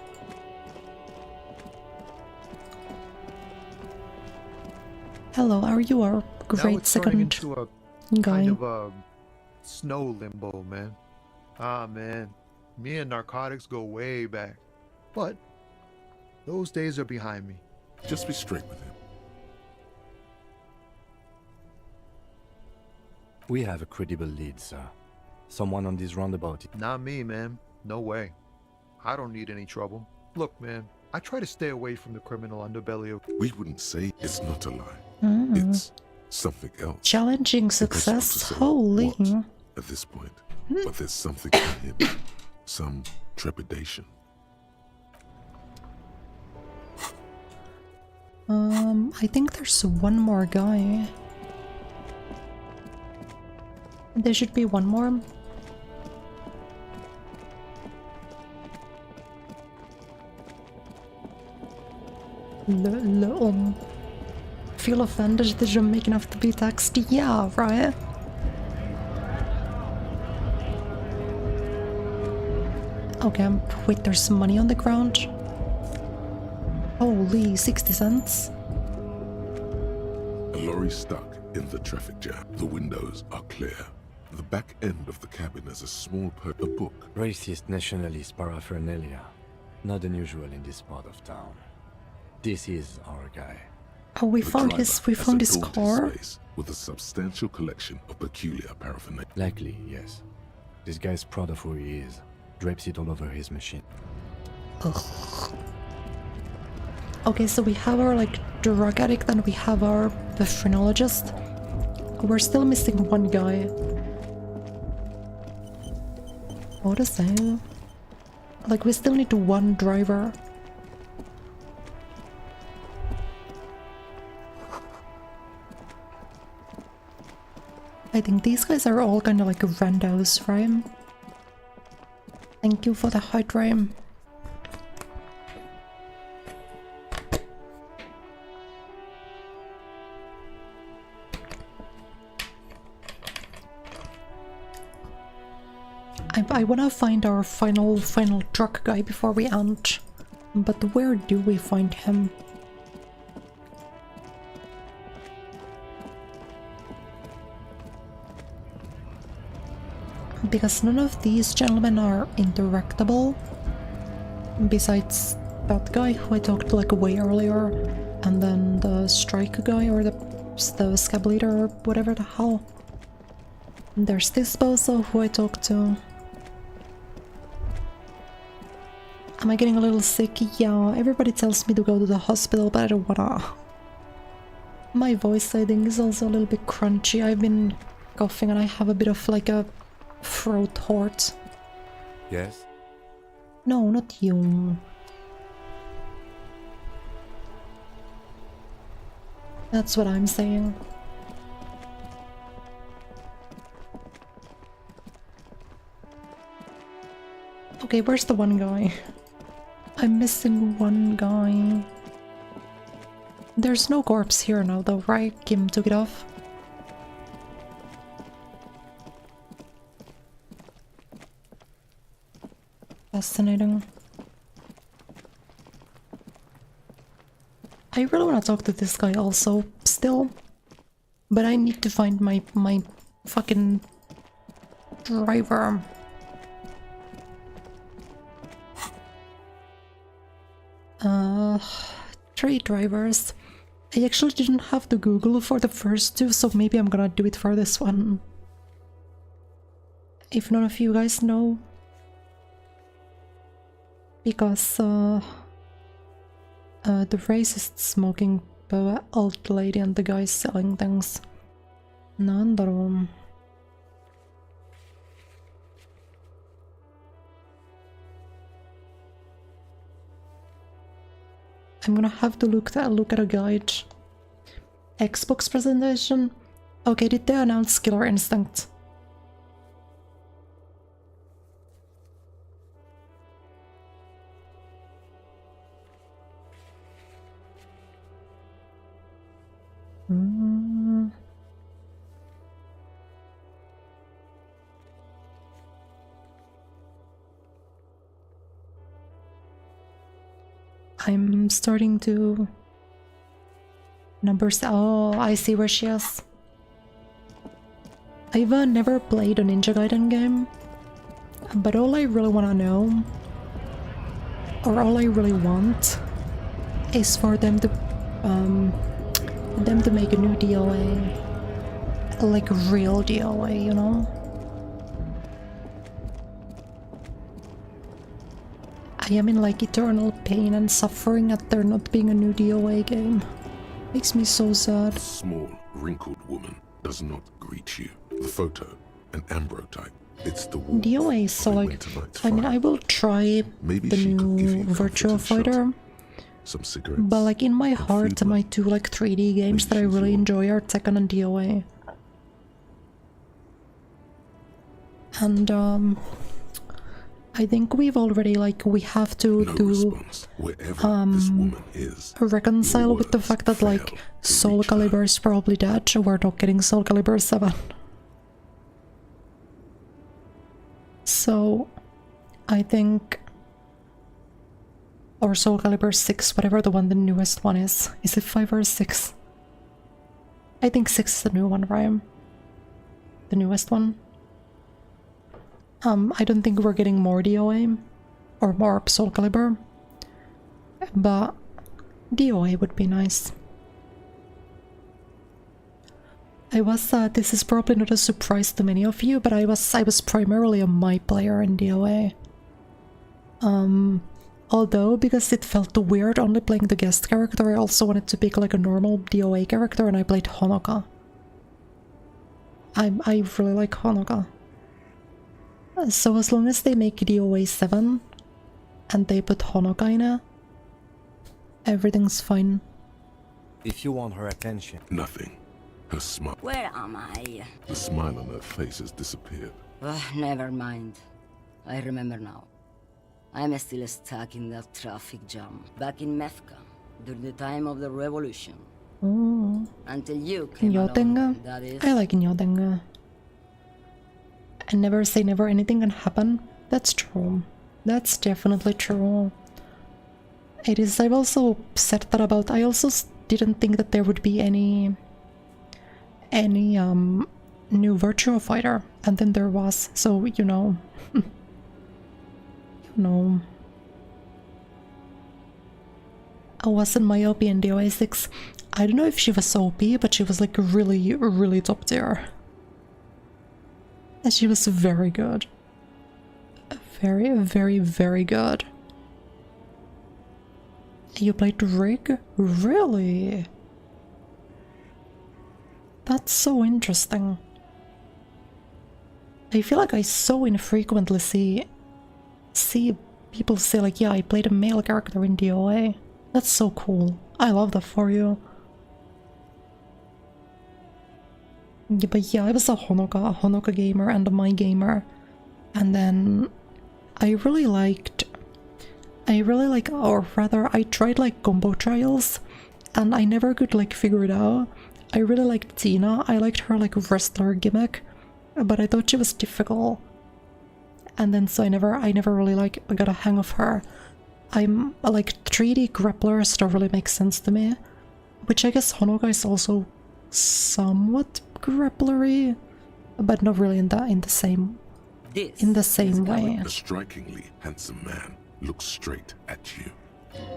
Hello, are you a great second into a guy? kind of a snow limbo, man. Ah, man, me and narcotics go way back, but those days are behind me. Just be straight with him. We have a credible lead, sir. Someone on this roundabout. Not me, man. No way. I don't need any trouble. Look, man, I try to stay away from the criminal underbelly of... We wouldn't say it's not a lie. Mm. It's something else. Challenging success, holy. What at this point, but there's something in him. Some trepidation. I think there's one more guy. There should be one more. Feel offended that you're making enough to be taxed? Yeah, right? Okay, wait, there's some money on the ground. Holy, 60 cents. A lorry stuck in the traffic jam. The windows are clear. The back end of the cabin has a small a book. Racist nationalist paraphernalia. Not unusual in this part of town. This is our guy. Oh, we found his car. Space with a substantial collection of peculiar paraphernalia. Likely, yes. This guy's proud of who he is. Drapes it all over his machine. Ugh. Okay, so we have our like drug addict and we have our phrenologist. We're still missing one guy. What is that? Like, we still need one driver. I think these guys are all kind of like randos, right? Thank you for the hydrate. I wanna find our final truck guy before we end. But where do we find him? Because none of these gentlemen are interactable. Besides that guy who I talked to like way earlier. And then the strike guy or the scab leader or whatever the hell. And there's this bozo who I talked to. Am I getting a little sick? Yeah, everybody tells me to go to the hospital, but I don't wanna. My voice, I think, is also a little bit crunchy. I've been coughing and I have a bit of like a throat hurt. Yes? No, not you. That's what I'm saying. Okay, where's the one guy? I'm missing one guy. There's no corpse here now though, right? Kim took it off. Fascinating. I really want to talk to this guy also, still. But I need to find my fucking driver. Three drivers. I actually didn't have to Google for the first two, so maybe I'm gonna do it for this one. If none of you guys know. Because the racist smoking old lady and the guy selling things. None that one. I'm gonna have to look at a guide. Xbox presentation. Okay, did they announce Killer Instinct? I'm starting to... Numbers... Oh, I see where she is. I've never played a Ninja Gaiden game, but all I really want to know, or all I really want, is for them to make a new DOA, like a real DOA, you know? I am in like eternal pain and suffering at there not being a new DOA game. Makes me so sad. A small, wrinkled woman does not greet you. The photo, an ambrotype. It's the wolf. DOA, so like, I mean, I will try the new Virtua Fighter. Some cigarettes. But like in my heart, my two like 3D games that I really enjoy are Tekken and DOA. And I think we've already like we have to reconcile with the fact that like Soul Calibur is probably dead, so we're not getting Soul Calibur 7. So I think, or Soul Calibur 6, whatever the newest one is. Is it 5 or 6? I think 6 is the new one, right? The newest one. I don't think we're getting more DOA or more Soul Calibur, but DOA would be nice. This is probably not a surprise to many of you, but I was primarily a my player in DOA. Although, because it felt weird only playing the guest character, I also wanted to pick like a normal DOA character, and I played Honoka. I really like Honoka. So as long as they make DOA 7 and they put Honoka in it, everything's fine. If you want her attention... Nothing. Her smile... Where am I? The smile on her face has disappeared. Never mind. I remember now. I'm still stuck in that traffic jam back in Mefka during the time of the revolution. Oh. Until you came Nyotenga? along, that is. I like Nyotenga. And never say never, anything can happen. That's true. That's definitely true. It is. I've also said that about. I also didn't think that there would be any new Virtua Fighter, and then there was. So you know, you know. I wasn't myopia in DOA 6. I don't know if she was OP, but she was like really, really top tier. And she was very good. Very, very, very good. You played Rig? Really? That's so interesting. I feel like I so infrequently see people say like, yeah, I played a male character in DOA. That's so cool. I love that for you. Yeah, but yeah, I was a Honoka gamer and a Mai gamer. And then I really like, or rather I tried like combo trials and I never could like figure it out. I really liked Tina. I liked her like wrestler gimmick, but I thought she was difficult. And then so I never really like got a hang of her. I'm like 3D grapplers don't really make sense to me, which I guess Honoka is also somewhat grapplery, but not really in the same way. A strikingly handsome man looks straight at you.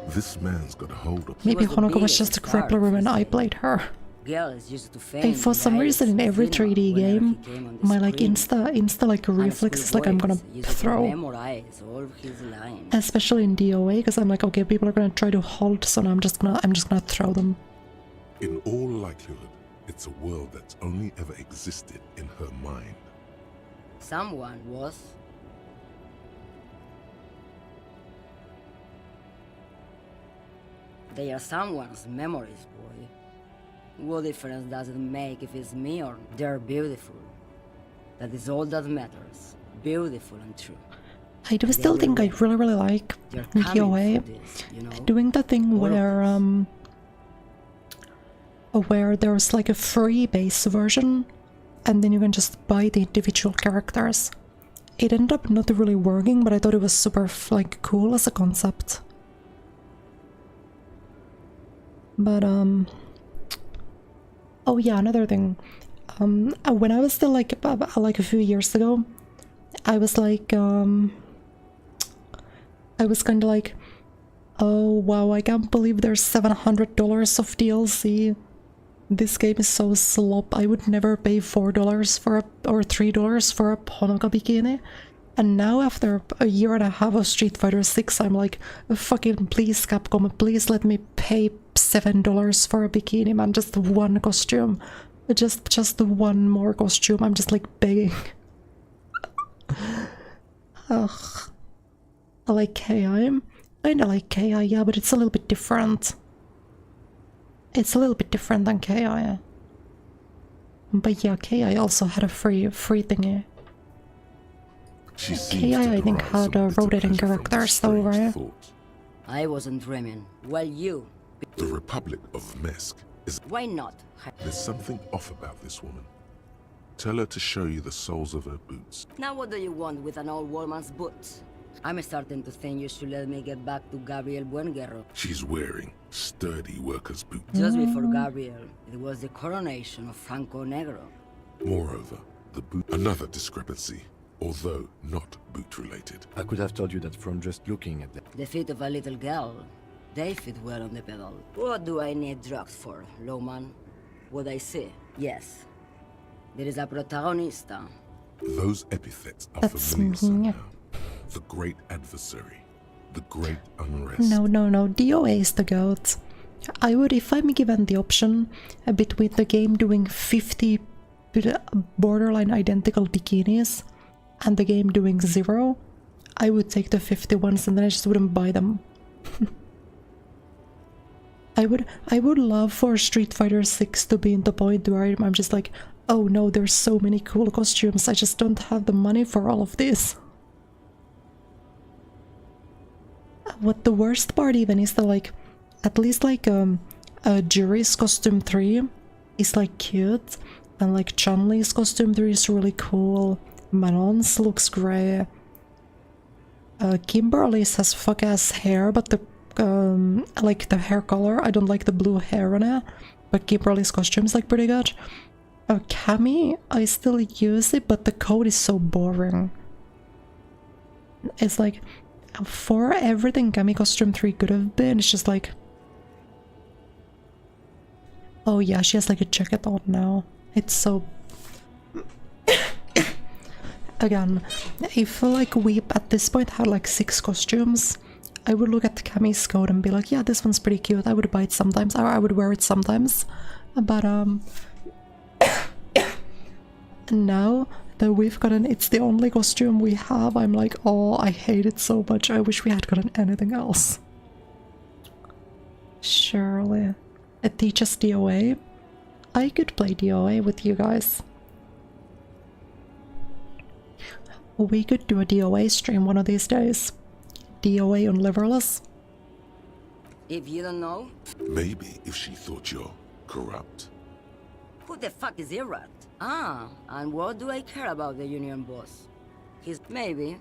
This man's got a hold of. Maybe Honoka was just a grappler when I played her. And for some reason in every 3D game, my like insta like reflex is like I'm gonna throw. Especially in DOA, because I'm like, okay, people are gonna try to hold, so now I'm just gonna throw them. In all likelihood, it's a world that's only ever existed in her mind. Someone was. They are someone's memories, boy. What difference does it make if it's me or they're beautiful? That is all that matters. Beautiful and true. I do still think I really like DOA doing the thing where there's like a free base version and then you can just buy the individual characters. It ended up not really working, but I thought it was super like cool as a concept. But oh yeah, another thing. When I was still like a few years ago, I was like I was kind of like, oh wow, I can't believe there's $700 of DLC. This game is so slop. I would never pay $4 for or $3 for a Honoka bikini. And now after a year and a half of Street Fighter 6, I'm like, fucking please Capcom, please let me pay $7 for a bikini, man. Just one costume. Just one more costume. I'm just like begging. Ugh. I like KI. I kinda like KI, yeah, but it's a little bit different. It's a little bit different than KI. But yeah, KI also had a free thingy. KI, I think, had rotating characters though, right? I wasn't dreaming. Well, you. The Republic of Mesk is... Why not? There's something off about this woman. Tell her to show you the soles of her boots. Now what do you want with an old woman's boots? I'm starting to think you should let me get back to Gabriel Buenguerro. She's wearing sturdy worker's boots. Just before Gabriel, it was the coronation of Franco Negro. Moreover, the boot... Another discrepancy, although not boot-related. I could have told you that from just looking at them. The feet of a little girl. They fit well on the pedal. What do I need drugs for, Lowman? What I say? Yes. There is a protagonista. Those epithets are familiar somehow. The great adversary. The great unrest. No. DOA is the goat. I would, if I'm given the option between the game doing 50 borderline identical bikinis and the game doing 0, I would take the 50 ones and then I just wouldn't buy them. I would love for Street Fighter 6 to be in the point where I'm just like, oh no, there's so many cool costumes, I just don't have the money for all of this. What the worst part even is that like, at least like Jury's costume 3 is like cute, and like Chun-Li's costume 3 is really cool, Manon's looks great, Kimberly's has fuck-ass hair, but the I like the hair color. I don't like the blue hair on it, but Kimberly's costume is like pretty good. Cammy, I still use it, but the code is so boring. It's like, for everything Cammy costume 3 could have been, it's just like, oh yeah, she has like a jacket on now. It's so... Again, if like we at this point had like 6 costumes, I would look at Cammy's code and be like, yeah, this one's pretty cute, I would buy it sometimes, or I would wear it sometimes. But now that we've gotten. It's the only costume we have. I'm like, oh, I hate it so much. I wish we had gotten anything else. Surely. It teaches DOA. I could play DOA with you guys. We could do a DOA stream one of these days. DOA on Liverless. If you don't know, Maybe if she thought you're corrupt. who the fuck is Iraq? Ah, and what do I care about the union boss? He's maybe,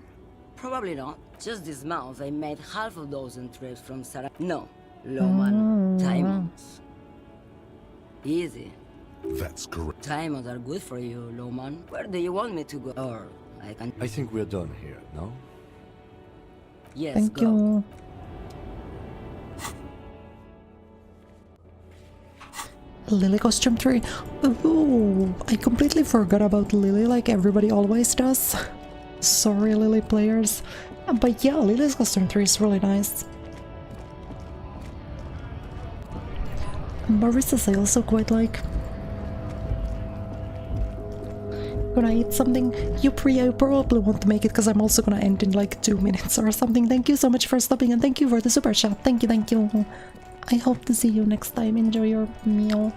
probably not. Just this month I made half a dozen trips from Sarah. No, Lowman, diamonds. Easy. That's correct. Diamonds are good for you, Lowman. Where do you want me to go? Or I can. I think we're done here, no? Yes, Thank go. you. Lily costume 3. Ooh, I completely forgot about Lily like everybody always does. Sorry, Lily players. But yeah, Lily's costume 3 is really nice. Marissa's I also quite like. Gonna eat something. You probably won't make it because I'm also gonna end in like 2 minutes or something. Thank you so much for stopping and thank you for the super chat. Thank you, thank you. I hope to see you next time. Enjoy your meal.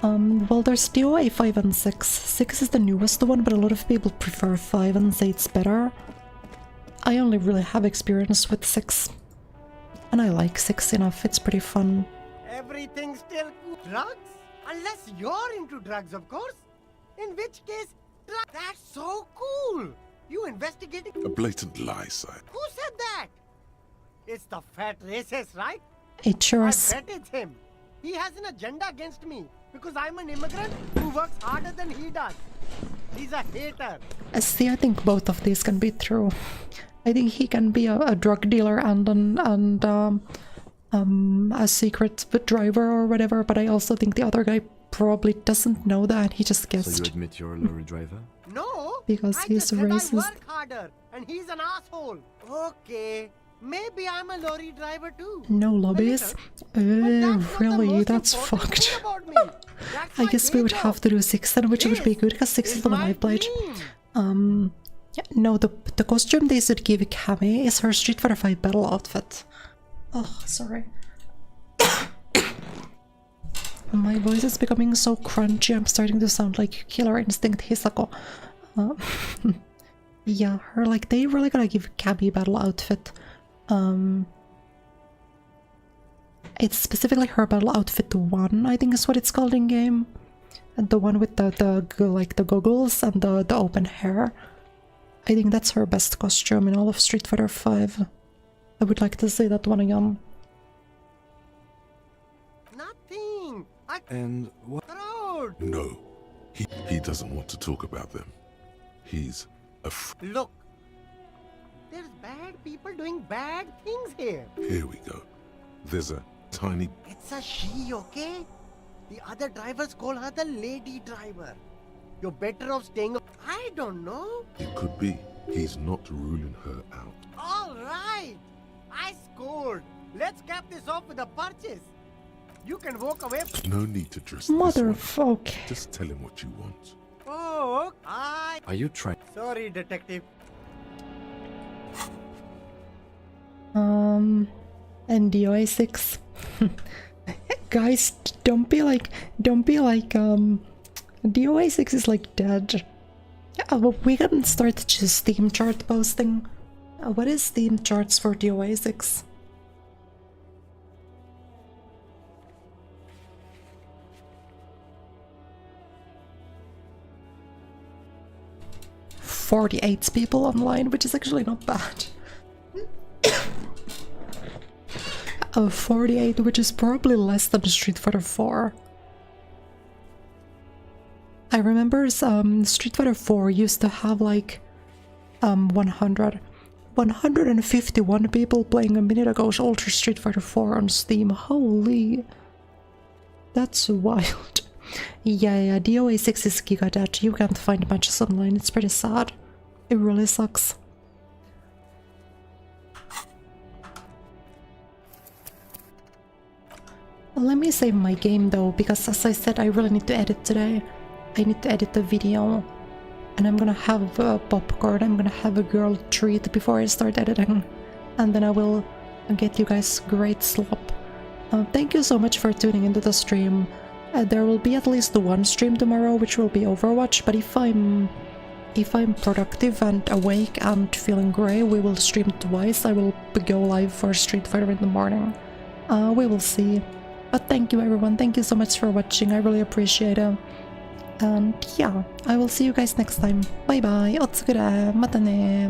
Well, there's DOA 5 and 6. 6 is the newest one, but a lot of people prefer 5 and say it's better. I only really have experience with 6. And I like 6 enough, it's pretty fun. Everything's still cool. Drugs? Unless you're into drugs, of course. In which case, that's so cool. You investigating? A blatant lie, sire. Who said that? It's the fat racist, right? It sure is. I bet it's him. He has an agenda against me because I'm an immigrant who works harder than he does. He's a hater. See, I think both of these can be true. I think he can be a drug dealer and a secret driver or whatever, but I also think the other guy probably doesn't know that. He just guessed. So you admit you're a lorry driver? No, because he's racist. I work harder and he's an asshole. Okay, maybe I'm a lorry driver too. No lobbies? Really? That's fucked. I guess we would have to do 6 then, which would be good because 6 is the one I played. No, the costume they should give Cammy is her Street Fighter 5 battle outfit. Oh, sorry. My voice is becoming so crunchy, I'm starting to sound like Killer Instinct Hisako. Yeah, her, like, they really gotta give Cammy battle outfit. It's specifically her battle outfit 1, I think is what it's called in game. And the one with the goggles and the open hair. I think that's her best costume in all of Street Fighter 5. I would like to see that one again. Nothing. And what? No, he doesn't want to talk about them. He's Look, there's bad people doing bad things here. Here we go. There's a tiny... It's a she, okay? The other drivers call her the lady driver. You're better off staying... I don't know. It could be. He's not ruling her out. All right. I scored. Let's cap this off with a purchase. You can walk away. No need to dress Motherfucker. this way. Just tell him what you want. Oh, Are you trying? Sorry, detective. And DOA 6. Guys, don't be like DOA 6 is like dead. We can start just theme chart posting. What is theme charts for DOA 6? $48 people online, which is actually not bad. 48, which is probably less than Street Fighter 4. I remember Street Fighter 4 used to have like 151 people playing a minute ago Ultra Street Fighter 4 on Steam. Holy, that's wild. Yeah, DOA 6 is giga dead. You can't find matches online. It's pretty sad. It really sucks. Let me save my game though, because as I said, I really need to edit today. I need to edit the video and I'm gonna have popcorn, I'm gonna have a girl treat before I start editing, and then I will get you guys great slop. Thank you so much for tuning into the stream. There will be at least one stream tomorrow, which will be Overwatch, but if I'm productive and awake and feeling grey, we will stream twice. I will go live for Street Fighter in the morning. We will see. But thank you everyone, thank you so much for watching, I really appreciate it. And yeah, I will see you guys next time. Bye bye, otsugure, mata ne.